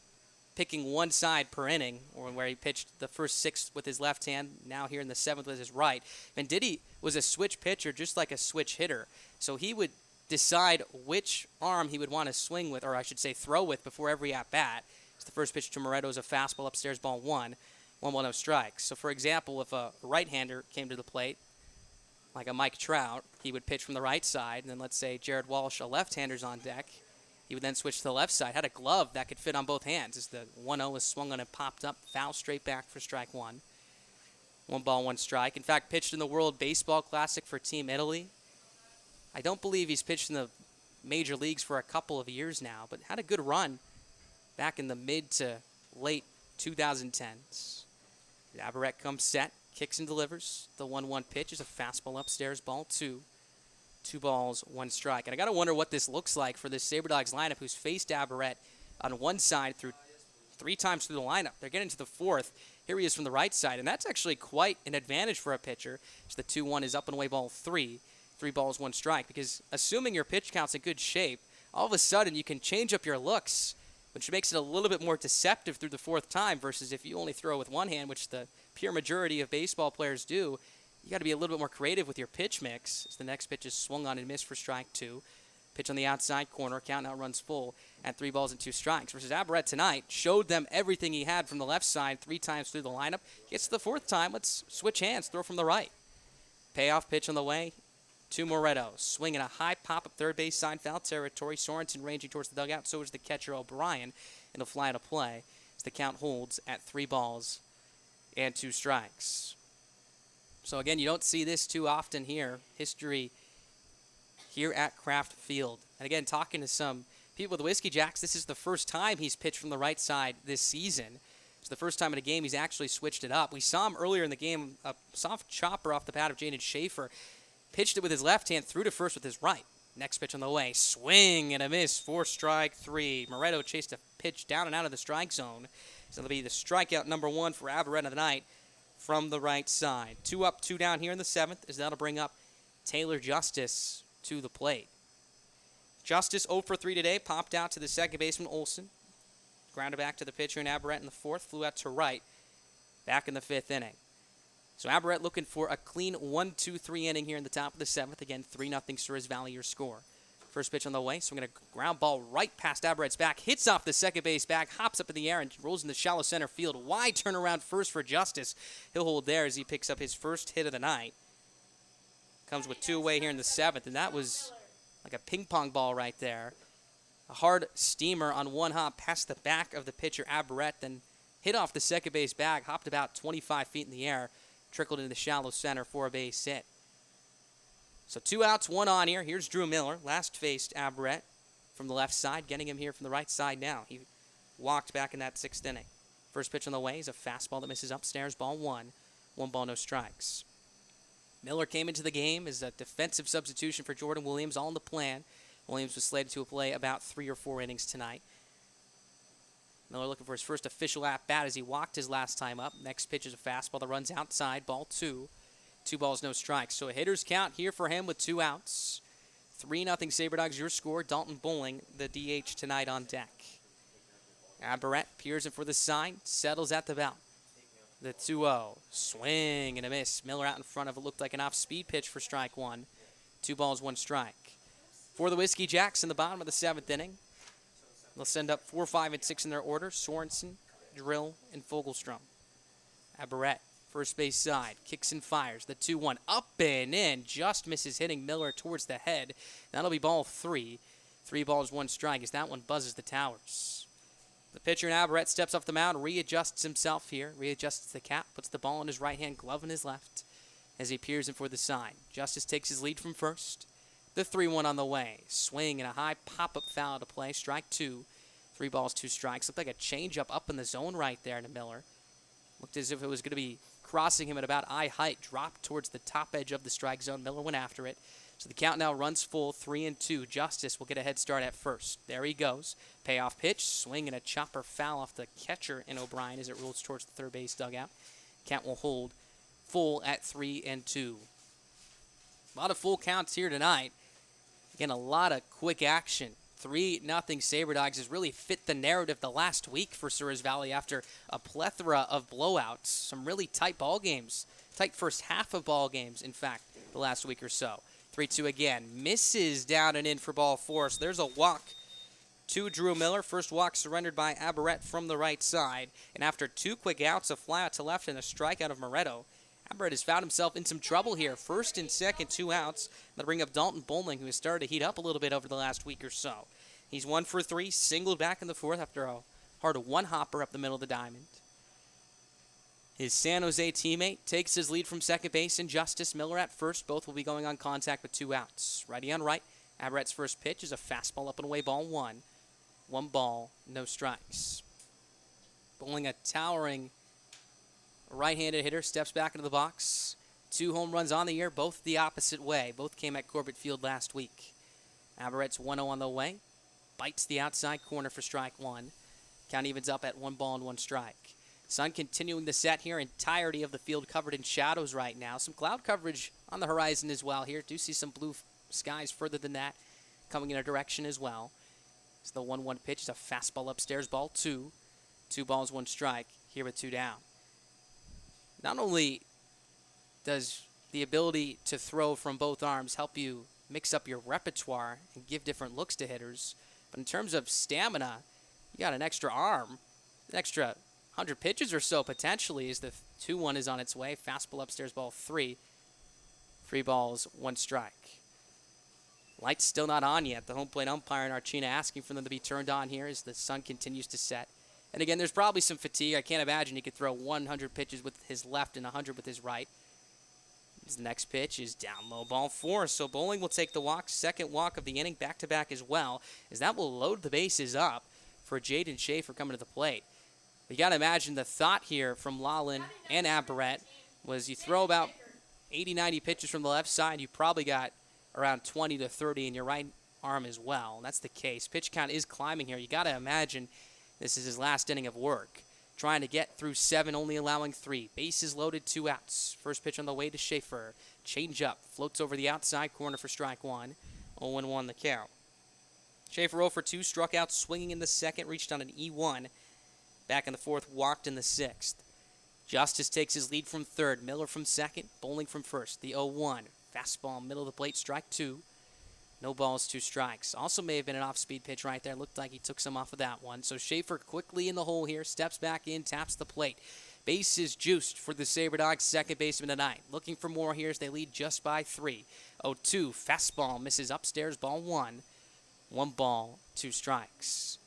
picking one side per inning, or where he pitched the first 6 with his left hand, now here in the 7th with his right. Venditti was a switch pitcher just like a switch hitter. So he would decide which arm he would want to swing with, or I should say throw with, before every at-bat. So the first pitch to Moretto is a fastball upstairs, ball 1. 1 ball, no strikes. So for example, if a right-hander came to the plate, like a Mike Trout, he would pitch from the right side, and then let's say Jared Walsh, a left-hander's on deck. He would then switch to the left side, had a glove that could fit on both hands as the 1-0 was swung on and popped up, foul straight back for strike 1. 1 ball, 1 strike. In fact, pitched in the World Baseball Classic for Team Italy. I don't believe he's pitched in the major leagues for a couple of years now, but had a good run back in the mid to late 2010s. Aberrett comes set, kicks and delivers. The 1-1 pitch is a fastball upstairs, ball 2. 2 balls, 1 strike. And I got to wonder what this looks like for this Sabre Dogs lineup, who's faced Aberrett on one side through 3 times through the lineup. They're getting to the 4th. Here he is from the right side, and that's actually quite an advantage for a pitcher. So the 2-1 is up and away, ball 3. 3 balls, 1 strike. Because assuming your pitch count's in good shape, all of a sudden you can change up your looks, which makes it a little bit more deceptive through the 4th time versus if you only throw with one hand, which the pure majority of baseball players do. You got to be a little bit more creative with your pitch mix. As the next pitch is swung on and missed for strike 2. Pitch on the outside corner. Count now runs full at 3 balls and 2 strikes. Versus Aberrett tonight showed them everything he had from the left side 3 times through the lineup. Gets to the 4th time. Let's switch hands. Throw from the right. Payoff pitch on the way to Moretto. Swinging a high pop up third base side foul territory. Sorensen ranging towards the dugout. So is the catcher O'Brien. And a fly to play as the count holds at 3 balls and 2 strikes. So again, you don't see this too often here. History here at Kraft Field. And again, talking to some people with the Whiskey Jacks, this is the first time he's pitched from the right side this season. It's the first time in a game he's actually switched it up. We saw him earlier in the game, a soft chopper off the bat of Jaden Schaefer. Pitched it with his left hand, threw to first with his right. Next pitch on the way. Swing and a miss for strike 3. Moretto chased a pitch down and out of the strike zone. So it'll be the strikeout number 1 for Aberrett of the night from the right side. 2 up, 2 down here in the 7th, as that'll bring up Taylor Justice to the plate. Justice 0 for 3 today. Popped out to the second baseman, Olson. Grounded back to the pitcher in Aberrett in the 4th. Flew out to right. Back in the 5th inning. So Aberrett looking for a clean 1-2-3 inning here in the top of the 7th. Again, 3-0 Souris Valley your score. First pitch on the way. Swinging a ground ball right past Aberrett's back. Hits off the second base back. Hops up in the air and rolls in the shallow center field. Wide turnaround first for Justice. He'll hold there as he picks up his first hit of the night. Comes with 2 away here in the 7th. And that was like a ping pong ball right there. A hard steamer on 1 hop past the back of the pitcher, Aberrett. Then hit off the second base bag. Hopped about 25 feet in the air. Trickled into the shallow center for a base hit. So 2 outs, 1 on here. Here's Drew Miller. Last faced Aberrett from the left side. Getting him here from the right side now. He walked back in that 6th inning. First pitch on the way is a fastball that misses upstairs. Ball 1. 1 ball, no strikes. Miller came into the game as a defensive substitution for Jordan Williams. All in the plan. Williams was slated to play about 3 or 4 innings tonight. Miller looking for his first official at-bat as he walked his last time up. Next pitch is a fastball that runs outside. Ball 2. 2 balls, no strikes. So a hitter's count here for him with 2 outs. 3-0 SaberDogs, your score. Dalton Bowling, the DH tonight on deck. Aberrett peers in for the sign. Settles at the belt. The 2-0. Swing and a miss. Miller out in front of it. Looked like an off-speed pitch for strike 1. 2 balls, 1 strike. For the Whiskey Jacks in the bottom of the 7th inning. They'll send up 4, 5, and 6 in their order. Sorensen, Drill, and Fogelstrom. Aberrett, first base side, kicks and fires. The 2-1 up and in. Just misses hitting Miller towards the head. That'll be ball 3. 3 balls, 1 strike as that one buzzes the towers. The pitcher in Aberrett steps off the mound, readjusts himself here, readjusts the cap, puts the ball in his right hand, glove in his left as he peers in for the sign. Justice takes his lead from first. The 3-1 on the way. Swing and a high pop-up foul to play. Strike 2. 3 balls, 2 strikes. Looked like a changeup up in the zone right there to Miller. Looked as if it was going to be crossing him at about eye height. Dropped towards the top edge of the strike zone. Miller went after it. So the count now runs full, 3-2. Justice will get a head start at first. There he goes. Payoff pitch. Swing and a chopper foul off the catcher in O'Brien as it rolls towards the third base dugout. Count will hold full at 3-2. A lot of full counts here tonight. Again, a lot of quick action. 3-0 SaberDogs has really fit the narrative the last week for Souris Valley after a plethora of blowouts. Some really tight ball games. Tight first half of ball games, in fact, the last week or so. 3-2 again. Misses down and in for ball 4. So there's a walk to Drew Miller. First walk surrendered by Aberrett from the right side. And after 2 quick outs, a fly out to left and a strikeout of Moretto, Aberrett has found himself in some trouble here. First and second, 2 outs. That'll bring up Dalton Bowling, who has started to heat up a little bit over the last week or so. He's 1 for 3, singled back in the 4th after a hard 1-hopper up the middle of the diamond. His San Jose teammate takes his lead from second base, and Justice Miller at first. Both will be going on contact with 2 outs. Righty on right. Aberrett's first pitch is a fastball up and away, ball 1. 1 ball, no strikes. Bowling, a towering right-handed hitter, steps back into the box. 2 home runs on the year, both the opposite way. Both came at Corbett Field last week. Aberrett's 1-0 on the way. Bites the outside corner for strike 1. Count evens up at 1 ball and 1 strike. Sun continuing the set here. Entirety of the field covered in shadows right now. Some cloud coverage on the horizon as well here. Do see some blue skies further than that coming in our direction as well. It's the 1-1 pitch. It's a fastball upstairs, ball 2. 2 balls, 1 strike here with 2 down. Not only does the ability to throw from both arms help you mix up your repertoire and give different looks to hitters, but in terms of stamina, you got an extra arm, an extra 100 pitches or so potentially as the 2-1 is on its way. Fastball upstairs, ball 3. 3 balls, 1 strike. Lights still not on yet. The home plate umpire in Archina asking for them to be turned on here as the sun continues to set. And again, there's probably some fatigue. I can't imagine he could throw 100 pitches with his left and 100 with his right. His next pitch is down low, ball 4. So Bowling will take the walk, second walk of the inning, back-to-back as well, as that will load the bases up for Jaden Schaefer coming to the plate. You got to imagine the thought here from Lawlin and Aberrett was you throw about 80, 90 pitches from the left side, you probably got around 20 to 30 in your right arm as well. And that's the case. Pitch count is climbing here. You got to imagine this is his last inning of work. Trying to get through 7, only allowing 3. Bases loaded, 2 outs. First pitch on the way to Schaefer. Change up. Floats over the outside corner for strike 1. 0-1 the count. Schaefer 0 for 2. Struck out swinging in the second. Reached on an E1. Back in the 4th. Walked in the 6th. Justice takes his lead from 3rd. Miller from 2nd. Bowling from 1st. The 0-1. Fastball, middle of the plate, strike 2. No balls, 2 strikes. Also may have been an off-speed pitch right there. Looked like he took some off of that one. So Schaefer quickly in the hole here, steps back in, taps the plate. Base is juiced for the SaberDogs second baseman tonight. Looking for more here as they lead just by 3. 0-2, fastball, misses upstairs, ball 1. 1 ball, 2 strikes.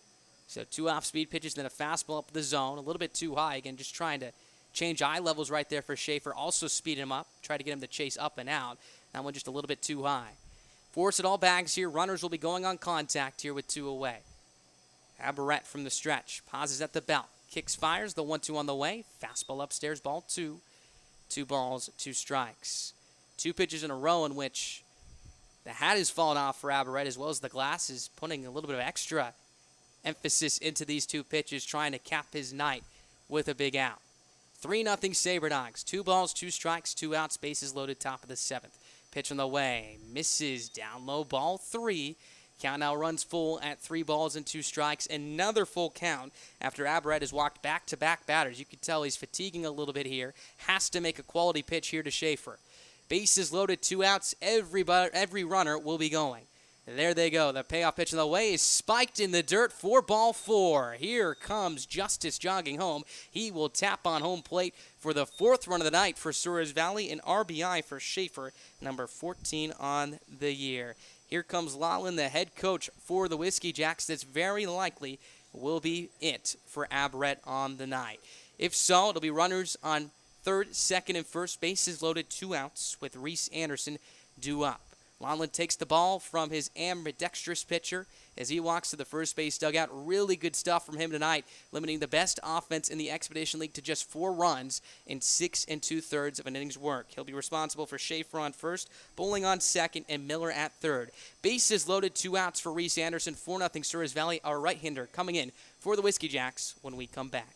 So 2 off-speed pitches, then a fastball up the zone. A little bit too high. Again, just trying to change eye levels right there for Schaefer. Also speed him up. Try to get him to chase up and out. That one just a little bit too high. Force at all bags here. Runners will be going on contact here with 2 away. Aberrett from the stretch. Pauses at the belt. Kicks, fires. The 1-2 on the way. Fastball upstairs. Ball 2. 2 balls, 2 strikes. 2 pitches in a row in which the hat has fallen off for Aberrett as well as the glass is putting a little bit of extra emphasis into these 2 pitches, trying to cap his night with a big out. 3-0 SaberDogs. 2 balls, 2 strikes, 2 outs. Bases loaded, top of the 7th. Pitch on the way. Misses down low, ball 3. Count now runs full at 3 balls and 2 strikes. Another full count after Aberrett has walked back-to-back batters. You can tell he's fatiguing a little bit here. Has to make a quality pitch here to Schaefer. Bases loaded, 2 outs. Every runner will be going. And there they go. The payoff pitch on the way is spiked in the dirt for ball 4. Here comes Justice jogging home. He will tap on home plate for the 4th run of the night for Souris Valley. An RBI for Schaefer, number 14 on the year. Here comes Lawlin, the head coach for the Whiskey Jacks. That's very likely will be it for Aberrett on the night. If so, it'll be runners on 3rd, 2nd, and 1st. Bases loaded, 2 outs with Reese Anderson due up. Lawlin takes the ball from his ambidextrous pitcher as he walks to the first base dugout. Really good stuff from him tonight, limiting the best offense in the Expedition League to just 4 runs in 6 2/3 of an inning's work. He'll be responsible for Schaefer on 1st, Bowling on 2nd, and Miller at 3rd. Bases loaded, 2 outs for Reese Anderson. 4-0 Souris Valley, our right-hander coming in for the Whiskey Jacks when we come back.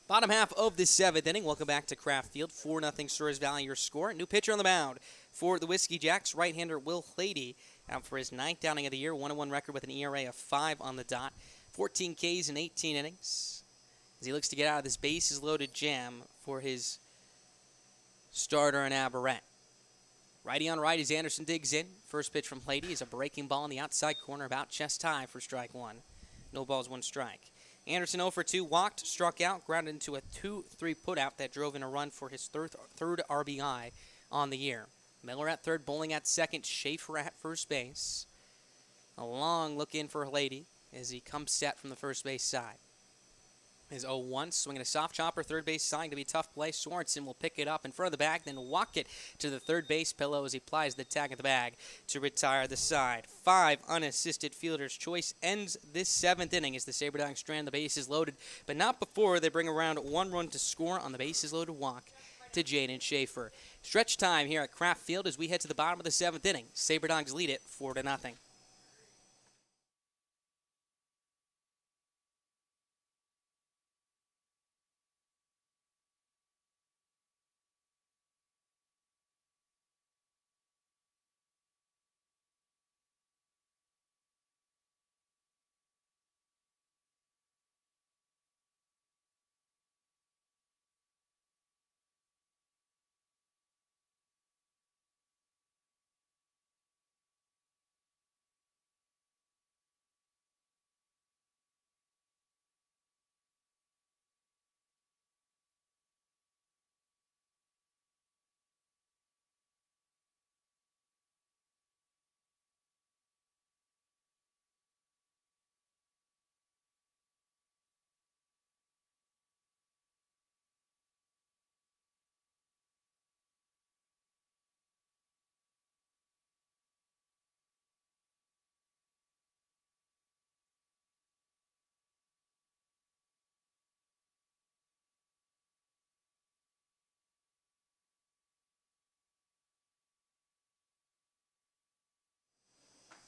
Bottom half of the 7th inning. Welcome back to Kraft Field. 4-0 Souris Valley, your score. New pitcher on the mound for the Whiskey Jacks. Right-hander Will Hlady out for his 9th outing of the year. 1-1 record with an ERA of 5 on the dot. 14 Ks in 18 innings. As he looks to get out of this bases-loaded jam for his starter in Aberrett. Righty on right as Anderson digs in. First pitch from Hlady is a breaking ball in the outside corner, about chest high for strike one. No balls, one strike. Anderson 0 for 2, walked, struck out, grounded into a 2-3 putout that drove in a run for his third RBI on the year. Miller at third, Bowling at second, Schaefer at first base. A long look in for Hlady as he comes set from the first base side. His 0-1, swinging a soft chopper, third base side, going to be a tough play. Sorensen will pick it up in front of the bag, then walk it to the third base pillow as he plies the tag at the bag to retire the side. 5 unassisted fielders' choice ends this 7th inning as the SaberDogs strand the bases loaded, but not before they bring around 1 run to score on the bases loaded walk to Jaden Schaefer. Stretch time here at Kraft Field as we head to the bottom of the 7th inning. SaberDogs lead it 4-0.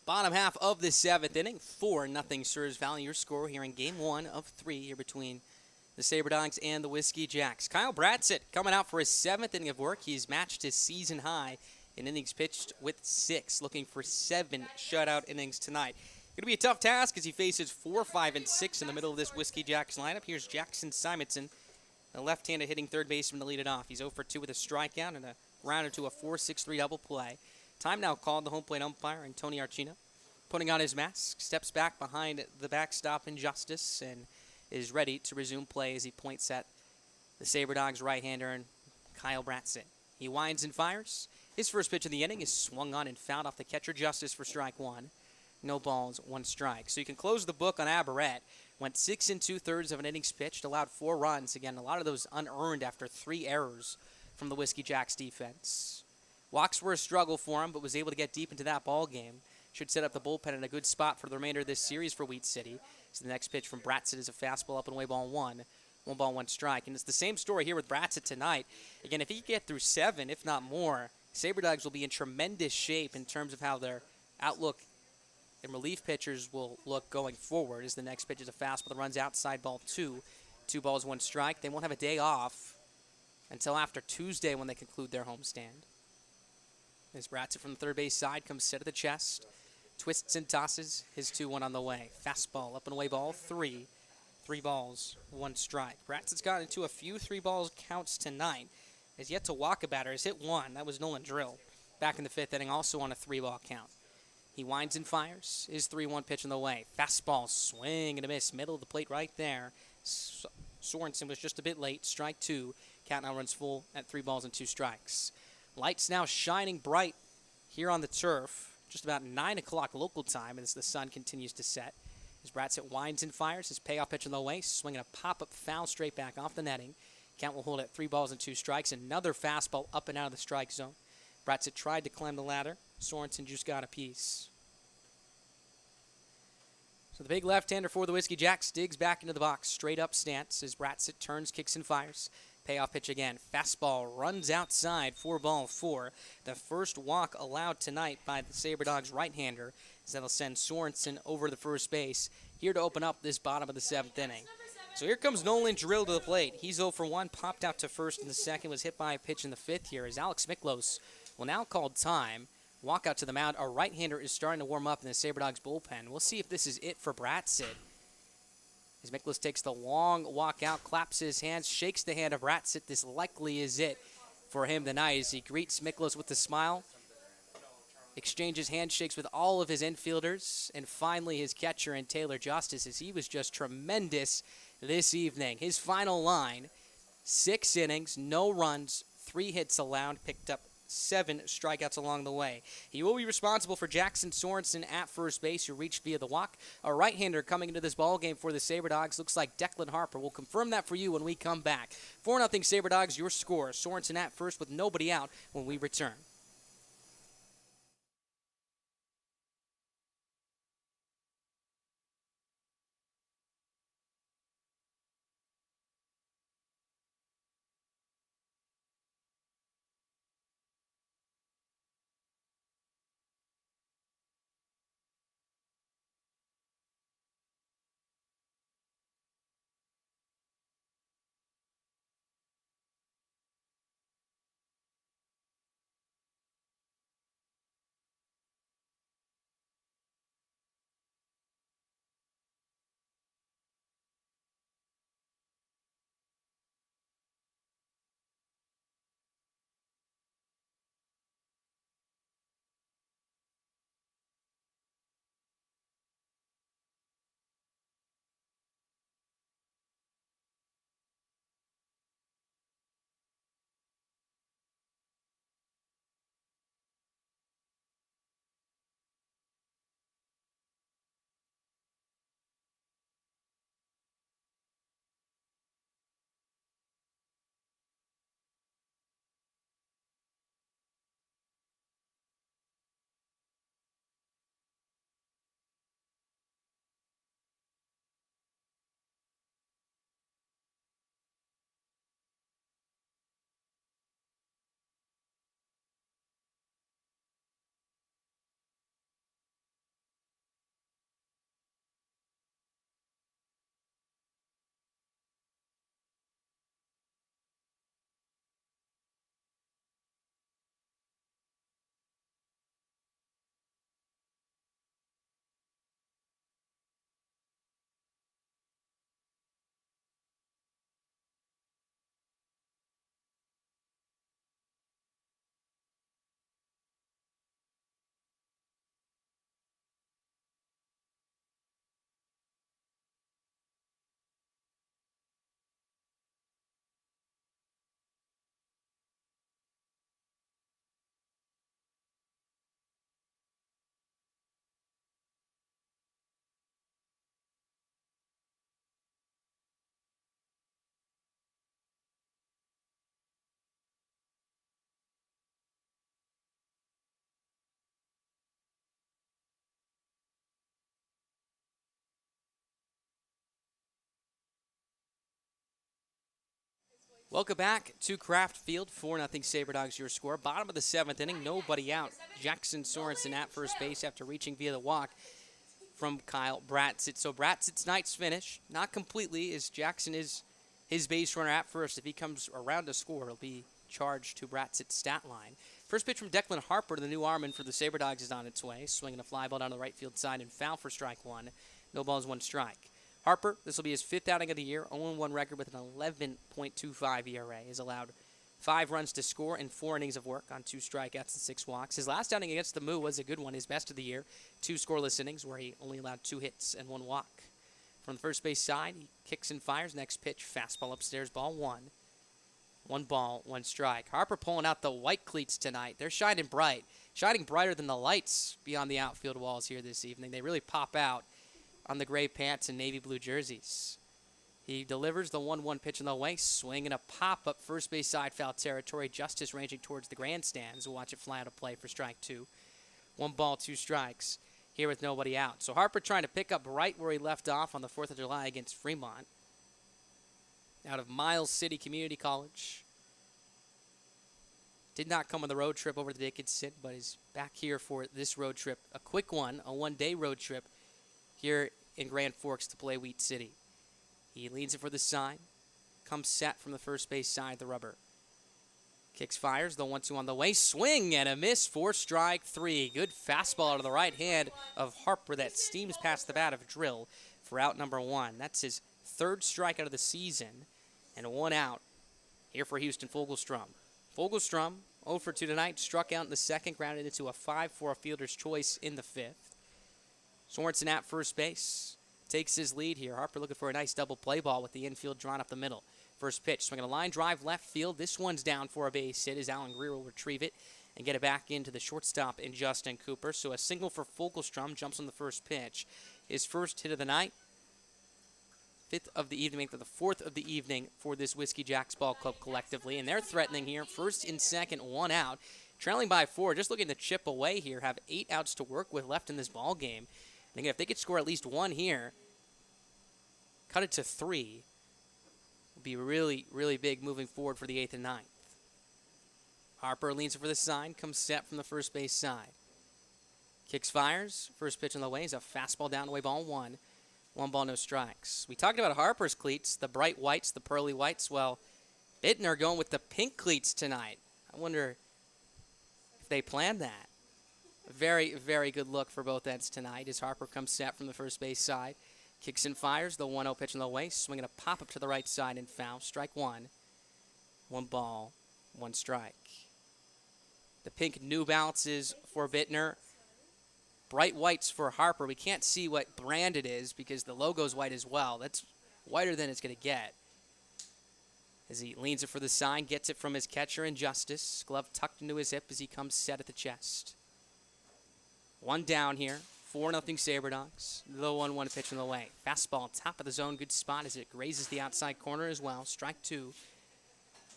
Bottom half of the 7th inning, 4-0 Souris Valley, your score here in Game 1 of 3 here between the SaberDogs and the Whiskey Jacks. Kyle Bratzett coming out for his 7th inning of work. He's matched his season high in innings pitched with 6, looking for 7 shutout innings tonight. Going to be a tough task as he faces 4, 5, and 6 in the middle of this Whiskey Jacks lineup. Here's Jackson Simonson, the left-handed hitting third baseman to lead it off. He's 0 for 2 with a strikeout and a grounded to a 4-6-3 double play. Time now called, the home plate umpire, and Tony Archina, putting on his mask, steps back behind the backstop in justice and is ready to resume play as he points at the SaberDogs right-hander and Kyle Bratzett. He winds and fires. His first pitch of the inning is swung on and fouled off the catcher Justice for strike one. No balls, 1 strike. So you can close the book on Aberrett. Went 6 2/3 of an innings pitched, allowed 4 runs. Again, a lot of those unearned after 3 errors from the Whiskey Jacks defense. Walks were a struggle for him, but was able to get deep into that ball game. Should set up the bullpen in a good spot for the remainder of this series for Wheat City. So the next pitch from Bratzett is a fastball up and away, ball 1. 1 ball, 1 strike. And it's the same story here with Bratzett tonight. Again, if he can get through 7, if not more, SaberDogs will be in tremendous shape in terms of how their outlook and relief pitchers will look going forward. As the next pitch is a fastball that runs outside, ball 2. 2 balls, 1 strike. They won't have a day off until after Tuesday when they conclude their homestand. As Bratzett from the third base side comes set at the chest, twists and tosses his 2-1 on the way. Fastball up and away, ball 3. 3 balls, 1 strike. Bratzett's gotten into a few 3 balls counts tonight. Has yet to walk a batter. Has hit 1. That was Nolan Drill back in the 5th inning, also on a 3-ball count. He winds and fires. His 3-1 pitch on the way. Fastball, swing and a miss. Middle of the plate right there. Sorensen was just a bit late. Strike 2. Count now runs full at 3 balls and 2 strikes. Lights now shining bright here on the turf. Just about 9 o'clock local time as the sun continues to set. As Bratzett winds and fires, his payoff pitch on the way, swinging a pop-up foul straight back off the netting. Count will hold at 3 balls and 2 strikes. Another fastball up and out of the strike zone. Bratzett tried to climb the ladder. Sorensen just got a piece. So the big left-hander for the Whiskey Jacks digs back into the box. Straight up stance as Bratzett turns, kicks, and fires. Payoff pitch again. Fastball runs outside. 4 ball 4. The first walk allowed tonight by the SaberDogs right-hander as that'll send Sorensen over to the first base. Here to open up this bottom of the 7th inning. So here comes Nolan Drill to the plate. He's 0 for 1, popped out to first in the second, was hit by a pitch in the fifth here as Alex Miklos will now call time. Walk out to the mound. A right-hander is starting to warm up in the SaberDogs bullpen. We'll see if this is it for Bratsit. As Miklos takes the long walk out, claps his hands, shakes the hand of Bratsit. This likely is it for him tonight as he greets Miklos with a smile, exchanges handshakes with all of his infielders, and finally his catcher and Taylor Justice, as he was just tremendous this evening. His final line, 6 innings, no runs, 3 hits allowed, picked up 7 strikeouts along the way. He will be responsible for Jackson Sorensen at first base, who reached via the walk. A right-hander coming into this ballgame for the SaberDogs looks like Declan Harper. We'll confirm that for you when we come back. 4-0 SaberDogs, your score. Sorensen at first with nobody out when we return. Welcome back to Kraft Field. 4-0 SaberDogs, your score. Bottom of the 7th inning, nobody out. Jackson Sorensen at first base after reaching via the walk from Kyle Bratsit. So Bratsit's night's finish, not completely, as Jackson is his base runner at first. If he comes around to score, it'll be charged to Bratsit's stat line. First pitch from Declan Harper, the new Armin for the SaberDogs, is on its way. Swinging a fly ball down the right field side and foul for strike 1. No balls, 1 strike. Harper, this will be his 5th outing of the year, 0-1 record with an 11.25 ERA. He's allowed 5 runs to score in 4 innings of work on 2 strikeouts and 6 walks. His last outing against the Moo was a good one, his best of the year. 2 scoreless innings where he only allowed 2 hits and 1 walk. From the first base side, he kicks and fires. Next pitch, fastball upstairs, ball 1. 1 ball, 1 strike. Harper pulling out the white cleats tonight. They're shining bright, shining brighter than the lights beyond the outfield walls here this evening. They really pop out on the gray pants and navy blue jerseys. He delivers the 1-1 pitch in the way, swinging a pop-up first base side foul territory. Justice ranging towards the grandstands. We'll watch it fly out of play for strike 2. 1 ball, 2 strikes here with nobody out. So Harper trying to pick up right where he left off on the 4th of July against Fremont. Out of Miles City Community College. Did not come on the road trip over the Dickinson, but is back here for this road trip. A quick one, a 1-day road trip here in Grand Forks to play Wheat City. He leads it for the side. Comes set from the first base side of the rubber. Kicks, fires, the 1-2 on the way. Swing and a miss for strike three. Good fastball out of the right hand of Harper that steams past the bat of Drill for out number one. That's his third strikeout of the season and one out here for Houston Fogelstrom. Fogelstrom, 0 for 2 tonight, struck out in the second, grounded into a 5-4 fielder's choice in the fifth. Sorensen at first base takes his lead here. Harper looking for a nice double play ball with the infield drawn up the middle. First pitch, swinging a line drive left field. This one's down for a base hit as Alan Greer will retrieve it and get it back into the shortstop in Justin Cooper. So a single for Fogelstrom, jumps on the first pitch. His first hit of the night, fifth of the evening, the fourth of the evening for this Whiskey Jacks ball club collectively. And they're threatening here, first and second, one out. Trailing by 4, just looking to chip away here, have 8 outs to work with left in this ball game. And again, if they could score at least one here, cut it to 3, be really, really big moving forward for the 8th and 9th. Harper leans for the side, comes set from the first base side. Kicks, fires. First pitch on the way is a fastball down away, ball 1. 1 ball, no strikes. We talked about Harper's cleats, the bright whites, the pearly whites. Well, Bittner going with the pink cleats tonight. I wonder if they planned that. Very, very good look for both ends tonight as Harper comes set from the first base side. Kicks and fires, the 1-0 pitch on the way, swinging a pop-up to the right side and foul. Strike 1. 1 ball, 1 strike. The pink New Balances for Bittner. Bright whites for Harper. We can't see what brand it is because the logo's white as well. That's whiter than it's going to get. As he leans it for the sign, gets it from his catcher in Justice. Glove tucked into his hip as he comes set at the chest. 1 down here. 4-0 SaberDogs. The 1-1 pitch on the way. Fastball, top of the zone, good spot as it grazes the outside corner as well. Strike 2.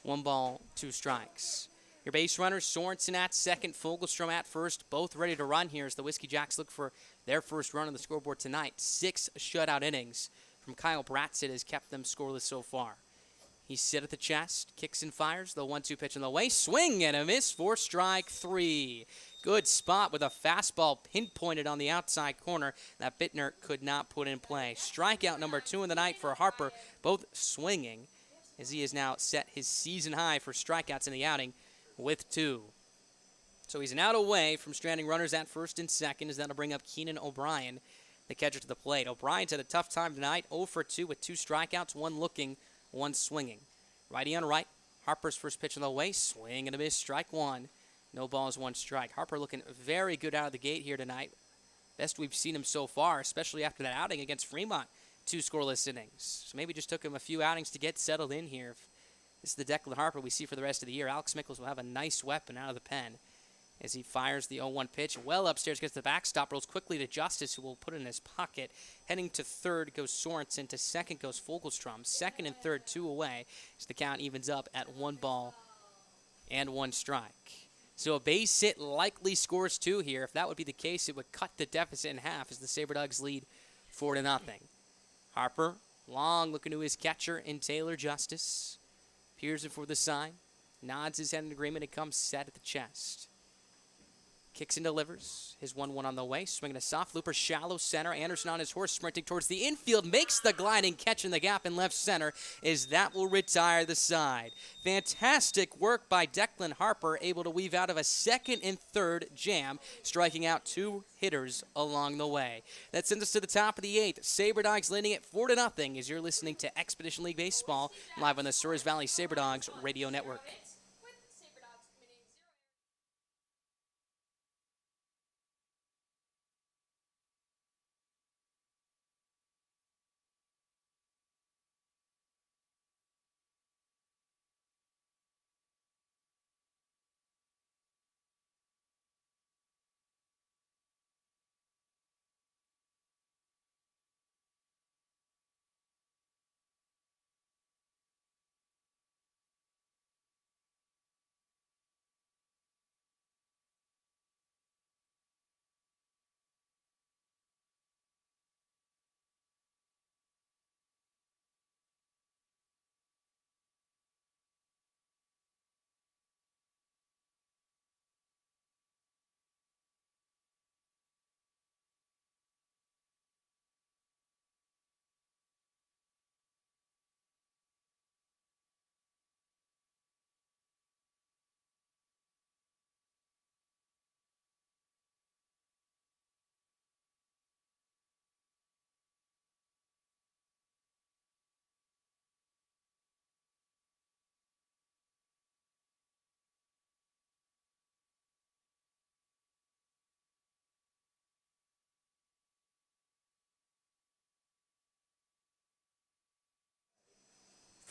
1 ball, 2 strikes. Your base runners, Sorensen at second, Fogelstrom at first, both ready to run here as the Whiskey Jacks look for their first run on the scoreboard tonight. 6 shutout innings from Kyle Bratzett has kept them scoreless so far. He's set at the chest, kicks and fires, the 1-2 pitch on the way. Swing and a miss for strike 3. Good spot with a fastball pinpointed on the outside corner that Bittner could not put in play. Strikeout number 2 in the night for Harper, both swinging, as he has now set his season high for strikeouts in the outing with 2. So he's an out away from stranding runners at first and second, as that'll bring up Keenan O'Brien, the catcher, to the plate. O'Brien's had a tough time tonight, 0 for 2 with 2 strikeouts, 1 looking, 1 swinging. Righty on right, Harper's first pitch on the way, swing and a miss, strike 1. No balls, 1 strike. Harper looking very good out of the gate here tonight. Best we've seen him so far, especially after that outing against Fremont. 2 scoreless innings. So maybe just took him a few outings to get settled in here. If this is the Declan Harper we see for the rest of the year, Alex Mickles will have a nice weapon out of the pen as he fires the 0-1 pitch. Well upstairs, gets the backstop, rolls quickly to Justice, who will put it in his pocket. Heading to third goes Sorensen. To second goes Fogelstrom. Second and third, 2 away, as the count evens up at 1 ball and 1 strike. So a base hit likely scores 2 here. If that would be the case, it would cut the deficit in half as the SaberDogs lead 4-0. Harper, long looking to his catcher in Taylor Justice. Peers it for the sign. Nods his head in agreement and comes set at the chest. Kicks and delivers. His 1-1 on the way. Swinging a soft looper, shallow center. Anderson on his horse, sprinting towards the infield. Makes the gliding catch in the gap in left center, as that will retire the side. Fantastic work by Declan Harper, able to weave out of a second and third jam, striking out 2 hitters along the way. That sends us to the top of the 8th. SaberDogs leading it 4-0 as you're listening to Expedition League Baseball live on the Souris Valley SaberDogs Radio Network.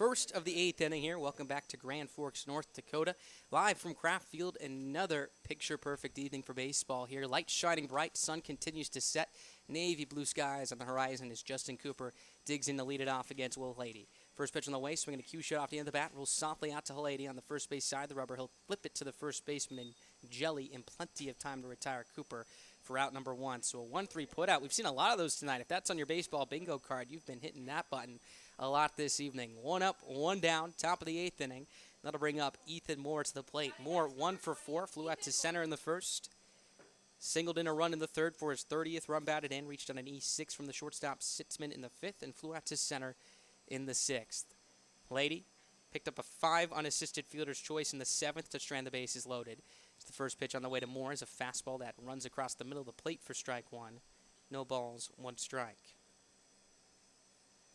first of the 8th inning here. Welcome back to Grand Forks, North Dakota. Live from Kraft Field, another picture-perfect evening for baseball here. Light shining bright, sun continues to set. Navy blue skies on the horizon as Justin Cooper digs in to lead it off against Will Halady. First pitch on the way, swinging a cue shot off the end of the bat. Rolls softly out to Halady on the first base side of the rubber. He'll flip it to the first baseman in Jelly in plenty of time to retire Cooper for out number 1. So a 1-3 put out. We've seen a lot of those tonight. If that's on your baseball bingo card, you've been hitting that button a lot this evening. 1 up, 1 down, top of the 8th inning. That'll bring up Ethan Moore to the plate. Moore 1 for 4, flew out to center in the first. Singled in a run in the third for his 30th run batted in. Reached on an E6 from the shortstop Sitzman in the 5th and flew out to center in the 6th. Halady picked up a 5 unassisted fielder's choice in the 7th to strand the bases loaded. It's the first pitch on the way to Moore is a fastball that runs across the middle of the plate for strike 1. No balls, 1 strike.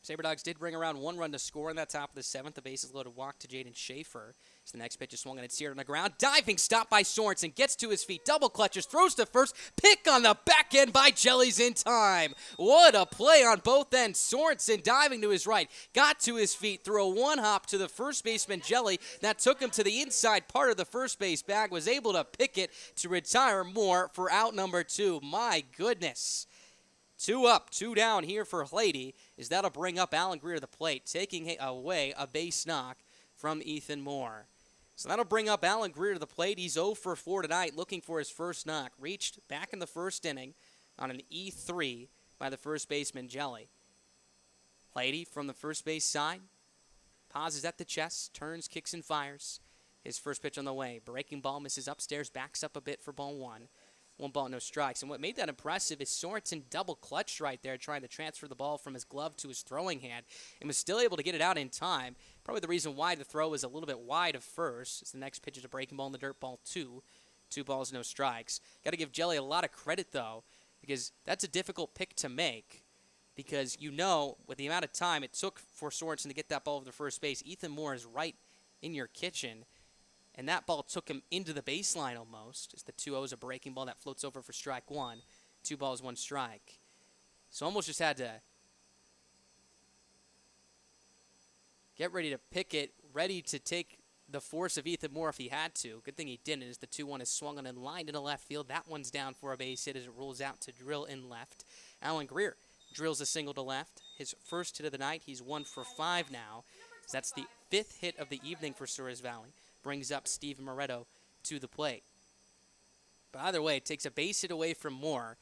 SaberDogs did bring around 1 run to score in that top of the 7th. The bases loaded walk to Jaden Schaefer. So the next pitch is swung and it's seared on the ground. Diving stop by Sorensen. Gets to his feet. Double clutches. Throws to first. Pick on the back end by Jellies in time. What a play on both ends. Sorensen diving to his right. Got to his feet. Threw a 1-hop to the first baseman Jelly. That took him to the inside part of the first base bag. Was able to pick it to retire Moore for out number 2. My goodness. 2 up, 2 down here for Halady, as that'll bring up Alan Greer to the plate, taking away a base knock from Ethan Moore. So that'll bring up Alan Greer to the plate. He's 0 for 4 tonight, looking for his first knock. Reached back in the first inning on an E3 by the first baseman, Jelly. Halady from the first base side, pauses at the chest, turns, kicks, and fires. His first pitch on the way. Breaking ball misses upstairs, backs up a bit for ball 1. 1 ball, no strikes. And what made that impressive is Sorensen double clutched right there, trying to transfer the ball from his glove to his throwing hand, and was still able to get it out in time. Probably the reason why the throw was a little bit wide of first. As the next pitch is a breaking ball in the dirt, ball 2. 2 balls, no strikes. Got to give Jelly a lot of credit, though, because that's a difficult pick to make. Because you know, with the amount of time it took for Sorensen to get that ball over the first base, Ethan Moore is right in your kitchen. And that ball took him into the baseline almost. As the 2-0 is a breaking ball that floats over for strike 1. 2 balls, 1 strike. So almost just had to get ready to pick it, ready to take the force of Ethan Moore if he had to. Good thing he didn't, as the 2-1 is swung on and lined into left field. That one's down for a base hit as it rolls out to drill in left. Alan Greer drills a single to left. His first hit of the night. He's 1 for 5 now. So that's the 5th hit of the evening for Souris Valley. Brings up Steven Moretto to the plate. But either way, it takes a base hit away from Moore.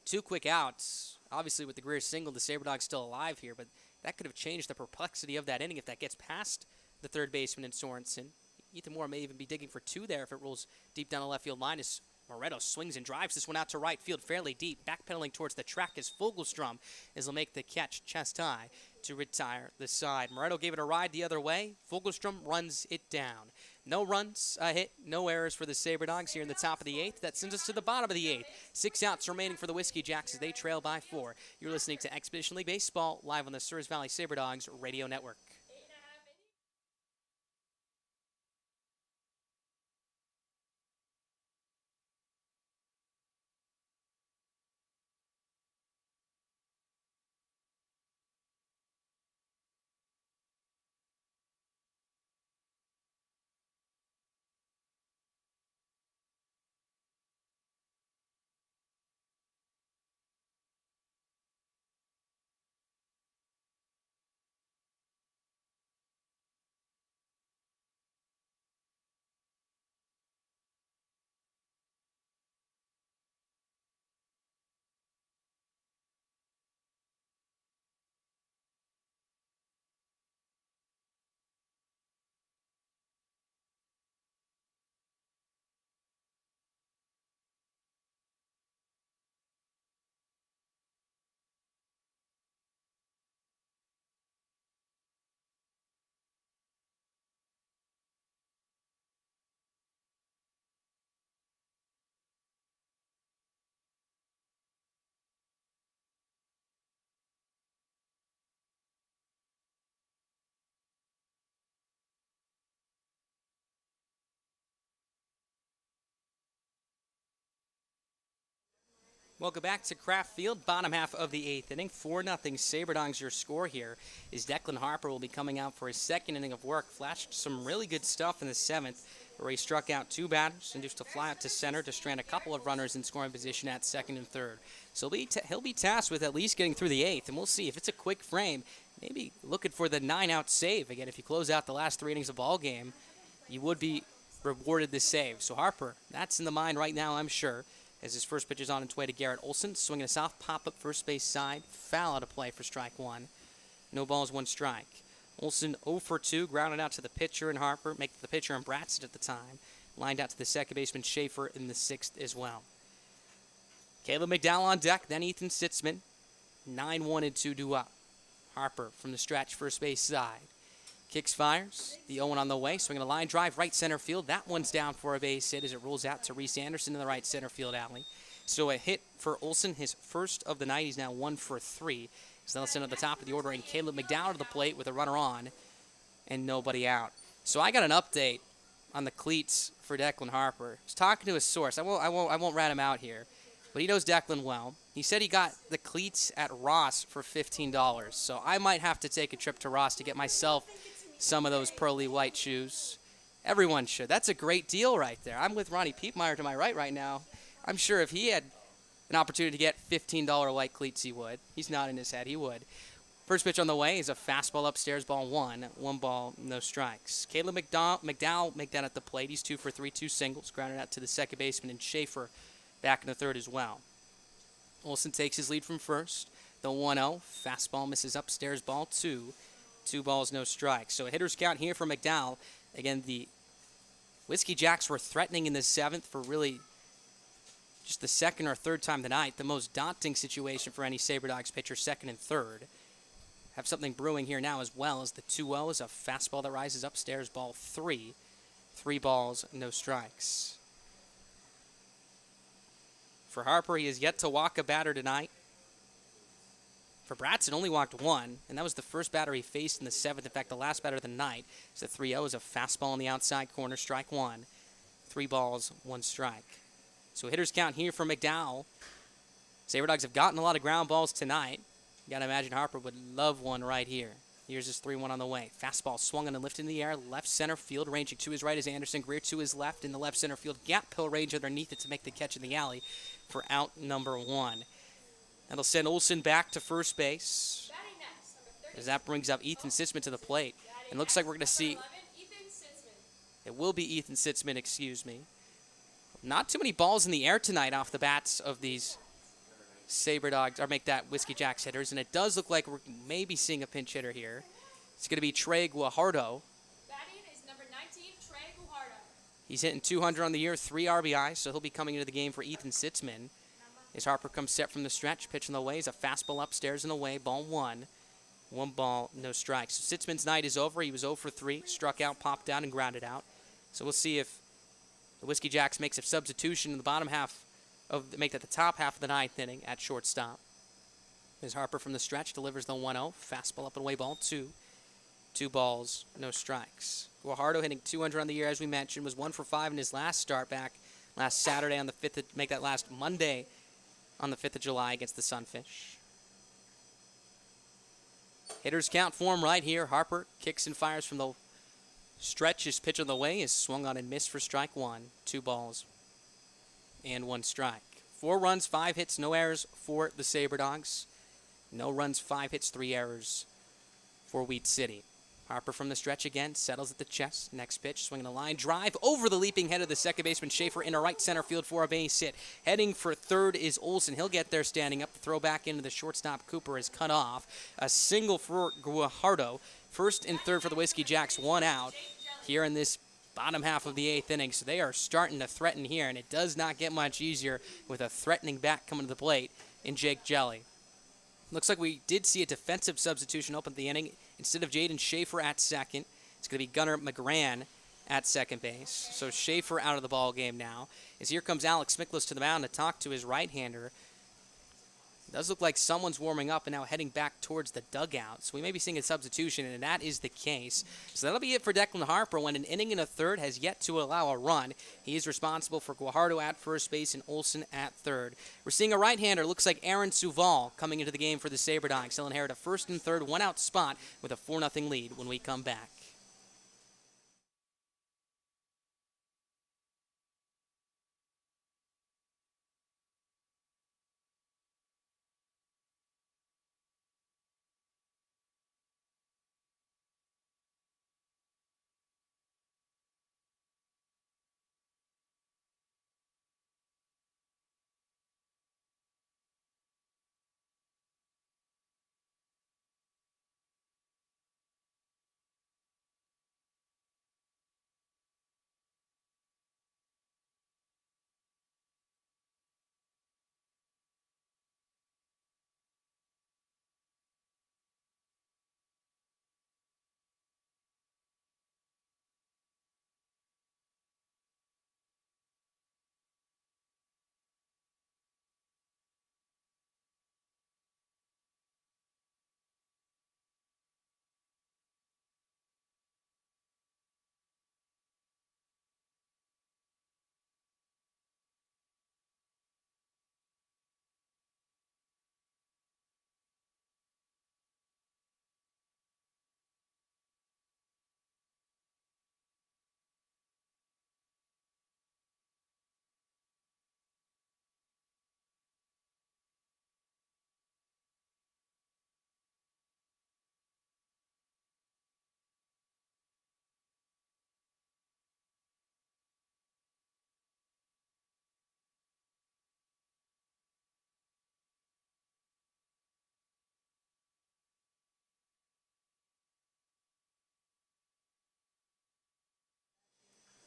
2 quick outs. Obviously, with the Greer single, the SaberDogs still alive here, but that could have changed the perplexity of that inning if that gets past the third baseman in Sorensen. Ethan Moore may even be digging for 2 there if it rolls deep down the left field line as Moretto swings and drives this one out to right field fairly deep. Backpedaling towards the track is Fogelstrom as he'll make the catch chest high to retire the side. Moretto gave it a ride the other way. Fogelstrom runs it down. No runs, a hit, no errors for the SaberDogs here in the top of the 8th. That sends us to the bottom of the 8th. 6 outs remaining for the Whiskey Jacks as they trail by 4. You're listening to Expedition League Baseball live on the Souris Valley SaberDogs Radio Network. Welcome back to Kraft Field, bottom half of the 8th inning. 4-0 Sabre Dogs your score here. Is Declan Harper will be coming out for his second inning of work. Flashed some really good stuff in the 7th, where he struck out 2 batters, induced a fly out to center to strand a couple of runners in scoring position at second and third. So he'll be tasked with at least getting through the 8th, and we'll see if it's a quick frame. Maybe looking for the 9-out save. Again, if you close out the last 3 innings of ball game, you would be rewarded the save. So Harper, that's in the mind right now, I'm sure. As his first pitch is on its way to Garrett Olson, swinging a soft pop-up first base side, foul out of play for strike 1. No balls, 1 strike. Olson 0 for 2, grounded out to the pitcher and Harper, make the pitcher and Bratson at the time, lined out to the second baseman Schaefer in the 6th as well. Caleb McDowell on deck, then Ethan Sitzman, 9-1 and 2 due up. Harper from the stretch first base side. Kicks, fires. The 0-1 on the way. Swinging a line drive right center field. That one's down for a base hit as it rolls out to Reese Anderson in the right center field alley. So a hit for Olson, his first of the night. He's now 1 for 3. So they'll send at the top of the order, and Caleb McDowell to the plate with a runner on and nobody out. So I got an update on the cleats for Declan Harper. I was talking to a source. I won't rat him out here, but he knows Declan well. He said he got the cleats at Ross for $15. So I might have to take a trip to Ross to get myself some of those pearly white shoes. Everyone should. That's a great deal right there. I'm with Ronnie Piepmeyer to my right now. I'm sure if he had an opportunity to get $15 white cleats, he would. He's nodding his head. He would. First pitch on the way is a fastball upstairs, ball 1. 1 ball, no strikes. Caleb McDowell make that at the plate. He's 2 for 3, 2 singles. Grounded out to the second baseman, and Schaefer back in the third as well. Olson takes his lead from first. The 1-0. Fastball misses upstairs, ball 2. 2 balls, no strikes. So a hitter's count here for McDowell. Again, the Whiskey Jacks were threatening in the 7th for really just the second or third time tonight. The most daunting situation for any Sabre Dogs pitcher, second and third. Have something brewing here now as well as the 2-0 is a fastball that rises upstairs, ball 3. 3 balls, no strikes. For Harper, he has yet to walk a batter tonight. For Bratson, only walked 1, and that was the first batter he faced in the 7th. In fact, the last batter of the night. So the 3-0 is a fastball on the outside corner, strike 1. 3 balls, 1 strike. So hitter's count here for McDowell. Sabre Dogs have gotten a lot of ground balls tonight. You got to imagine Harper would love one right here. Here's his 3-1 on the way. Fastball swung on and lifted in the air. Left center field, ranging to his right is Anderson. Greer to his left in the left center field. Gap pill range underneath it to make the catch in the alley for out number 1. That'll send Olson back to first base, as that brings up Ethan Sitzman to the plate. And looks like we're going to see, it will be Ethan Sitzman, excuse me. Not too many balls in the air tonight off the bats of these Sabre Dogs, or make that Whiskey Jacks hitters. And it does look like we're maybe seeing a pinch hitter here. It's going to be Trey Guajardo. Batting is number 19, Trey Guajardo. He's hitting 200 on the year, 3 RBIs, so he'll be coming into the game for Ethan Sitzman. As Harper comes set from the stretch, pitch in the way is a fastball upstairs and away, ball 1. 1 ball, no strikes. So Sitzman's night is over. He was 0 for 3, struck out, popped down, and grounded out. So we'll see if the Whiskey Jacks makes a substitution in the bottom half make that the top half of the 9th inning at shortstop. As Harper from the stretch delivers the 1-0, fastball up and away, ball 2. 2 balls, no strikes. Guajardo hitting 200 on the year, as we mentioned, was 1 for 5 in his last start back last Saturday on the 5th, make that last Monday on the 5th of July against the Sunfish. Hitters count for him right here. Harper kicks and fires from the stretch. His pitch on the way is swung on and missed for strike 1. 2 balls and 1 strike. 4 runs, 5 hits, no errors for the Sabre Dogs. No runs, 5 hits, 3 errors for Wheat City. Harper from the stretch again, settles at the chest. Next pitch, swinging a line drive over the leaping head of the second baseman Schaefer into right center field for a base hit. Heading for third is Olson. He'll get there standing up. The throw back into the shortstop Cooper is cut off. A single for Guajardo. First and third for the Whiskey Jacks, 1 out here in this bottom half of the 8th inning. So they are starting to threaten here, and it does not get much easier with a threatening bat coming to the plate in Jake Jelly. Looks like we did see a defensive substitution open the inning. Instead of Jaden Schaefer at second, it's going to be Gunnar McGran at second base. So Schaefer out of the ball game now. As here comes Alex Miklas to the mound to talk to his right-hander, Does look like someone's warming up and now heading back towards the dugout. So we may be seeing a substitution, and that is the case. So that'll be it for Declan Harper when an inning and a third has yet to allow a run. He is responsible for Guajardo at first base and Olsen at third. We're seeing a right-hander, looks like Aaron Suval, coming into the game for the SaberDogs. He'll inherit a first and third one-out spot with a 4-0 lead when we come back.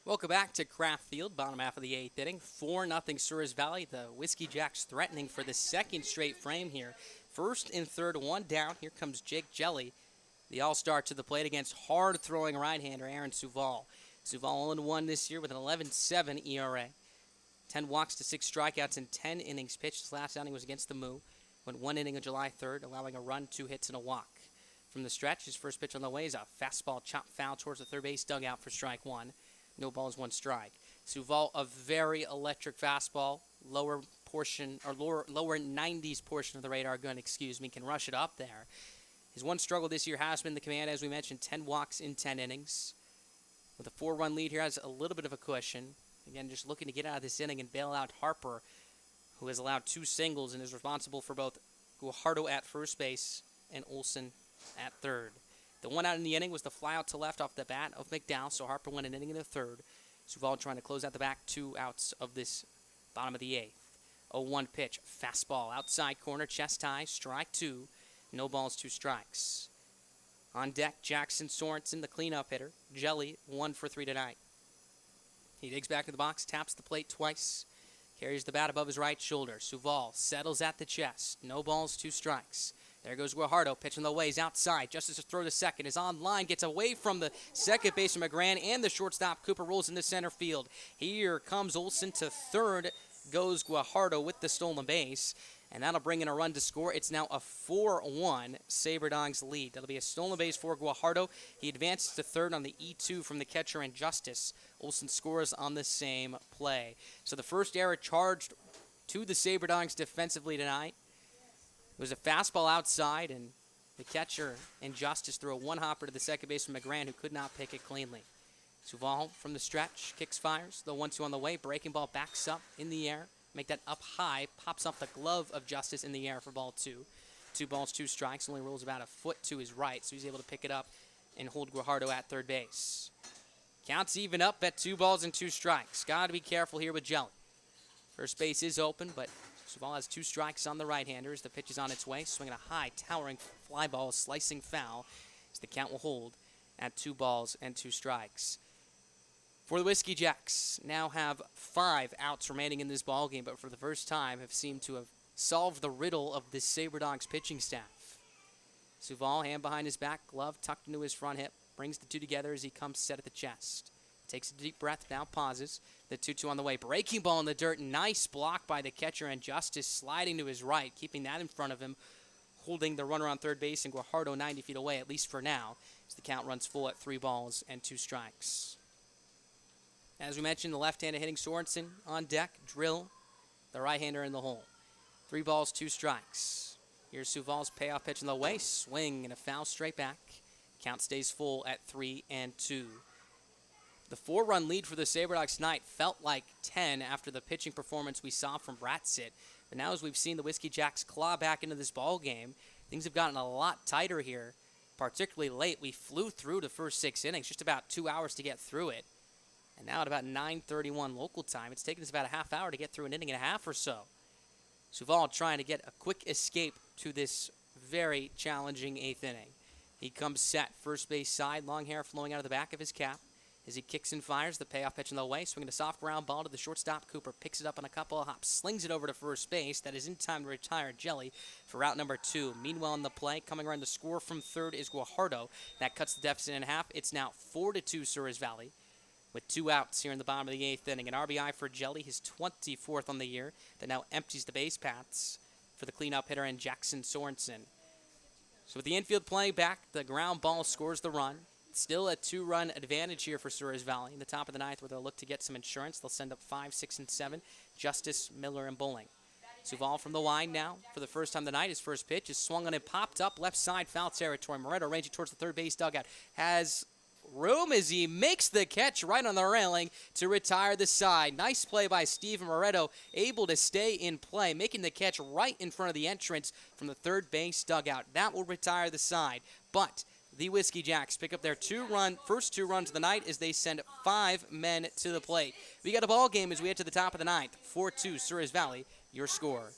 Welcome back to Kraft Field, bottom half of the 8th inning. 4-0 Souris Valley. The Whiskey Jacks threatening for the second straight frame here. First and third, one down. Here comes Jake Jelly, the all-star, to the plate against hard-throwing right-hander Aaron Suval. Suval 0-1 this year with an 11.7 ERA. 10 walks to 6 strikeouts in 10 innings pitched. His last outing was against the Moo. Went 1 inning on July 3rd, allowing a run, 2 hits, and a walk. From the stretch, his first pitch on the way is a fastball chop foul towards the third base dugout for strike 1. No balls, 1 strike. Suval, a very electric fastball, lower 90s portion of the radar gun, can rush it up there. His one struggle this year has been the command, as we mentioned, 10 walks in 10 innings. With a 4-run lead here, has a little bit of a cushion. Again, just looking to get out of this inning and bail out Harper, who has allowed 2 singles and is responsible for both Guajardo at first base and Olsen at third. The one out in the inning was the fly out to left off the bat of McDowell, so Harper went an inning in the third. Suval trying to close out the back 2 outs of this bottom of the 8th. 0-1 pitch, fastball, outside corner, chest high, strike 2. No balls, 2 strikes. On deck, Jackson Sorensen, the cleanup hitter. Jelly, 1 for 3 tonight. He digs back to the box, taps the plate twice, carries the bat above his right shoulder. Suval settles at the chest. No balls, 2 strikes. There goes Guajardo, pitching the ways outside. Justice to throw to second is on line, gets away from the second baseman McGran and the shortstop. Cooper rolls into center field. Here comes Olsen to third. Goes Guajardo with the stolen base, and that'll bring in a run to score. It's now a 4-1 SaberDogs lead. That'll be a stolen base for Guajardo. He advances to third on the E2 from the catcher and Justice. Olsen scores on the same play. So the first error charged to the SaberDogs defensively tonight. It was a fastball outside, and the catcher and Justice threw a one-hopper to the second baseman McGran, who could not pick it cleanly. Suval from the stretch, kicks, fires. The 1-2 on the way. Breaking ball backs up in the air. Make that up high. Pops off the glove of Justice in the air for ball 2. 2 balls, 2 strikes. Only rolls about a foot to his right, so he's able to pick it up and hold Guajardo at third base. Counts even up at 2 balls and 2 strikes. Got to be careful here with Jelly. First base is open, but Suval has 2 strikes on the right-hander as the pitch is on its way. Swinging a high, towering fly ball, slicing foul, as the count will hold at 2 balls and 2 strikes. For the Whiskey Jacks, now have 5 outs remaining in this ballgame, but for the first time have seemed to have solved the riddle of this SaberDogs pitching staff. Suval, hand behind his back, glove tucked into his front hip, brings the 2 together as he comes set at the chest. Takes a deep breath, now pauses. The 2-2 on the way. Breaking ball in the dirt. Nice block by the catcher, and Justice sliding to his right, keeping that in front of him, holding the runner on third base, and Guajardo 90 feet away, at least for now, as the count runs full at 3 balls and 2 strikes. As we mentioned, the left-handed hitting Sorensen on deck. Drill, the right-hander in the hole. 3 balls, 2 strikes. Here's Suval's payoff pitch in the way. Swing and a foul straight back. Count stays full at 3-2. The 4-run lead for the SaberDogs tonight felt like 10 after the pitching performance we saw from Bratsit. But now as we've seen the Whiskey Jacks claw back into this ball game, things have gotten a lot tighter here, particularly late. We flew through the first 6 innings, just about 2 hours to get through it. And now at about 9:31 local time, it's taken us about a half hour to get through an inning and a half or so. Suval trying to get a quick escape to this very challenging 8th inning. He comes set, first base side, long hair flowing out of the back of his cap. As he kicks and fires, the payoff pitch in the way, swinging a soft ground ball to the shortstop. Cooper picks it up on a couple of hops, slings it over to first base. That is in time to retire Jelly for route number 2. Meanwhile, in the play, coming around to score from third is Guajardo. That cuts the deficit in half. It's now 4-2 Souris Valley, with 2 outs here in the bottom of the 8th inning. An RBI for Jelly, his 24th on the year, that now empties the base paths for the cleanup hitter and Jackson Sorensen. So with the infield play back, the ground ball scores the run. Still a 2-run advantage here for Souris Valley. In the top of the 9th, where they'll look to get some insurance. They'll send up 5, 6, and 7. Justice, Miller, and Bowling. Suval from the line now. For the first time tonight, his first pitch is swung on and popped up left side foul territory. Moretto ranging towards the third base dugout. Has room as he makes the catch right on the railing to retire the side. Nice play by Steven Moretto, able to stay in play, making the catch right in front of the entrance from the third base dugout. That will retire the side. But the Whiskey Jacks pick up their first 2 runs of the night as they send 5 men to the plate. We got a ball game as we head to the top of the 9th. 4-2 Souris Valley, your score.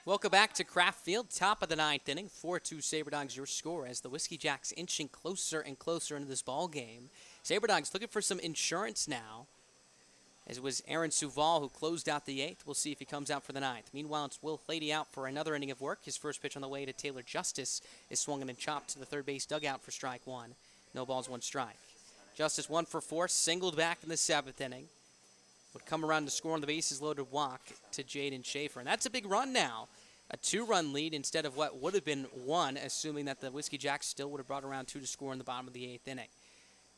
Welcome back to Kraft Field, top of the 9th inning. 4-2 SaberDogs, your score, as the Whiskey Jacks inching closer and closer into this ball game. SaberDogs looking for some insurance now, as it was Aaron Suval who closed out the 8th. We'll see if he comes out for the 9th. Meanwhile, it's Will Flady out for another inning of work. His first pitch on the way to Taylor Justice is swung and chopped to the third base dugout for strike 1. No balls, 1 strike. Justice 1 for 4, singled back in the 7th inning. Would come around to score on the bases loaded walk to Jaden Schaefer. And that's a big run now. A 2-run lead instead of what would have been 1, assuming that the Whiskey Jacks still would have brought around 2 to score in the bottom of the 8th inning.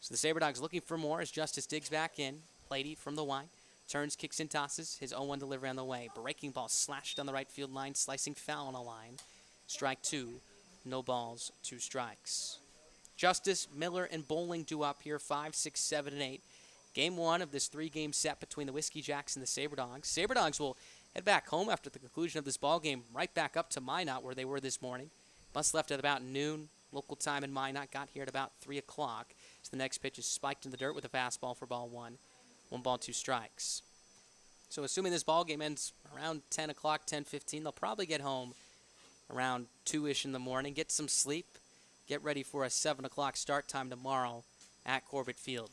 So the SaberDogs looking for more as Justice digs back in. Flady from the wide. Turns, kicks, and tosses. His 0-1 delivery on the way. Breaking ball slashed down the right field line, slicing foul on a line. Strike 2. No balls, 2 strikes. Justice, Miller, and Bowling due up here, 5, 6, 7, and 8. Game 1 of this 3-game set between the Whiskey Jacks and the SaberDogs. SaberDogs will head back home after the conclusion of this ball game, right back up to Minot where they were this morning. Bus left at about noon, local time in Minot. Got here at about 3 o'clock. So the next pitch is spiked in the dirt with a fastball for ball 1. 1 ball, 2 strikes. So assuming this ball game ends around 10 o'clock, 10:15, they'll probably get home around 2-ish in the morning, get some sleep, get ready for a 7 o'clock start time tomorrow at Corbett Field.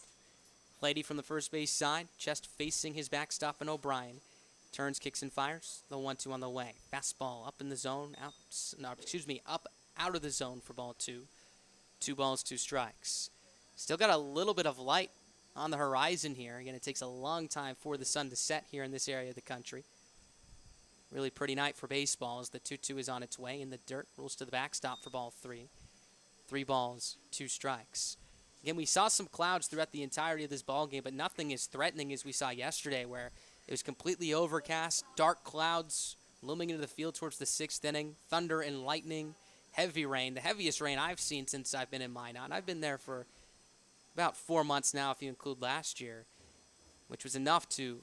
Flady from the first base side, chest facing his backstop and O'Brien. Turns, kicks, and fires. The 1-2 on the way. Fastball up in the zone. Up out of the zone for ball 2. 2 balls, 2 strikes. Still got a little bit of light on the horizon here. Again, it takes a long time for the sun to set here in this area of the country. Really pretty night for baseball as the 2-2 is on its way in the dirt. Rolls to the backstop for ball 3. 3 balls, 2 strikes. Again, we saw some clouds throughout the entirety of this ball game, but nothing as threatening as we saw yesterday, where it was completely overcast, dark clouds looming into the field towards the 6th inning, thunder and lightning, heavy rain, the heaviest rain I've seen since I've been in Minot. I've been there for about 4 months now, if you include last year, which was enough to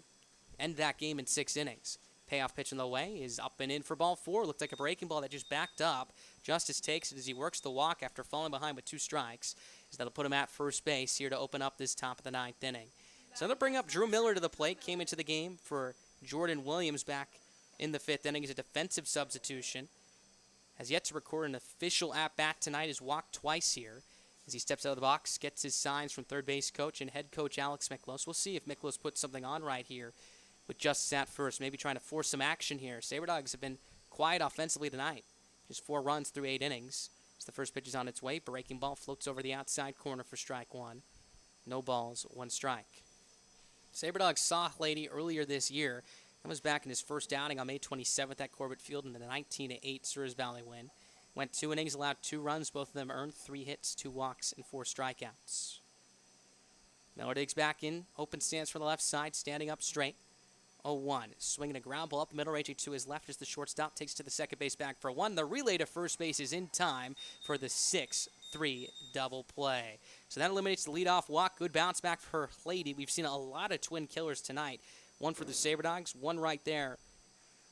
end that game in 6 innings. Payoff pitch in the way is up and in for ball 4. Looked like a breaking ball that just backed up. Justice takes it as he works the walk after falling behind with 2 strikes. So that'll put him at first base here to open up this top of the 9th inning. So they'll bring up Drew Miller to the plate. Came into the game for Jordan Williams back in the 5th inning as a defensive substitution. Has yet to record an official at-bat tonight. Has walked twice here as he steps out of the box, gets his signs from third base coach and head coach Alex Miklos. We'll see if Miklos puts something on right here with Justice at first, maybe trying to force some action here. SaberDogs have been quiet offensively tonight. Just 4 runs through 8 innings. As the first pitch is on its way, breaking ball floats over the outside corner for strike 1. No balls, 1 strike. SaberDogs saw Lady earlier this year. That was back in his first outing on May 27th at Corbett Field in the 19-8 Souris Valley win. Went 2 innings, allowed 2 runs. Both of them earned 3 hits, 2 walks, and 4 strikeouts. Miller digs back in. Open stance for the left side, standing up straight. 0-1. Swinging a ground ball up the middle, raging to his left as the shortstop takes to the second base bag for 1. The relay to first base is in time for the 6-3 double play. So that eliminates the leadoff walk. Good bounce back for Lady. We've seen a lot of twin killers tonight. 1 for the SaberDogs, 1 right there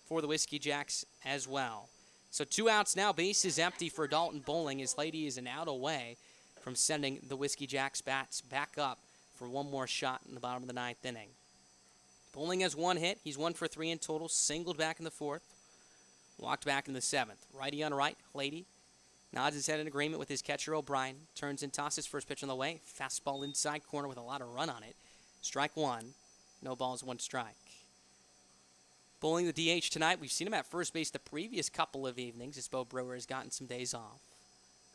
for the Whiskey Jacks as well. So 2 outs now. Base is empty for Dalton Bowling as Lady is an out away from sending the Whiskey Jacks bats back up for 1 more shot in the bottom of the 9th inning. Bowling has 1 hit. He's 1 for 3 in total. Singled back in the 4th. Walked back in the 7th. Righty on right. Lady nods his head in agreement with his catcher O'Brien. Turns and tosses first pitch on the way. Fastball inside corner with a lot of run on it. Strike 1. No balls, 1 strike. Bowling the DH tonight. We've seen him at first base the previous couple of evenings as Bo Brewer has gotten some days off.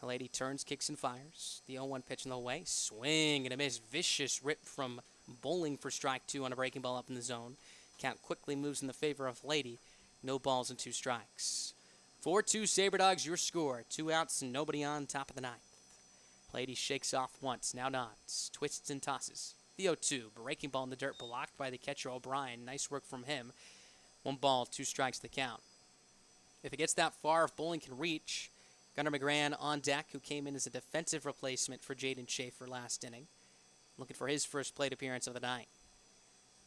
Lady turns, kicks, and fires. The 0-1 pitch in the way. Swing and a miss. Vicious rip from Bowling for strike 2 on a breaking ball up in the zone. Count quickly moves in the favor of Lady. No balls and 2 strikes. 4-2 SaberDogs, your score. 2 outs and nobody on top of the 9th. Lady shakes off once, now nods. Twists and tosses. The 0-2, breaking ball in the dirt, blocked by the catcher O'Brien. Nice work from him. 1 ball, 2 strikes the count. If it gets that far, if Bowling can reach, Gunnar McGran on deck, who came in as a defensive replacement for Jaden Schaefer last inning. Looking for his first plate appearance of the night.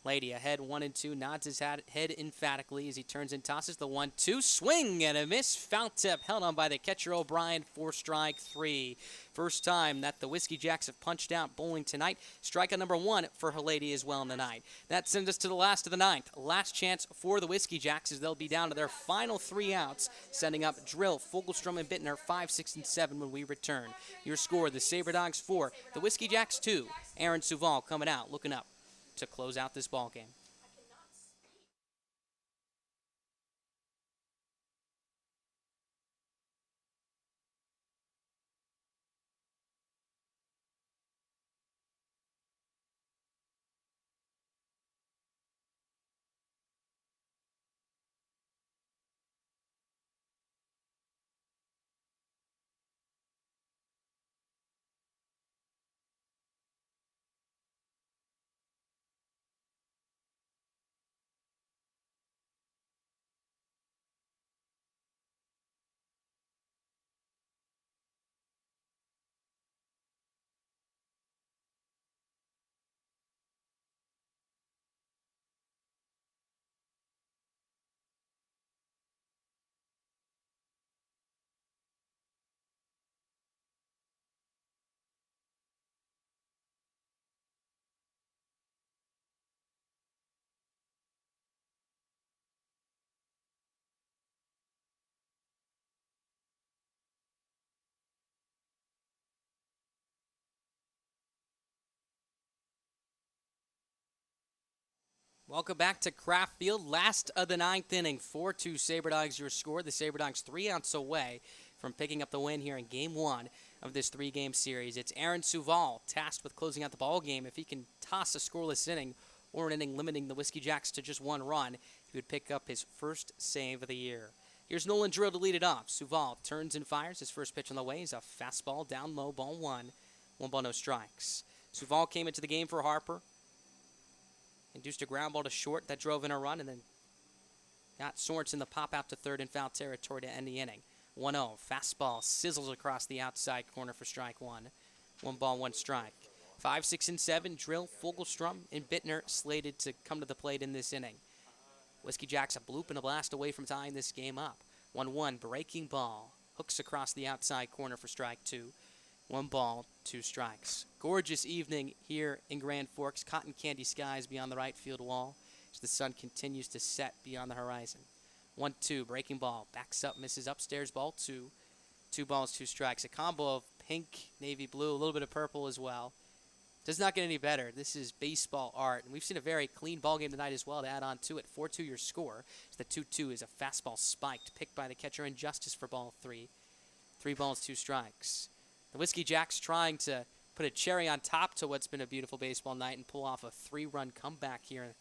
Lady ahead 1-2, nods his head emphatically as he turns and tosses the 1-2. Swing and a miss. Foul tip held on by the catcher O'Brien for strike 3. First time that the Whiskey Jacks have punched out Bowling tonight. Strikeout number 1 for her Lady as well in the night. That sends us to the last of the 9th. Last chance for the Whiskey Jacks as they'll be down to their final 3 outs, sending up Drill, Fogelstrom, and Bittner 5, 6, and 7 when we return. Your score, the SaberDogs 4, the Whiskey Jacks 2. Aaron Suval coming out, looking up to close out this ball game. Welcome back to Kraft Field. Last of the ninth inning. 4-2 SaberDogs your score. The SaberDogs 3 outs away from picking up the win here in Game 1 of this 3-game series. It's Aaron Suval tasked with closing out the ball game. If he can toss a scoreless inning or an inning limiting the Whiskey Jacks to just 1 run, he would pick up his first save of the year. Here's Nolan Drill to lead it off. Suval turns and fires. His first pitch on the way is a fastball down low, ball 1. 1 ball, no strikes. Suval came into the game for Harper. Induced a ground ball to short that drove in a run, and then got Sorensen the pop out to third in foul territory to end the inning. 1-0. Fastball sizzles across the outside corner for strike 1. 1 ball, 1 strike. 5, 6, and 7. Drill, Fogelstrom, and Bittner slated to come to the plate in this inning. Whiskey Jacks a bloop and a blast away from tying this game up. 1-1. Breaking ball. Hooks across the outside corner for strike 2. 1 ball, 2 strikes. Gorgeous evening here in Grand Forks. Cotton candy skies beyond the right field wall as the sun continues to set beyond the horizon. 1-2, breaking ball. Backs up, misses upstairs, ball 2. 2 balls, 2 strikes. A combo of pink, navy blue, a little bit of purple as well. Does not get any better. This is baseball art. And we've seen a very clean ball game tonight as well to add on to it. 4-2 your score. The 2-2 is a fastball spiked, picked by the catcher Injustice for ball 3. 3 balls, 2 strikes. The Whiskey Jacks trying to put a cherry on top to what's been a beautiful baseball night and pull off a 3-run comeback here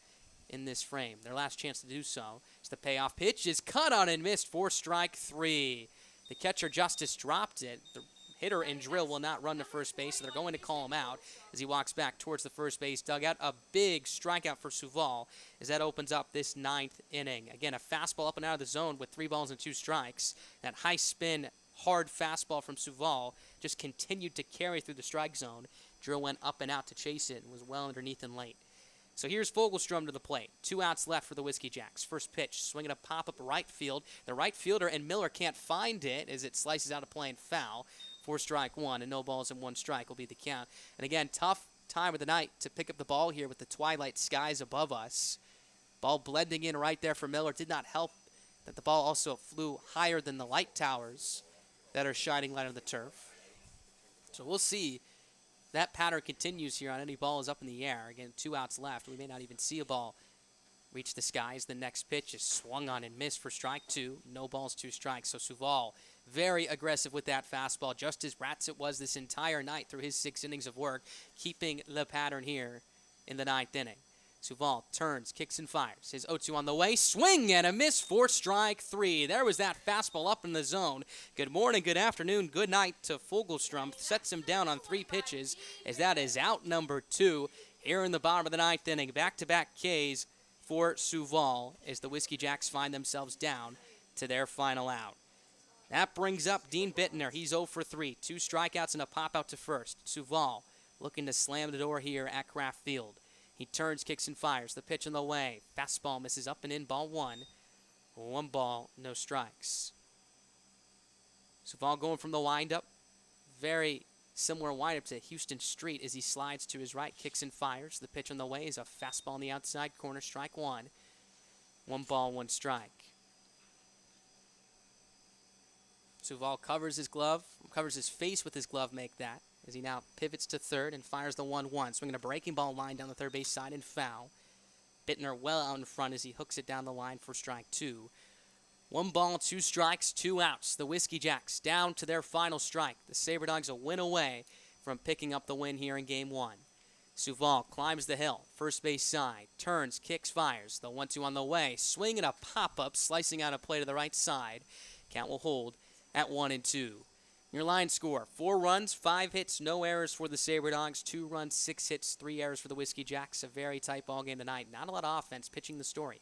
in this frame. Their last chance to do so is the payoff pitch is cut on and missed for strike 3. The catcher Justice dropped it. The hitter and Drill will not run to first base, so they're going to call him out as he walks back towards the first base dugout. A big strikeout for Suval as that opens up this 9th inning. Again, a fastball up and out of the zone with 3 balls and 2 strikes. That high spin, hard fastball from Suval just continued to carry through the strike zone. Drill went up and out to chase it and was well underneath and late. So here's Fogelstrom to the plate. 2 outs left for the Whiskey Jacks. First pitch, swinging a pop-up right field. The right fielder and Miller can't find it as it slices out of play and foul for strike 1, and no balls and 1 strike will be the count. And again, tough time of the night to pick up the ball here with the twilight skies above us. Ball blending in right there for Miller. Did not help that the ball also flew higher than the light towers that are shining light on the turf. So we'll see. That pattern continues here on any ball is up in the air. Again, 2 outs left. We may not even see a ball reach the skies. The next pitch is swung on and missed for strike 2. No balls, 2 strikes. So Suval very aggressive with that fastball, just as Ratz it was this entire night through his 6 innings of work, keeping the pattern here in the 9th inning. Suval turns, kicks, and fires. His 0-2 on the way. Swing and a miss for strike 3. There was that fastball up in the zone. Good morning, good afternoon, good night to Fogelstrom. Sets him down on 3 pitches as that is out number 2 here in the bottom of the 9th inning. Back-to-back Ks for Suval as the Whiskey Jacks find themselves down to their final out. That brings up Dean Bittner. He's 0 for 3. 2 strikeouts and a pop-out to first. Suval looking to slam the door here at Kraft Field. He turns, kicks, and fires. The pitch on the way. Fastball misses up and in, ball 1. 1 ball, no strikes. Suval going from the windup. Very similar windup to Houston Street as he slides to his right, kicks and fires. The pitch on the way is a fastball on the outside corner, strike 1. 1 ball, 1 strike. Suval covers his face with his glove, make that, as he now pivots to third and fires the 1-1. Swinging a breaking ball line down the third base side and foul. Bittner well out in front as he hooks it down the line for strike 2. 1 ball, 2 strikes, 2 outs. The Whiskey Jacks down to their final strike. The SaberDogs a win away from picking up the win here in Game 1. Suval climbs the hill, first base side, turns, kicks, fires. The 1-2 on the way. Swinging a pop-up, slicing out a play to the right side. Count will hold at 1-2. Your line score, 4 runs, 5 hits, no errors for the SaberDogs, 2 runs, 6 hits, 3 errors for the Whiskey Jacks. A very tight ball game tonight. Not a lot of offense pitching the story.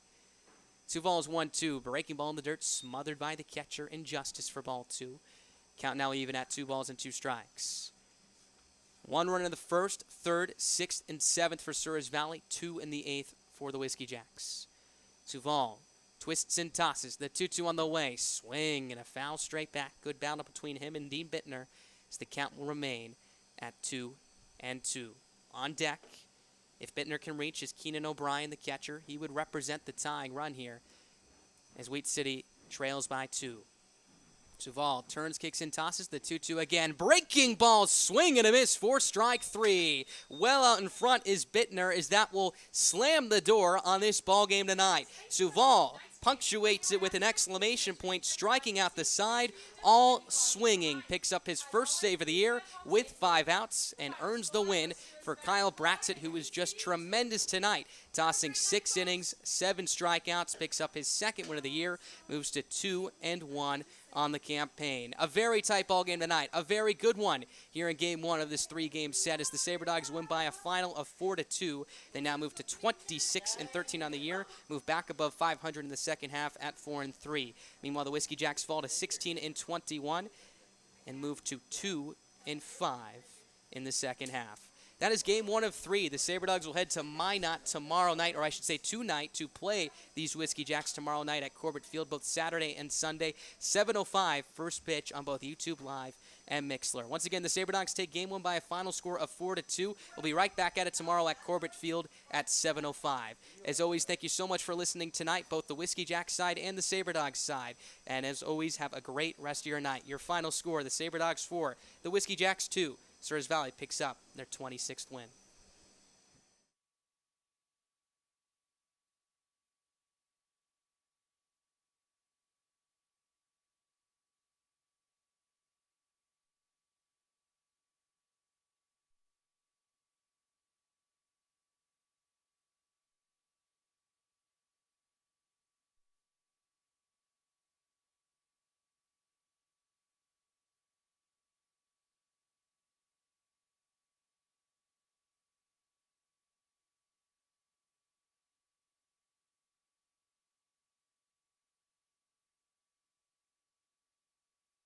Suval's 1-2, breaking ball in the dirt, smothered by the catcher, Injustice for ball 2. Count now even at 2 balls and 2 strikes. 1 run in the first, third, 6th, and 7th for Souris Valley, 2 in the 8th for the Whiskey Jacks. Suval twists and tosses. The 2-2 on the way. Swing and a foul straight back. Good battle between him and Dean Bittner as the count will remain at 2-2. On deck, if Bittner can reach, is Keenan O'Brien, the catcher. He would represent the tying run here as Wheat City trails by 2. Duval turns, kicks and tosses the 2-2 again. Breaking ball, swing and a miss for strike 3. Well out in front is Bittner, as that will slam the door on this ball game tonight. Duval punctuates it with an exclamation point, striking out the side, all swinging. Picks up his first save of the year with 5 outs and earns the win for Kyle Bratzett, who was just tremendous tonight, tossing 6 innings, 7 strikeouts, picks up his second win of the year, moves to 2-1 on the campaign. A very tight ball game tonight, a very good one here in Game 1 of this 3-game set as the SaberDogs win by a final of 4-2. They now move to 26-13 on the year, move back above 500 in the second half at 4-3. Meanwhile, the Whiskey Jacks fall to 16-21 and move to 2-5 in the second half. That is Game 1 of 3. The SaberDogs will head to Minot tomorrow night, or I should say tonight, to play these Whiskey Jacks tomorrow night at Corbett Field, both Saturday and Sunday. 7:05, first pitch on both YouTube Live and Mixler. Once again, the SaberDogs take Game 1 by a final score of 4-2. We'll be right back at it tomorrow at Corbett Field at 7:05. As always, thank you so much for listening tonight, both the Whiskey Jacks side and the SaberDogs side. And as always, have a great rest of your night. Your final score, the SaberDogs 4, the Whiskey Jacks 2. Souris Valley picks up their 26th win.